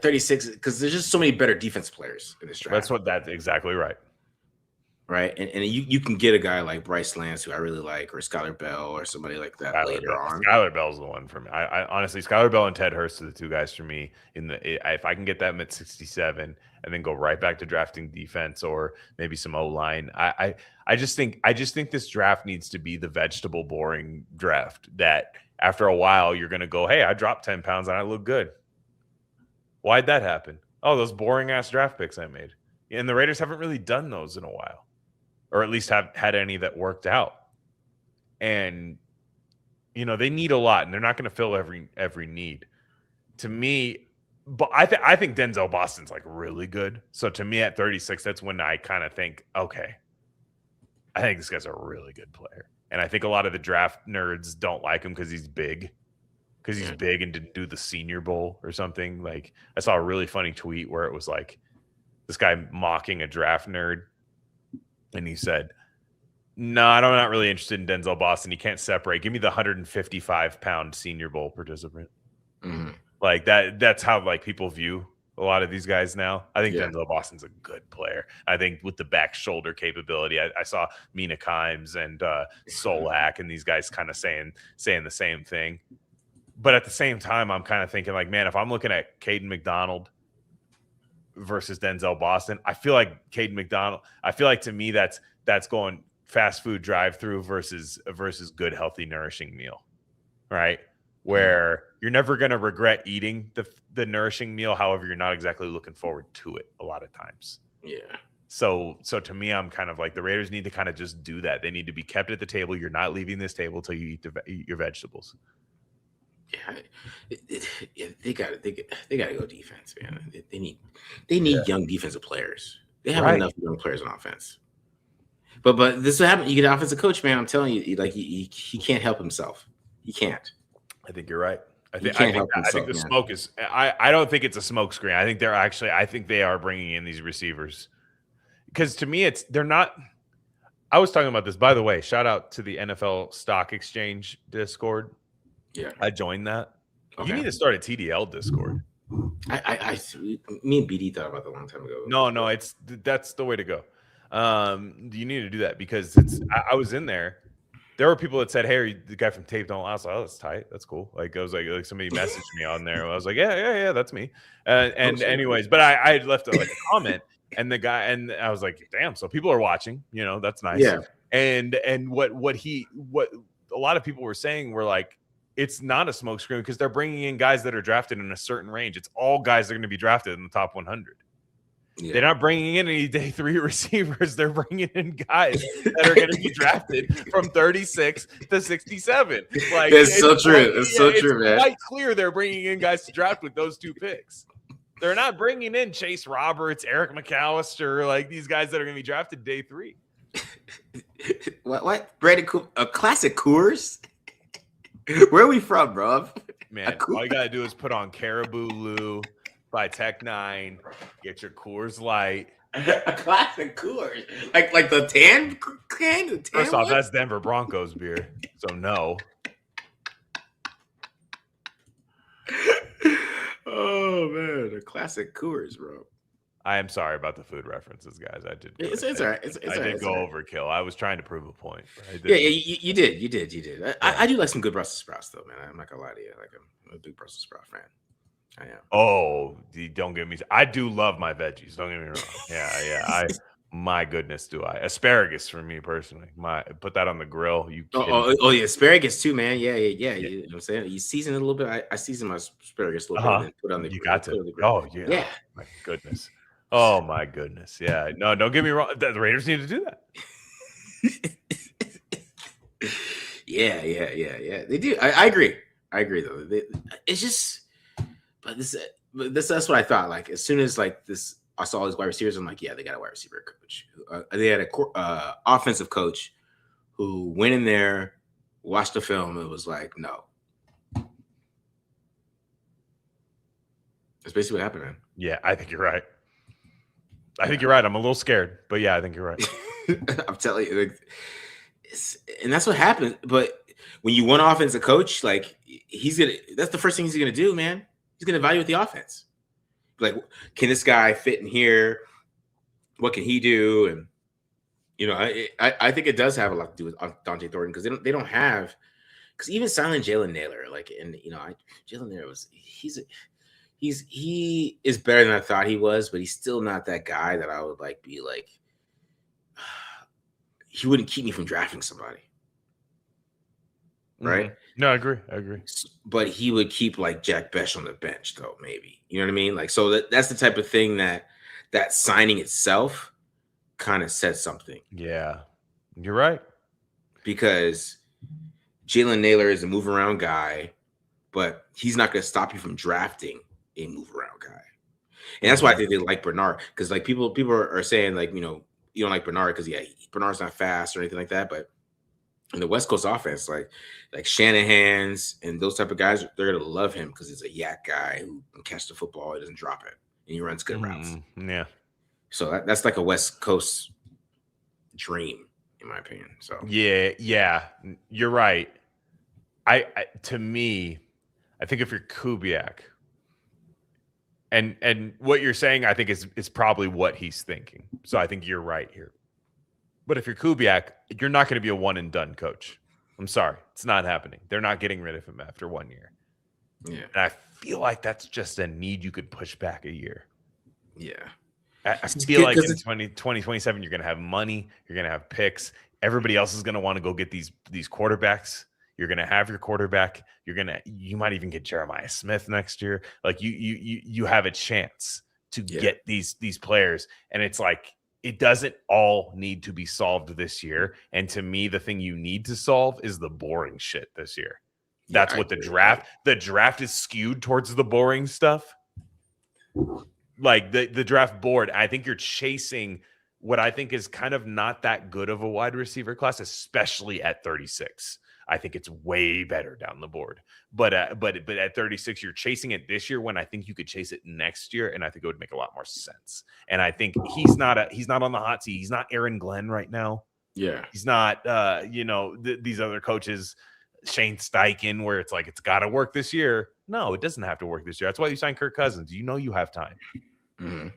36 because there's just so many better defense players in this draft. That's exactly right. Right, and you can get a guy like Bryce Lance, who I really like, or Skylar Bell, or somebody like that later on. Skylar Bell's the one for me. I honestly, Skylar Bell and Ted Hurst are the two guys for me. If I can get them at 67 and then go right back to drafting defense or maybe some O-line, I just think this draft needs to be the vegetable boring draft that after a while you're going to go, hey, I dropped 10 pounds and I look good. Why'd that happen? Oh, those boring ass draft picks I made, and the Raiders haven't really done those in a while. Or at least have had any that worked out. And, they need a lot, and they're not going to fill every need. To me, but I think Denzel Boston's like really good. So to me at 36, that's when I kind of think, okay, I think this guy's a really good player. And I think a lot of the draft nerds don't like him because he's big. Because he's big and didn't do the Senior Bowl or something. Like, I saw a really funny tweet where it was like this guy mocking a draft nerd. And he said, no, I'm not really interested in Denzel Boston. He can't separate. Give me the 155-pound Senior Bowl participant. Mm-hmm. Like that's how like people view a lot of these guys now. I think Denzel Boston's a good player. I think with the back shoulder capability, I saw Mina Kimes and Solak and these guys kind of saying the same thing. But at the same time, I'm kind of thinking like, man, if I'm looking at Caden McDonald versus Denzel Boston, I feel like Caden McDonald. I feel like to me that's going fast food drive-through versus good, healthy, nourishing meal, right? Where you're never going to regret eating the nourishing meal. However, you're not exactly looking forward to it a lot of times. Yeah. So to me, I'm kind of like the Raiders need to kind of just do that. They need to be kept at the table. You're not leaving this table till you eat your vegetables. Yeah, they got to go defense, man. They need young defensive players. They have enough young players on offense. But this is what happens. You get an offensive coach, man. I'm telling you, like he can't help himself. He can't. I think you're right. I think the smoke is. I don't think it's a smoke screen. I think they are bringing in these receivers because to me they're not. I was talking about this, by the way. Shout out to the NFL Stock Exchange Discord. Yeah, I joined that. Okay. You need to start a TDL Discord. Me and BD thought about that a long time ago. No, that's the way to go. You need to do that because I was in there. There were people that said, "Hey, are you the guy from Tape Don't Lie?" I was like, "Oh, that's tight. That's cool." Like I was like somebody messaged me on there. I was like, "Yeah, that's me." Anyways, but I had left a comment, and the guy and I was like, "Damn!" So people are watching. That's nice. Yeah. And what a lot of people were saying were like, it's not a smokescreen because they're bringing in guys that are drafted in a certain range. It's all guys that are going to be drafted in the top 100. Yeah. They're not bringing in any day 3 receivers. They're bringing in guys that are going to be drafted from 36 to 67. Like it's so true. It's so true, man. It's quite clear they're bringing in guys to draft with those 2 picks. They're not bringing in Chase Roberts, Eric McAllister, like these guys that are going to be drafted day 3. What? Brandon, a classic Coors? Where are we from, bro? Man, all you gotta do is put on Caribou Lou, buy Tech 9, get your Coors Light. A classic Coors, like the tan can. The tan First off, that's Denver Broncos beer, so no. Oh man, a classic Coors, bro. I am sorry about the food references, guys. I did. It's all right. I did go overkill. I was trying to prove a point. Yeah, you did. I do like some good Brussels sprouts, though, man. I'm not gonna lie to you. Like I'm a big Brussels sprout fan. I am. Oh, don't get me. I do love my veggies. Don't get me wrong. Yeah. My goodness, do I? Asparagus for me personally. Put that on the grill. Yeah, asparagus too, man. Yeah. You know what I'm saying? You season it a little bit. I season my asparagus a little bit and then put on the. You got to. The grill. Oh yeah. My goodness. Oh my goodness. Yeah. No, don't get me wrong. The Raiders need to do that. Yeah. They do. I agree. I agree though. It's just, that's what I thought. Like as soon as like this, I saw these wide receivers. I'm like, yeah, they got a wide receiver coach. They had a offensive coach who went in there, watched the film, and was like, no. That's basically what happened, man. Yeah, I think you're right. I think you're right. I'm a little scared, but yeah, I think you're right. I'm telling you, like, and that's what happened. But when you want offensive coach, like that's the first thing he's gonna do, man. He's gonna evaluate the offense. Like, can this guy fit in here? What can he do? And I think it does have a lot to do with Dante Thornton because they don't have, because even silent Jalen Naylor, like, and Jalen Naylor he is better than I thought he was, but he's still not that guy that I would like be like, he wouldn't keep me from drafting somebody. Right? Mm-hmm. No, I agree. But he would keep like Jack Besh on the bench, though, maybe. You know what I mean? Like, so that's the type of thing that signing itself kind of says something. Yeah, you're right. Because Jalen Naylor is a move around guy, but he's not going to stop you from drafting a move around guy. And that's why I think they like Bernard. Because like people are saying like, you don't like Bernard because Bernard's not fast or anything like that. But in the West Coast offense, like Shanahan's and those type of guys, they're gonna love him because he's a yak guy who can catch the football, he doesn't drop it, and he runs good routes. Yeah. So that's like a West Coast dream, in my opinion. So yeah, you're right. I to me, I think if you're Kubiak, and what you're saying, I think is probably what he's thinking. So I think you're right here. But if you're Kubiak, you're not going to be a one and done coach. I'm sorry. It's not happening. They're not getting rid of him after 1 year. Yeah. And I feel like that's just a need you could push back a year. Yeah. I feel like in 2027, you're going to have money. You're going to have picks. Everybody else is going to want to go get these quarterbacks. You're going to have your quarterback. You might even get Jeremiah Smith next year. Like you have a chance to get these players. And it's like, it doesn't all need to be solved this year. And to me, the thing you need to solve is the boring shit this year. That's what the draft is skewed towards the boring stuff. Like the draft board, I think you're chasing what I think is kind of not that good of a wide receiver class, especially at 36. I think it's way better down the board. But at 36, you're chasing it this year when I think you could chase it next year, and I think it would make a lot more sense. And I think he's not on the hot seat. He's not Aaron Glenn right now. Yeah. He's not these other coaches, Shane Steichen, where it's like it's got to work this year. No, it doesn't have to work this year. That's why you signed Kirk Cousins. You know you have time. Mm-hmm.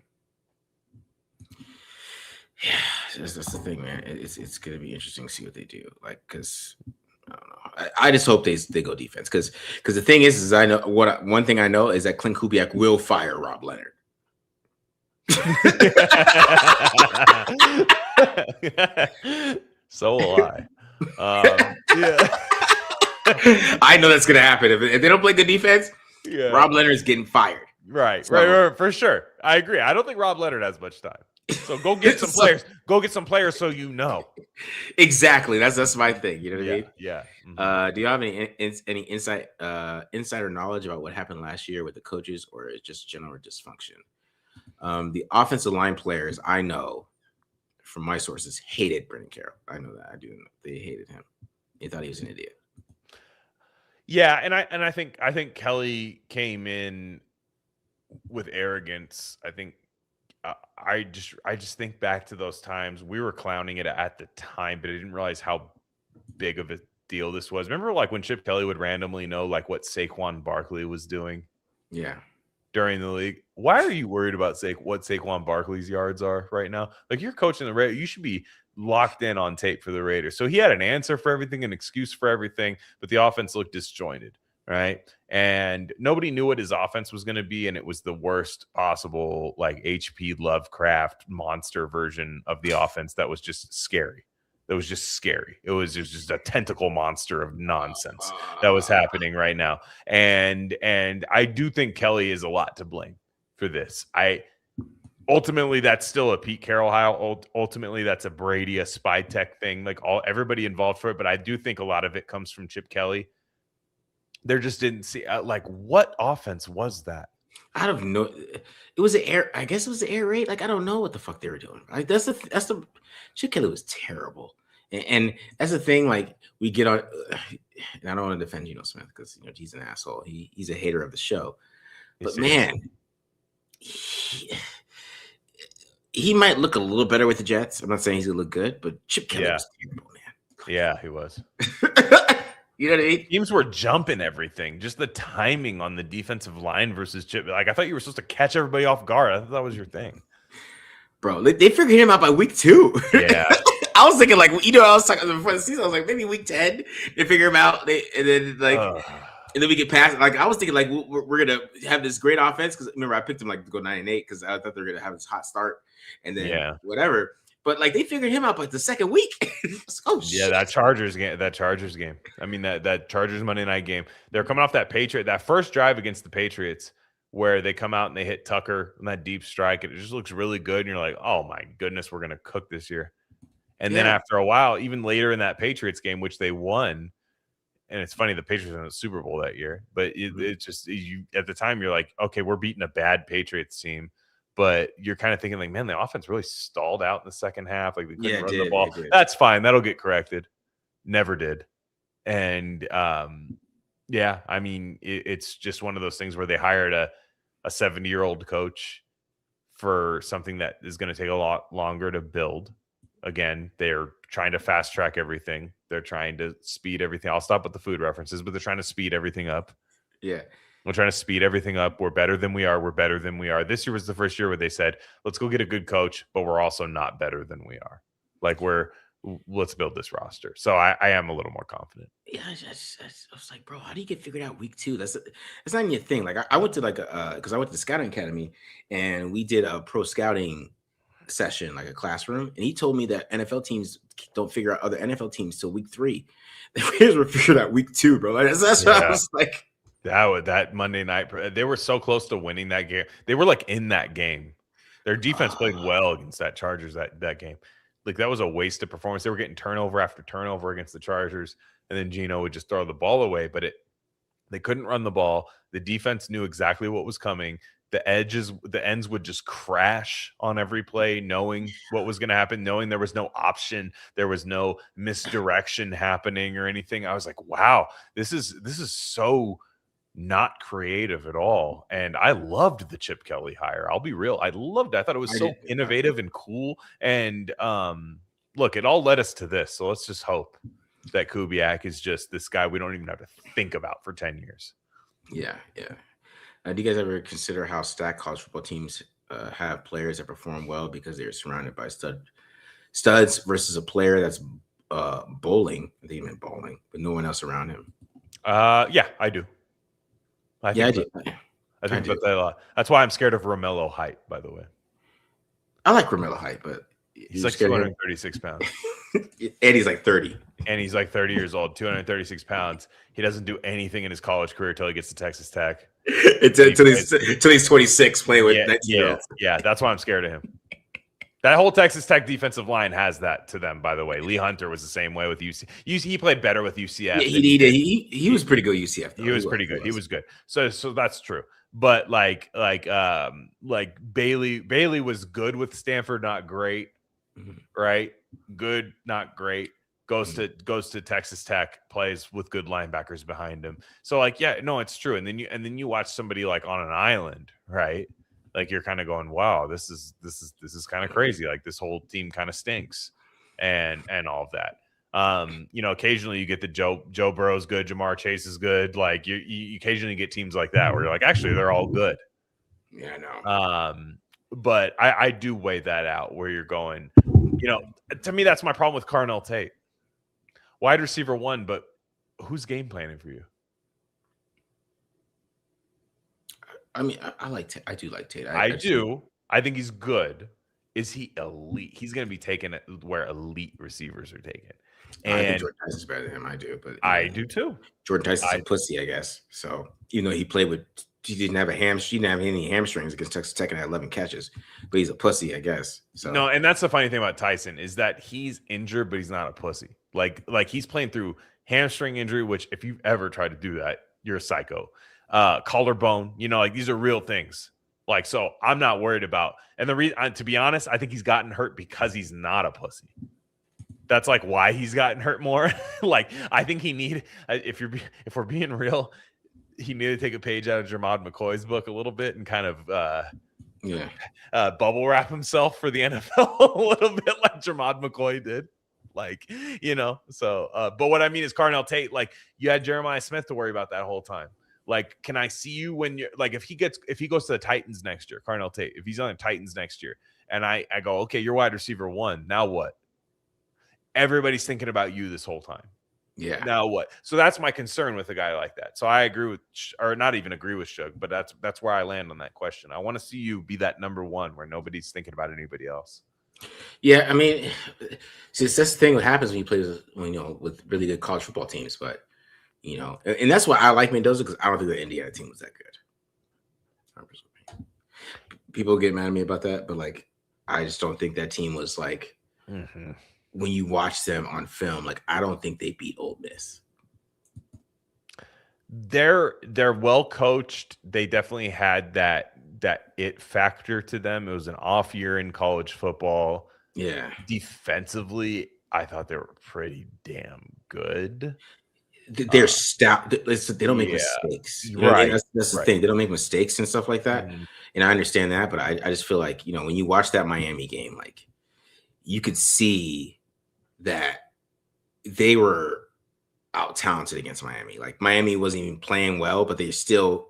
Yeah, that's the thing, man. It's going to be interesting to see what they do. Like, because I don't know. I just hope they go defense because the thing is I know one thing I know is that Clint Kubiak will fire Rob Leonard. So will I. Yeah. I know that's gonna happen if they don't play good defense. Yeah. Rob Leonard's getting fired. Right, for sure. I agree. I don't think Rob Leonard has much time. So go get some players. Go get some players so you know. Exactly. That's my thing. You know what I mean? Yeah. Mm-hmm. Do you have any insider knowledge about what happened last year with the coaches, or just general dysfunction? The offensive line players I know from my sources hated Brendan Carroll. I know that. I do know. They hated him. They thought he was an idiot. Yeah, and I think Kelly came in with arrogance. I think I just think back to those times. We were clowning it at the time, but I didn't realize how big of a deal this was. Remember, like when Chip Kelly would randomly know like what Saquon Barkley was doing? Yeah. During the league. Why are you worried about what Saquon Barkley's yards are right now? Like you're coaching the Raiders, you should be locked in on tape for the Raiders. So he had an answer for everything, an excuse for everything, but the offense looked disjointed, right? And nobody knew what his offense was going to be, and it was the worst possible, like HP Lovecraft monster version of the offense that was just scary. It was just scary. It was just a tentacle monster of nonsense that was happening right now. And I do think Kelly is a lot to blame for this. ultimately, that's still a Pete Carroll hire. Ultimately, that's a Brady, a Spytek thing. Like everybody involved for it, but I do think a lot of it comes from Chip Kelly. There just didn't see like what offense was that? I don't know. It was an air. I guess it was the air raid. Like I don't know what the fuck they were doing. Like that's the Chip Kelly was terrible, and that's the thing. Like we get on, and I don't want to defend Geno Smith because he's an asshole. He's a hater of the show, but man, he might look a little better with the Jets. I'm not saying he's gonna look good, but Chip Kelly was terrible, man. Yeah, he was. You know what I mean? Teams were jumping everything. Just the timing on the defensive line versus Chip. Like I thought you were supposed to catch everybody off guard. I thought that was your thing, bro. They figured him out by week 2. Yeah, I was thinking like I was talking before the season. I was like maybe week 10 they figure him out. And then we get past. Like I was thinking like we're gonna have this great offense because remember I picked him like to go 9-8 because I thought they were gonna have this hot start and then whatever. But like they figured him out by the second week. Oh shit. Yeah, that Chargers game. I mean that Chargers Monday night game. They're coming off that first drive against the Patriots where they come out and they hit Tucker on that deep strike and it just looks really good and you're like, "Oh my goodness, we're going to cook this year." And then after a while, even later in that Patriots game which they won, and it's funny the Patriots won the Super Bowl that year, but it's just at the time you're like, "Okay, we're beating a bad Patriots team." But you're kind of thinking like, man, the offense really stalled out in the second half. Like they couldn't run the ball. That's fine. That'll get corrected. Never did. And I mean, it's just one of those things where they hired a 70-year-old coach for something that is going to take a lot longer to build. Again, they're trying to fast track everything. They're trying to speed everything. I'll stop with the food references, but they're trying to speed everything up. Yeah. We're trying to speed everything up. We're better than we are. We're better than we are. This year was the first year where they said, let's go get a good coach, but we're also not better than we are. Like let's build this roster. So I am a little more confident. Yeah, I was like, bro, how do you get figured out week 2? That's not even a thing. Like I went to because I went to the scouting academy and we did a pro scouting session, like a classroom. And he told me that NFL teams don't figure out other NFL teams till week 3. The Raiders were figured out week 2, bro. Like, that's what I was like. That Monday night, they were so close to winning that game. They were like in that game. Their defense played well against that Chargers that game. Like that was a wasted performance. They were getting turnover after turnover against the Chargers, and then Geno would just throw the ball away. But they couldn't run the ball. The defense knew exactly what was coming. The ends would just crash on every play, knowing what was going to happen, knowing there was no option, there was no misdirection happening or anything. I was like, wow, this is so not creative at all. And I loved the Chip Kelly hire. I'll be real. I loved it. I thought it was so innovative and cool. And look, it all led us to this. So let's just hope that Kubiak is just this guy we don't even have to think about for 10 years. Yeah. Do you guys ever consider how stacked college football teams have players that perform well because they're surrounded by studs versus a player that's bowling? I think he meant bowling, but no one else around him. Yeah, I do. I think that a lot. That's why I'm scared of Romello height, by the way. I like Romello height, but he's like 236 pounds. And he's like 30. And he's like 30 years old, 236 pounds. He doesn't do anything in his college career until he gets to Texas Tech. Until he's 26 playing with 19-year-olds. Yeah, that's why I'm scared of him. That whole Texas Tech defensive line has that to them, by the way. Lee Hunter was the same way with UC. He played better with UCF. Yeah, he was pretty good with UCF. Though. He was pretty good. He was good. So that's true. But like Bailey was good with Stanford, not great, right? Good, not great. Goes to Texas Tech, plays with good linebackers behind him. So like, yeah, no, it's true. And then you watch somebody like on an island, right? Like you're kind of going, wow, this is kind of crazy. Like this whole team kind of stinks, and all of that. Occasionally you get the Joe Burrow's good, Jamar Chase is good. Like you occasionally get teams like that where you're like, actually, they're all good. Yeah, I know. But I do weigh that out where you're going. To me, that's my problem with Carnell Tate. Wide receiver 1, but who's game planning for you? I mean, I do like Tate. I do. I think he's good. Is he elite? He's going to be taken where elite receivers are taken. And I think Jordan Tice is better than him. I do, but I do too. Jordan Tice is a pussy, I guess. So, he played with he didn't have any hamstrings against Texas Tech and had 11 catches, but he's a pussy, I guess. So No, and that's the funny thing about Tyson is that he's injured, but he's not a pussy. Like he's playing through hamstring injury, which if you've ever tried to do that, you're a psycho. Collarbone, like these are real things. Like, so I'm not worried about. And the reason, to be honest, I think he's gotten hurt because he's not a pussy. That's like why he's gotten hurt more. Like, I think if we're being real, he needed to take a page out of Jermod McCoy's book a little bit and kind of bubble wrap himself for the NFL a little bit like Jermod McCoy did. Like, so but what I mean is Carnell Tate, like you had Jeremiah Smith to worry about that whole time. Like, can I see you when you're like, if he goes to the Titans next year, Carnell Tate, if he's on the Titans next year, and I go, okay, you're wide receiver 1. Now what? Everybody's thinking about you this whole time. Yeah. Now what? So that's my concern with a guy like that. So I agree with, or not even agree with Shug, but that's where I land on that question. I want to see you be that number 1 where nobody's thinking about anybody else. Yeah, I mean, see, that's the thing. What happens when you play with really good college football teams, but and that's why I like Mendoza, because I don't think the Indiana team was that good. People get mad at me about that, but like, I just don't think that team was like. Mm-hmm. When you watch them on film, like I don't think they beat Ole Miss. They're well coached. They definitely had that it factor to them. It was an off year in college football. Yeah. Defensively, I thought they were pretty damn good. They're stout. They don't make mistakes. Right. That's the thing. They don't make mistakes and stuff like that. Mm-hmm. And I understand that, but I just feel like, when you watch that Miami game, like you could see that they were out talented against Miami. Like Miami wasn't even playing well, but they still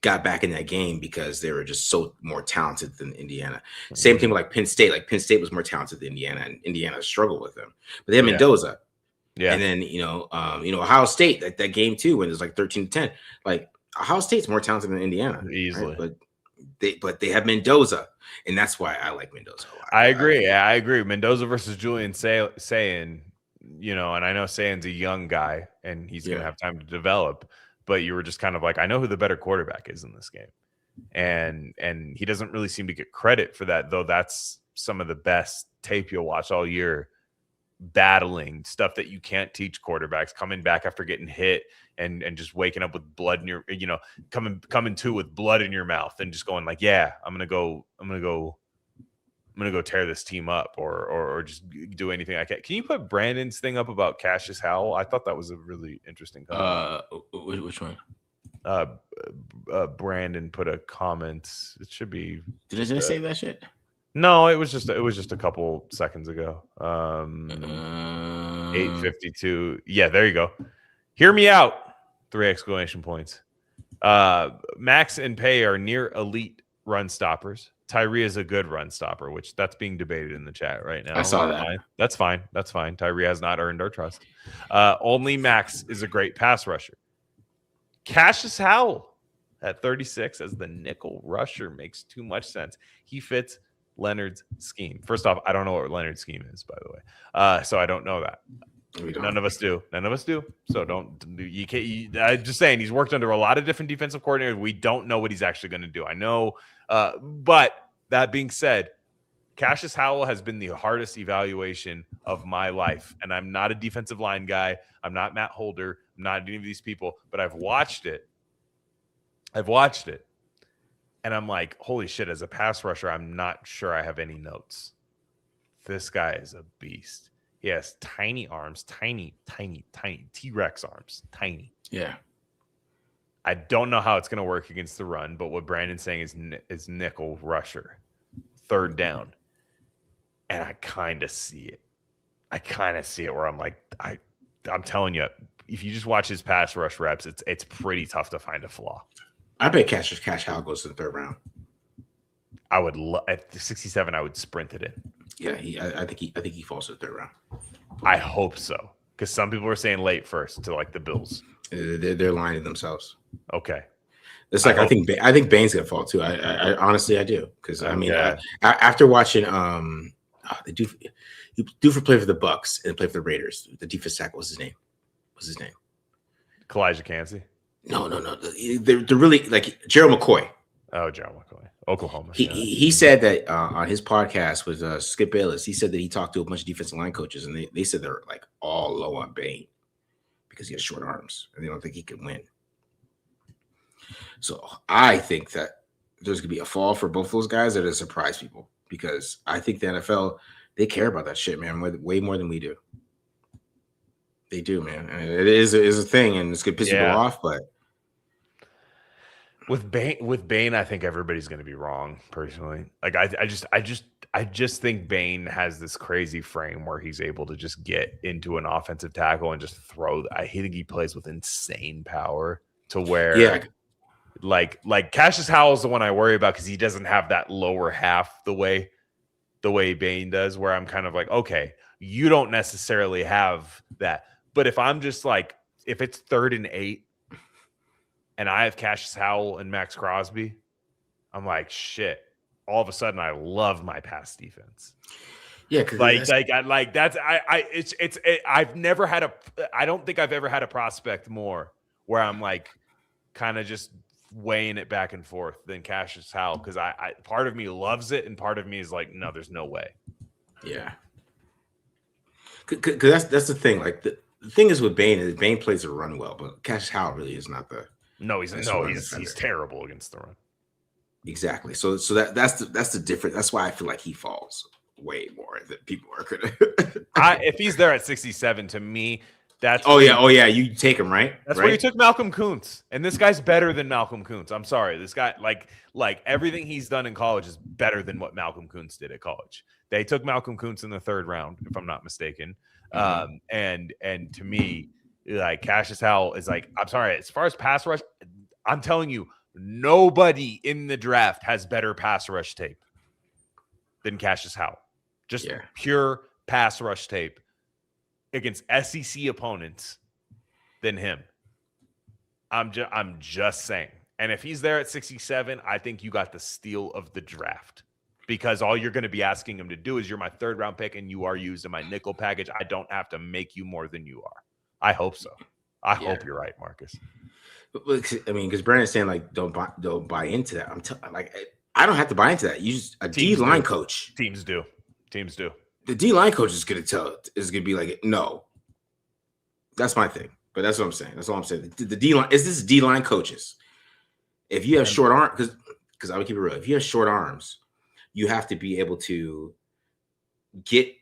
got back in that game because they were just so more talented than Indiana. Mm-hmm. Same thing with like Penn State. Like Penn State was more talented than Indiana, and Indiana struggled with them. But they had Mendoza. Yeah. And then Ohio State, like that game too, when it was like 13-10. Like Ohio State's more talented than Indiana. Easily. Right? But they have Mendoza, and that's why I like Mendoza a lot. I agree. I agree. Mendoza versus Julian Sayin, and I know Sayin's a young guy and he's going to have time to develop, but you were just kind of like, I know who the better quarterback is in this game. And he doesn't really seem to get credit for that, though. That's some of the best tape you'll watch all year, battling stuff that you can't teach quarterbacks, coming back after getting hit and just waking up with blood in your, coming to with blood in your mouth and just going like, yeah, I'm going to go tear this team up or just do anything I can. Can you put Brandon's thing up about Cassius Howell? I thought that was a really interesting comment. Which one? Brandon put a comment. It should be. Did it say that shit? No, it was just a couple seconds ago. 8:52. Yeah, there you go. Hear me out. 3 exclamation points. Max and Pay are near elite run stoppers. Tyree is a good run stopper, which that's being debated in the chat right now. I saw that. That's fine. Tyree has not earned our trust. Only Max is a great pass rusher. Cassius Howell at 36 as the nickel rusher makes too much sense. He fits Leonard's scheme. First off, I don't know what Leonard's scheme is, by the way. So I don't know that. None of us do. So you can't. I'm just saying he's worked under a lot of different defensive coordinators. We don't know what he's actually going to do. I know, but that being said, Cassius Howell has been the hardest evaluation of my life, and I'm not a defensive line guy. I'm not Matt Holder. I'm not any of these people, but I've watched it, and I'm like, holy shit! As a pass rusher, I'm not sure I have any notes. This guy is a beast. He has tiny arms, tiny T-Rex arms, tiny. Yeah. I don't know how it's going to work against the run, but what Brandon's saying is nickel rusher, 3rd down. And I kind of see it. Where I'm like, I'm telling you, if you just watch his pass rush reps, it's pretty tough to find a flaw. I bet Cash Howell goes to the 3rd round. I would at 67. I would sprint it in. Yeah, I think he falls to the 3rd round. I hope so, because some people are saying late first to like the Bills. They're lying to themselves. Okay, it's like I think Bane's gonna fall too. I honestly I do, because I mean after watching they do play for the Bucks and play for the Raiders. The defensive tackle, what's his name? Kalijah Kancey. No. They're really like Gerald McCoy. Oh, John McCoy, Oklahoma. He said that on his podcast with Skip Bayless. He said that he talked to a bunch of defensive line coaches, and they said they're like all low on Bain because he has short arms, and they don't think he can win. So I think that there's gonna be a fall for both those guys that will surprise people because I think the NFL they care about that shit, man, way more than we do. They do, man. And it is a thing, and it's gonna piss people off, but. With Bain, I think everybody's going to be wrong. Personally, like I just think Bain has this crazy frame where he's able to just get into an offensive tackle and just throw. I think he plays with insane power to where, like Cassius Howell is the one I worry about because he doesn't have that lower half the way Bain does. Where I'm kind of like, okay, you don't necessarily have that, but if I'm just like, if it's 3rd and 8. And I have Cassius Howell and Max Crosby, I'm like, shit. All of a sudden, I love my pass defense. Yeah, I've never had I don't think I've ever had a prospect more where I'm like, kind of just weighing it back and forth than Cassius Howell because I part of me loves it and part of me is like, no, there's no way. Yeah, because that's the thing. Like the thing is with Bain is Bain plays the run well, but Cassius Howell really is not the. No, he's terrible against the run. Exactly. So that's the difference. That's why I feel like he falls way more than people are gonna. If he's there at 67, to me, that's yeah. You take him right. That's where you took Malcolm Kuntz, and this guy's better than Malcolm Kuntz. I'm sorry, this guy like everything he's done in college is better than what Malcolm Kuntz did at college. They took Malcolm Kuntz in the 3rd round, if I'm not mistaken. Mm-hmm. And to me. Like Cassius Howell is like, I'm sorry, as far as pass rush, I'm telling you, nobody in the draft has better pass rush tape than Cassius Howell. Just pure pass rush tape against SEC opponents than him. I'm just saying. And if he's there at 67, I think you got the steal of the draft. Because all you're going to be asking him to do is you're my 3rd round pick and you are used in my nickel package. I don't have to make you more than you are. I hope so. I hope you're right, Marcus. I mean, because Brandon's saying like, don't buy into that. I don't have to buy into that. You just D line coach. Teams do. The D line coach is going to be like, no. That's my thing. But that's what I'm saying. That's all I'm saying. The D line is this D line coaches. If you have short arms, because I would keep it real. If you have short arms, you have to be able to get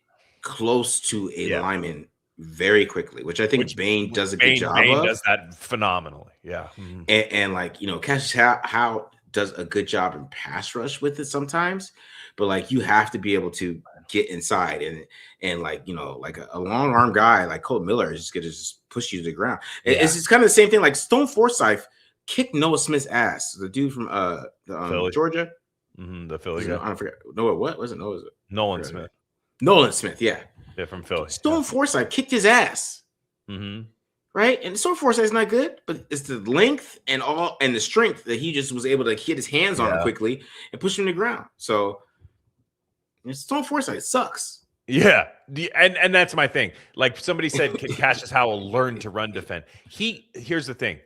close to a lineman very quickly, which I think Bain does a good job of. Bain does that phenomenally. Yeah. Mm-hmm. And like, Cassius Howell does a good job in pass rush with it sometimes, but like you have to be able to get inside and like, like a long arm guy like Colt Miller is just going to just push you to the ground. Yeah. It's just kind of the same thing. Like Stone Forsythe kicked Noah Smith's ass. The dude from Georgia. Mm-hmm, the Philly guy. I forget. Noah, what was it? Nolan Smith. Nolan Smith, yeah. Yeah, from Philly. Stone Forsythe kicked his ass. Mm-hmm. Right? And Stone Forsythe is not good, but it's the length and the strength that he just was able to get his hands on him quickly and push him to the ground. So Stone Forsythe sucks. Yeah. And that's my thing. Like somebody said, can Cassius Howell learn to run defend? Here's the thing.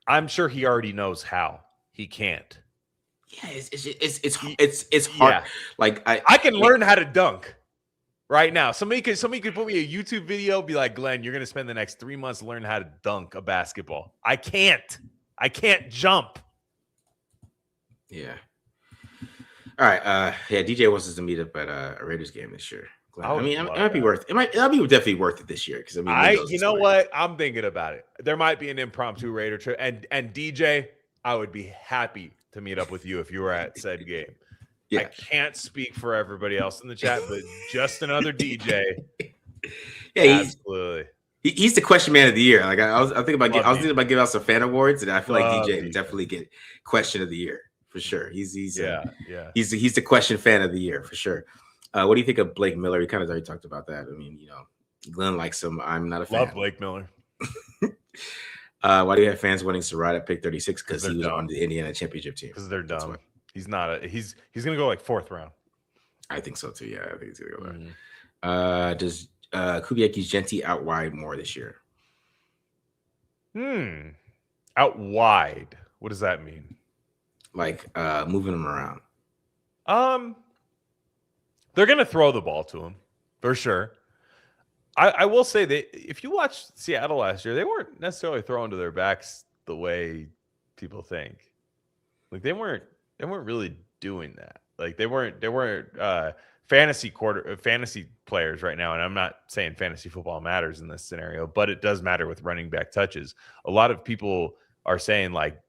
I'm sure he already knows how. He can't. Yeah, it's hard. Yeah. Like I can learn how to dunk. Right now, somebody could put me a YouTube video, be like, Glenn, you're going to spend the next 3 months learning how to dunk a basketball. I can't jump. Yeah. All right. DJ wants us to meet up at a Raiders game this year. Glenn, it might be worth it. That'll be definitely worth it this year because you know what? I'm thinking about it. There might be an impromptu Raider trip, and DJ, I would be happy to meet up with you if you were at said game. Yeah. I can't speak for everybody else in the chat, but just another DJ. Yeah, absolutely. He's the question man of the year. Like I was thinking about giving out some fan awards, and I feel like DJ would definitely get question of the year for sure. He's the question fan of the year for sure. What do you think of Blake Miller? We kind of already talked about that. I mean, Glenn likes him. I'm not a fan. Love Blake Miller. Why do you have fans wanting to ride at pick 36? Because he was on the Indiana championship team. Because they're dumb. He's not he's gonna go like 4th round. I think so too. Yeah, I think he's gonna go there. Does Kubiak's Genti out wide more this year? Out wide. What does that mean? Like moving them around. They're going to throw the ball to him for sure. I will say that if you watch Seattle last year, they weren't necessarily throwing to their backs the way people think. Like they weren't really doing that. Like they weren't fantasy players right now. And I'm not saying fantasy football matters in this scenario, but it does matter with running back touches. A lot of people are saying like,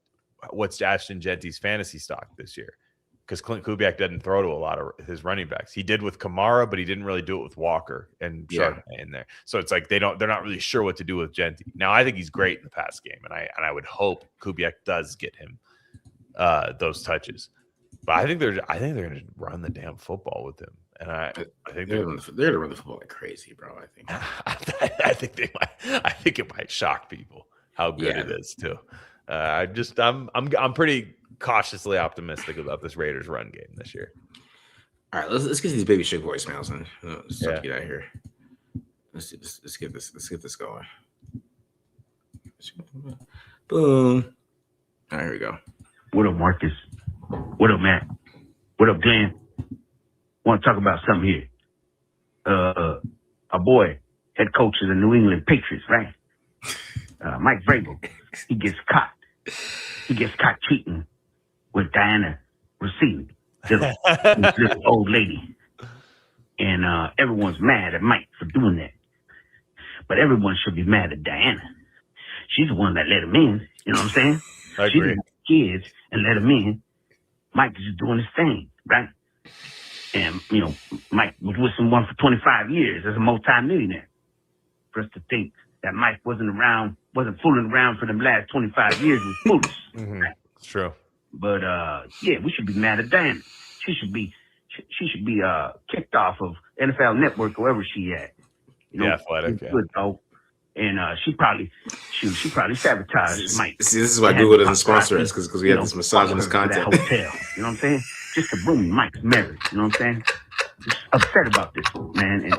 what's Ashton Genty's fantasy stock this year? Because Clint Kubiak doesn't throw to a lot of his running backs. He did with Kamara, but he didn't really do it with Walker and Chardonnay in there. So it's like they're not really sure what to do with Genty. Now I think he's great in the pass game, and I would hope Kubiak does get him those touches. But I think they're going to run the damn football with him, and I think they're going to run the football like crazy, bro. I think. I think they might. I think it might shock people how good it is too. I'm pretty cautiously optimistic about this Raiders run game this year. All right, let's get these baby shook voicemails and let's get out of here. Let's get this going. Boom. All right, here we go. What up, Marcus? What up, Matt? What up, Glenn? Want to talk about something here. Our boy, head coach of the New England Patriots, right? Mike Vrabel, he gets caught cheating with Diana Russini, this little old lady. And everyone's mad at Mike for doing that. But everyone should be mad at Diana. She's the one that let him in. You know what I'm saying? I she agree. didn't have kids and let him in. Mike is just doing his thing, right? And, Mike was with someone for 25 years as a multi-millionaire. For us to think that Mike wasn't fooling around for the last 25 years was foolish. Mm-hmm. It's true. But we should be mad at Diana. She should be kicked off of NFL Network, wherever she at. Athletic. Yeah. Good though. And she probably sabotaged Mike. See, this is why Google doesn't sponsor us because we have this misogynist content. That hotel, you know what I'm saying? Just to ruin Mike's marriage. You know what I'm saying? Just upset about this, man.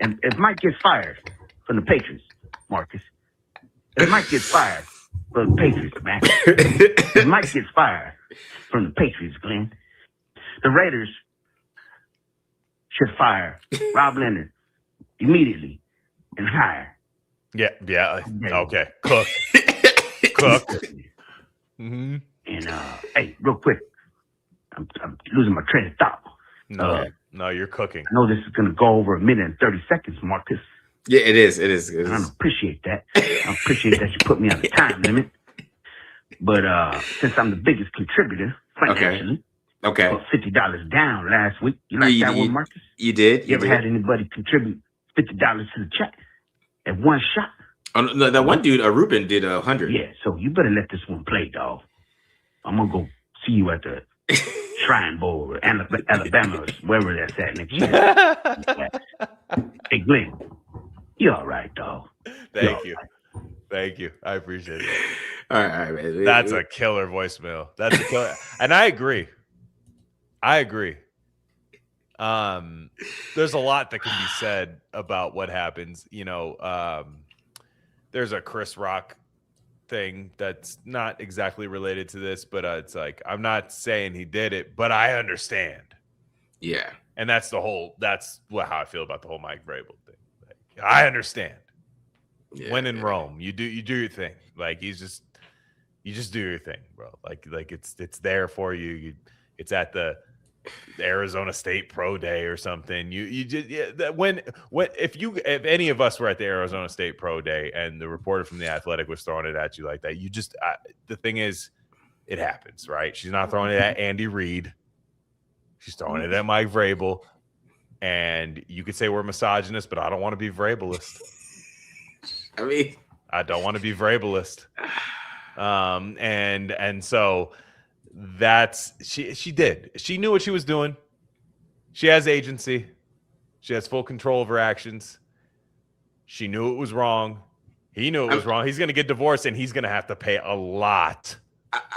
And if Mike gets fired from the Patriots, Marcus, if Mike gets fired from the Patriots, man, if Mike gets fired from the Patriots, Glenn, the Raiders should fire Rob Leonard immediately and hire. Yeah. Okay. Cook. Mm-hmm. And hey, real quick, I'm losing my train of thought. No, you're cooking. I know this is gonna go over 1 minute and 30 seconds, Marcus. Yeah, it is. And I appreciate that. I appreciate that you put me on the time limit. But since I'm the biggest contributor financially, okay, $50 down last week. You like that one, Marcus? You did. You ever had anybody contribute $50 to the check at one shot? Oh, no, that one dude, Ruben, did 100. Yeah, so you better let this one play, dog. I'm gonna go see you at the Shrine Bowl or Alabama or wherever that's at next year. Hey, Glenn, you all right, dog? Thank you. I appreciate it. All right, man. That's a killer voicemail. That's a killer. And I agree. There's a lot that can be said about what happens. There's a Chris Rock thing that's not exactly related to this, but it's like, I'm not saying he did it, but I understand. Yeah. And that's how I feel about the whole Mike Vrabel thing. Like, I understand. Yeah, when in Rome, you do your thing. Like you just do your thing, bro. Like it's there for you. It's at the Arizona State Pro Day or something. If any of us were at the Arizona State Pro Day and the reporter from The Athletic was throwing it at you like that, the thing is, it happens, right? She's not throwing it at Andy Reid. She's throwing it at Mike Vrabel. And you could say we're misogynist, but I don't want to be Vrabelist. I don't want to be Vrabelist. And so that's she did. She knew what she was doing. She has agency. She has full control of her actions. She knew it was wrong. He knew it was wrong. He's going to get divorced, and he's going to have to pay a lot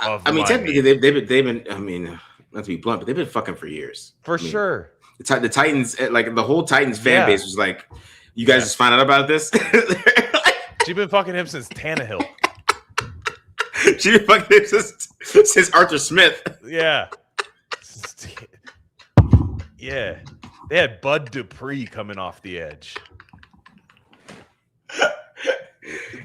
of money. Technically, they've been. Not to be blunt, but they've been fucking for years. Sure. The Titans, like the whole Titans fan base, was like, "You guys just found out about this." She's been fucking him since Tannehill. She fucking says Arthur Smith. Yeah. Yeah. They had Bud Dupree coming off the edge.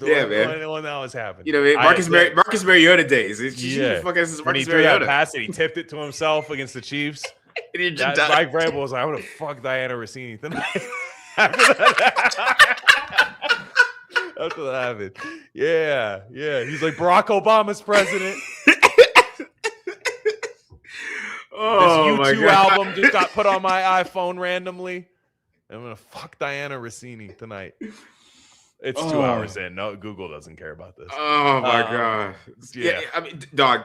Man. The one that was happening. You know what I mean? Marcus Mariota days. Yeah. Fucking says When he Marcus threw that Mariota. pass and he tipped it to himself against the Chiefs. And he just died. Mike Vrabel was like, I'm going to fuck Diana Rossini tonight. After that happened. Yeah. He's like, Barack Obama's president. Oh, this my U2 God. album just got put on my iPhone randomly. I'm going to fuck Diana Rossini tonight. It's 2 hours in. No, Google doesn't care about this. Oh, my God. Yeah. I mean, dog,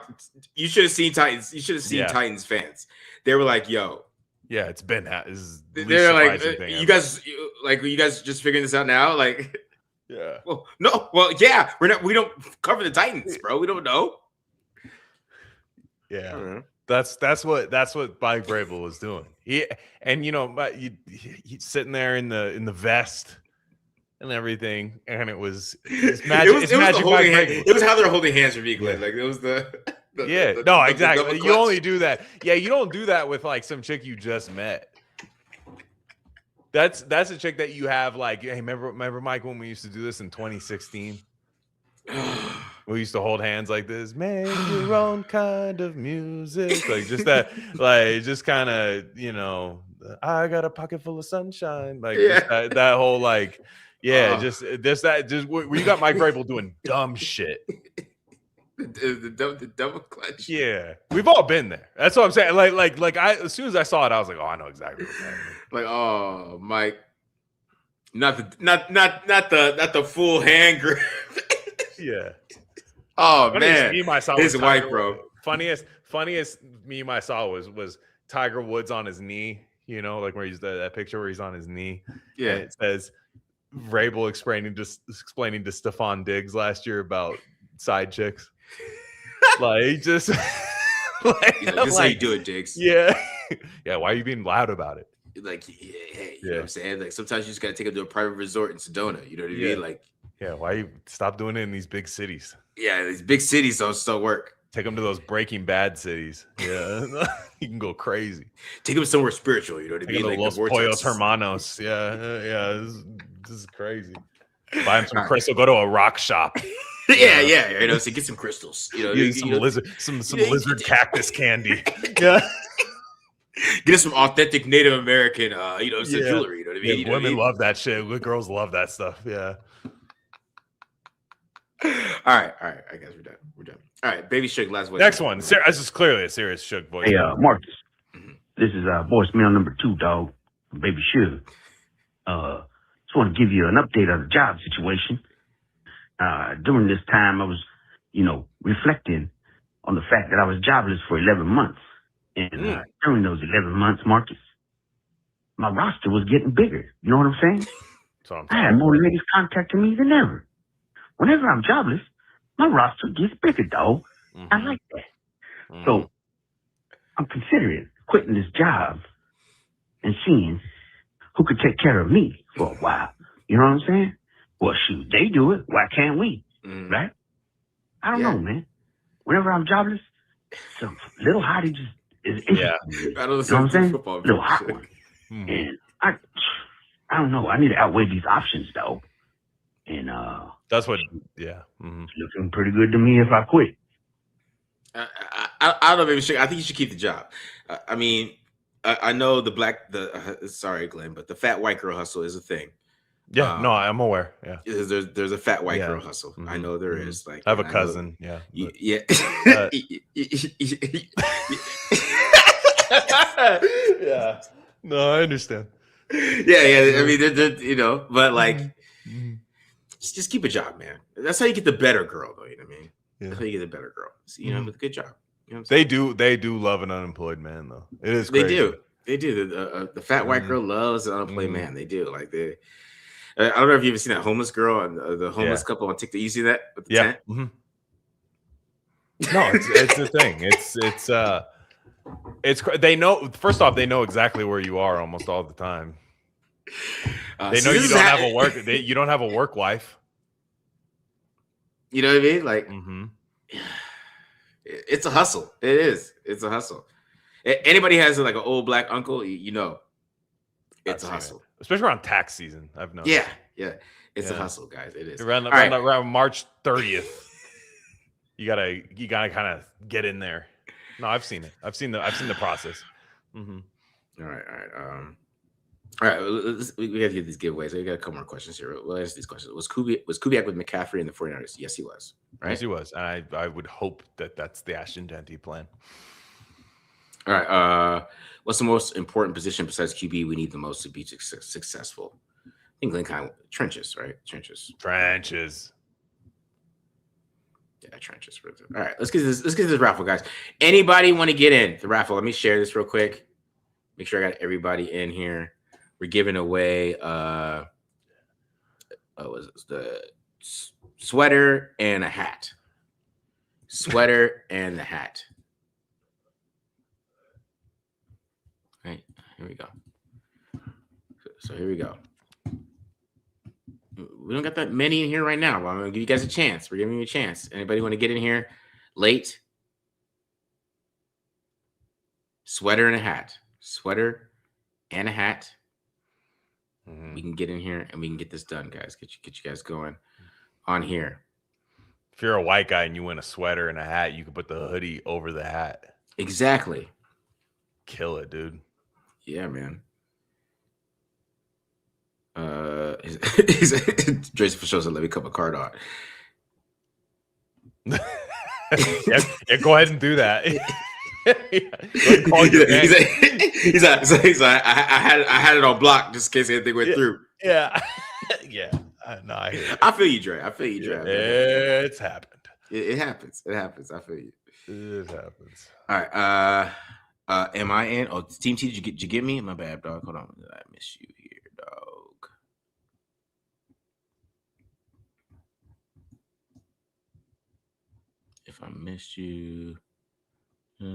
you should have seen Titans. You should have seen Titans fans. They were like, yo. Yeah, it's been that. They're like, you guys just figuring this out now? Like, yeah. Well, no. Well, yeah. We don't cover the Titans, bro. We don't know. Yeah. Mm-hmm. That's what Mike Vrabel was doing. He's sitting there in the vest and everything, and it was magic. It was how they're holding hands for Big Glenn. Like it was exactly. You only do that. Yeah, you don't do that with like some chick you just met. That's a chick that you have like, hey, remember Mike when we used to do this in 2016? We used to hold hands like this, make your own kind of music. Like just that, like just kind of, I got a pocket full of sunshine. Like just that whole like, just where you got Mike Vrabel doing dumb shit. The double clutch. Yeah. We've all been there. That's what I'm saying. Like as soon as I saw it, I was like, oh, I know exactly what's happening. Like, oh, Mike. Not the full hand grip. Yeah. Oh, funniest man. Meme I saw His was white, bro. Funniest meme I saw was Tiger Woods on his knee, like where he's that picture where he's on his knee. Yeah. And it says Vrabel explaining to Stephon Diggs last year about side chicks. Like just like, this is how you do it, Diggs. Yeah. Yeah, why are you being loud about it? Like, hey, you know what I'm saying? Like sometimes you just gotta take them to a private resort in Sedona. You know what I mean? Like, yeah, why you stop doing it in these big cities? Yeah, these big cities don't still work. Take them to those Breaking Bad cities. Yeah, you can go crazy. Take them somewhere spiritual. You know what I mean? Like Los Pollos Hermanos. Yeah. This is crazy. Buy him some crystal. Go to a rock shop. Yeah. So get some crystals. Some lizard cactus candy. Yeah. Get us some authentic Native American, some jewelry. You know what I mean? Yeah, women love that shit. Girls love that stuff. Yeah. All right. I guess we're done. All right, Baby Shook, last voice. Next one. This is clearly a serious Shook voice. Hey, Marcus. This is voicemail number 2, dog. Baby Shook. Just want to give you an update on the job situation. During this time, I was, reflecting on the fact that I was jobless for 11 months. And during those 11 months, Marcus, my roster was getting bigger. You know what I'm saying? I had more ladies contacting me than ever. Whenever I'm jobless, my roster gets bigger, dog. I like that. So I'm considering quitting this job and seeing who could take care of me for a while. You know what I'm saying? Well, shoot, they do it. Why can't we? Right? I don't know, man. Whenever I'm jobless, some little hottie just is interesting. I don't know what I'm saying? Football, little hot one. And I don't know. I need to outweigh these options, though. And that's what, it's looking pretty good to me if I quit. I don't know, maybe I think you should keep the job. I mean, I know sorry, Glenn, but the fat white girl hustle is a thing. Yeah, no, I'm aware. Yeah, there's a fat white girl hustle. I know there is. Like, I have a cousin. Yeah. Yeah. No, I understand. Yeah. I mean, but like, just keep a job, man. That's how you get the better girl, though. You know what I mean? Yeah. That's how you get the better girl. So, with a good job. You know what I'm saying? They do love an unemployed man, though. It is crazy. They do. The fat white girl loves an unemployed man. They do. Like I don't know if you've ever seen that homeless girl and the homeless couple on TikTok. You see that with the tent? No, it's the thing. It's they know. First off, they know exactly where you are almost all the time. They know you don't have a work. You don't have a work life. You know what I mean? Like, It's a hustle. It is. It's a hustle. Anybody has like an old black uncle, you know, it's a hustle. Especially around tax season. I've noticed. Yeah. It's a hustle, guys. It is. Around March 30th. You gotta kind of get in there. No, I've seen it. I've seen the process. Mm-hmm. All right. We gotta get these giveaways. We got a couple more questions here. We'll answer these questions. Was Kubiak with McCaffrey and the 49ers? Yes, he was. Right? Yes, he was. And I would hope that's the Ashton Genty plan. All right. What's the most important position besides QB we need the most to be successful? I think Glenn trenches, right? Trenches. Yeah, trenches. All right, let's get this raffle, guys. Anybody want to get in the raffle? Let me share this real quick. Make sure I got everybody in here. We're giving away the sweater and a hat. Sweater and the hat. All right, here we go. So here we go. We don't got that many in here right now, but I'm gonna give you guys a chance. We're giving you a chance. Anybody want to get in here late? Sweater and a hat. Sweater and a hat. Mm-hmm. We can get in here and we can get this done, guys. Get you guys going on here. If you're a white guy and you win a sweater and a hat, you can put the hoodie over the hat. Exactly. Kill it, dude. Yeah, man. Drace for sure said, "Let me cut my card on." yeah, go ahead and do that. He's like, I had it on block just in case anything went through. Yeah, yeah. No, I feel you, Dre. It's happened. It happens. It happens. I feel you. It happens. All right. Am I in? Oh, Team T, did you get me? My bad, dog. Hold on. I miss you here, dog. If I missed you, I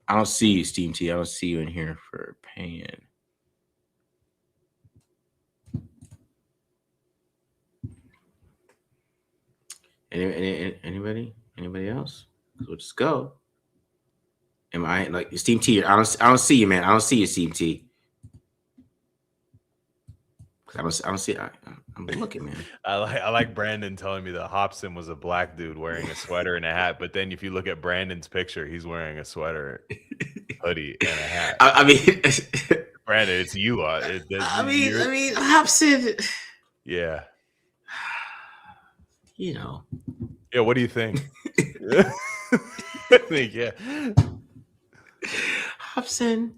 don't see you, Steam T. I don't see you in here for paying. Anybody else? We'll just go. Am I like Steam T? I don't see you, man. I don't see you, Steam T. I don't see. I'm looking, man. I like Brandon telling me that Hobson was a black dude wearing a sweater and a hat, but then if you look at Brandon's picture, he's wearing a sweater, hoodie, and a hat. I mean, Brandon, it's you. I mean, Hobson. Yeah. You know. Yeah. What do you think? I think Hobson.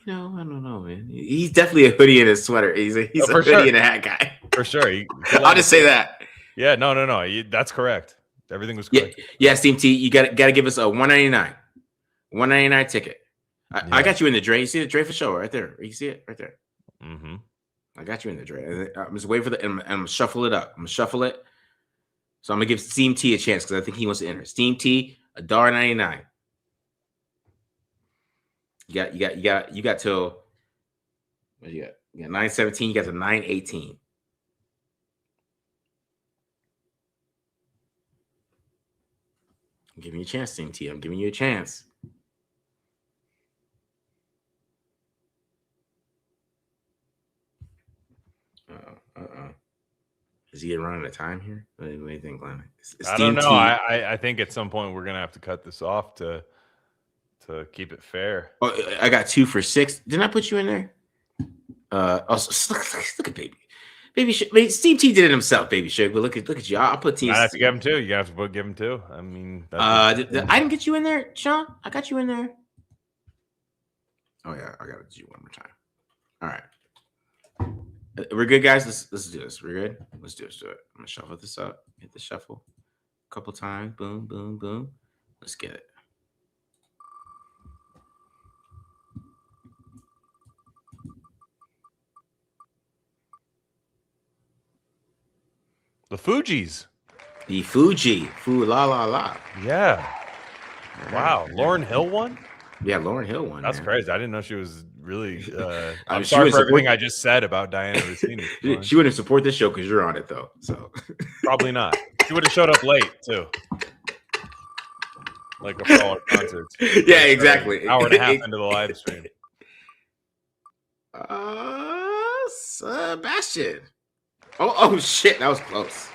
You know, I don't know, man. He's definitely a hoodie and a sweater. He's a hoodie and a hat guy. For sure. I'll just say that. Yeah, no. That's correct. Everything was correct. Yeah, Steam T, you got to give us a $199 ticket. I got you in the Dre. You see the Dre for sure right there. You see it right there. Mm-hmm. I got you in the Dre. I'm just waiting for and I'm going to shuffle it up. I'm going to shuffle it. So I'm going to give Steam T a chance because I think he wants to enter. Steam T, $1.99. You got till what you got? You got 917. You got to 918. I'm giving you a chance, Team T. I'm giving you a chance. Is he getting running out of time here? What do you think, Glenn? I don't know. I think at some point we're gonna have to cut this off to keep it fair. Oh, I got 2 for 6. Didn't I put you in there? Look at baby. Steve T did it himself, baby Sugar. But look at you. I'll put T. I have to give him 2. You have to give him 2. I mean, I didn't get you in there, Sean. I got you in there. Oh yeah, I got to do one more time. All right, we're good, guys. Let's do this. We're good. Let's do it. I'm gonna shuffle this up. Hit the shuffle a couple times. Boom, boom, boom. Let's get it. The Fugees. The Fuji. Foo la la la. Yeah. Wow. Lauren Hill won? Yeah, Lauren Hill won. That's crazy. I didn't know she was really. I'm sorry for everything I just said about Diana Russini. She wouldn't support this show because you're on it, though. So probably not. He would have showed up late too. Like for all our concerts. Yeah, exactly. Hour and a half into the live stream. Sebastian. Oh shit, that was close.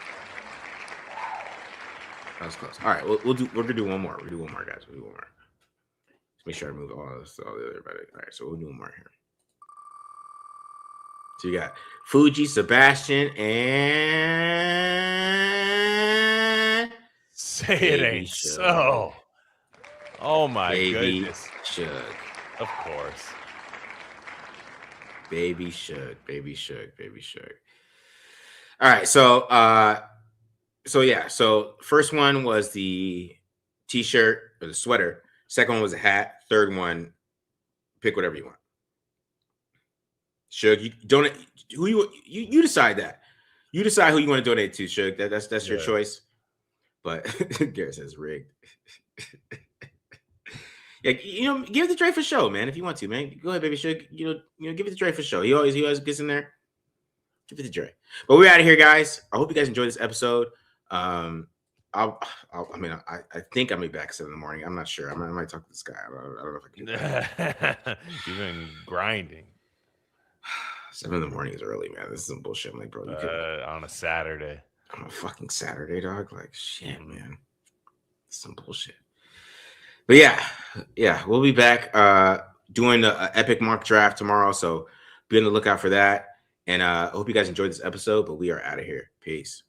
That was close. All right, we're gonna do one more. We'll do one more, guys. We'll do one more. Let's make sure I move all the other better. All right, so we'll do one more here. So you got Fuji, Sebastian, and say it ain't so. Oh my goodness. Shug. Of course. Baby Shug. All right, so so first one was the t-shirt or the sweater. Second one was a hat. Third one, pick whatever you want. Shug, you donate who you decide that. You decide who you want to donate to, Shug. That's your choice. But Garrett says rigged. Yeah, give it to Dre for show, man. If you want to, man, go ahead, baby Shug. Give it to Dre for show. He always gets in there. Give it to Dre. But we're out of here, guys. I hope you guys enjoyed this episode. I think I'll be back at 7 in the morning. I'm not sure. I might talk to this guy. I don't know if I can do that. You've been grinding. 7 in the morning is early, man. This is some bullshit. I'm like, bro, on a Saturday. On a fucking Saturday, dog. Like, shit, man. Some bullshit. But yeah, we'll be back doing the epic mock draft tomorrow. So be on the lookout for that. And I hope you guys enjoyed this episode, but we are out of here. Peace.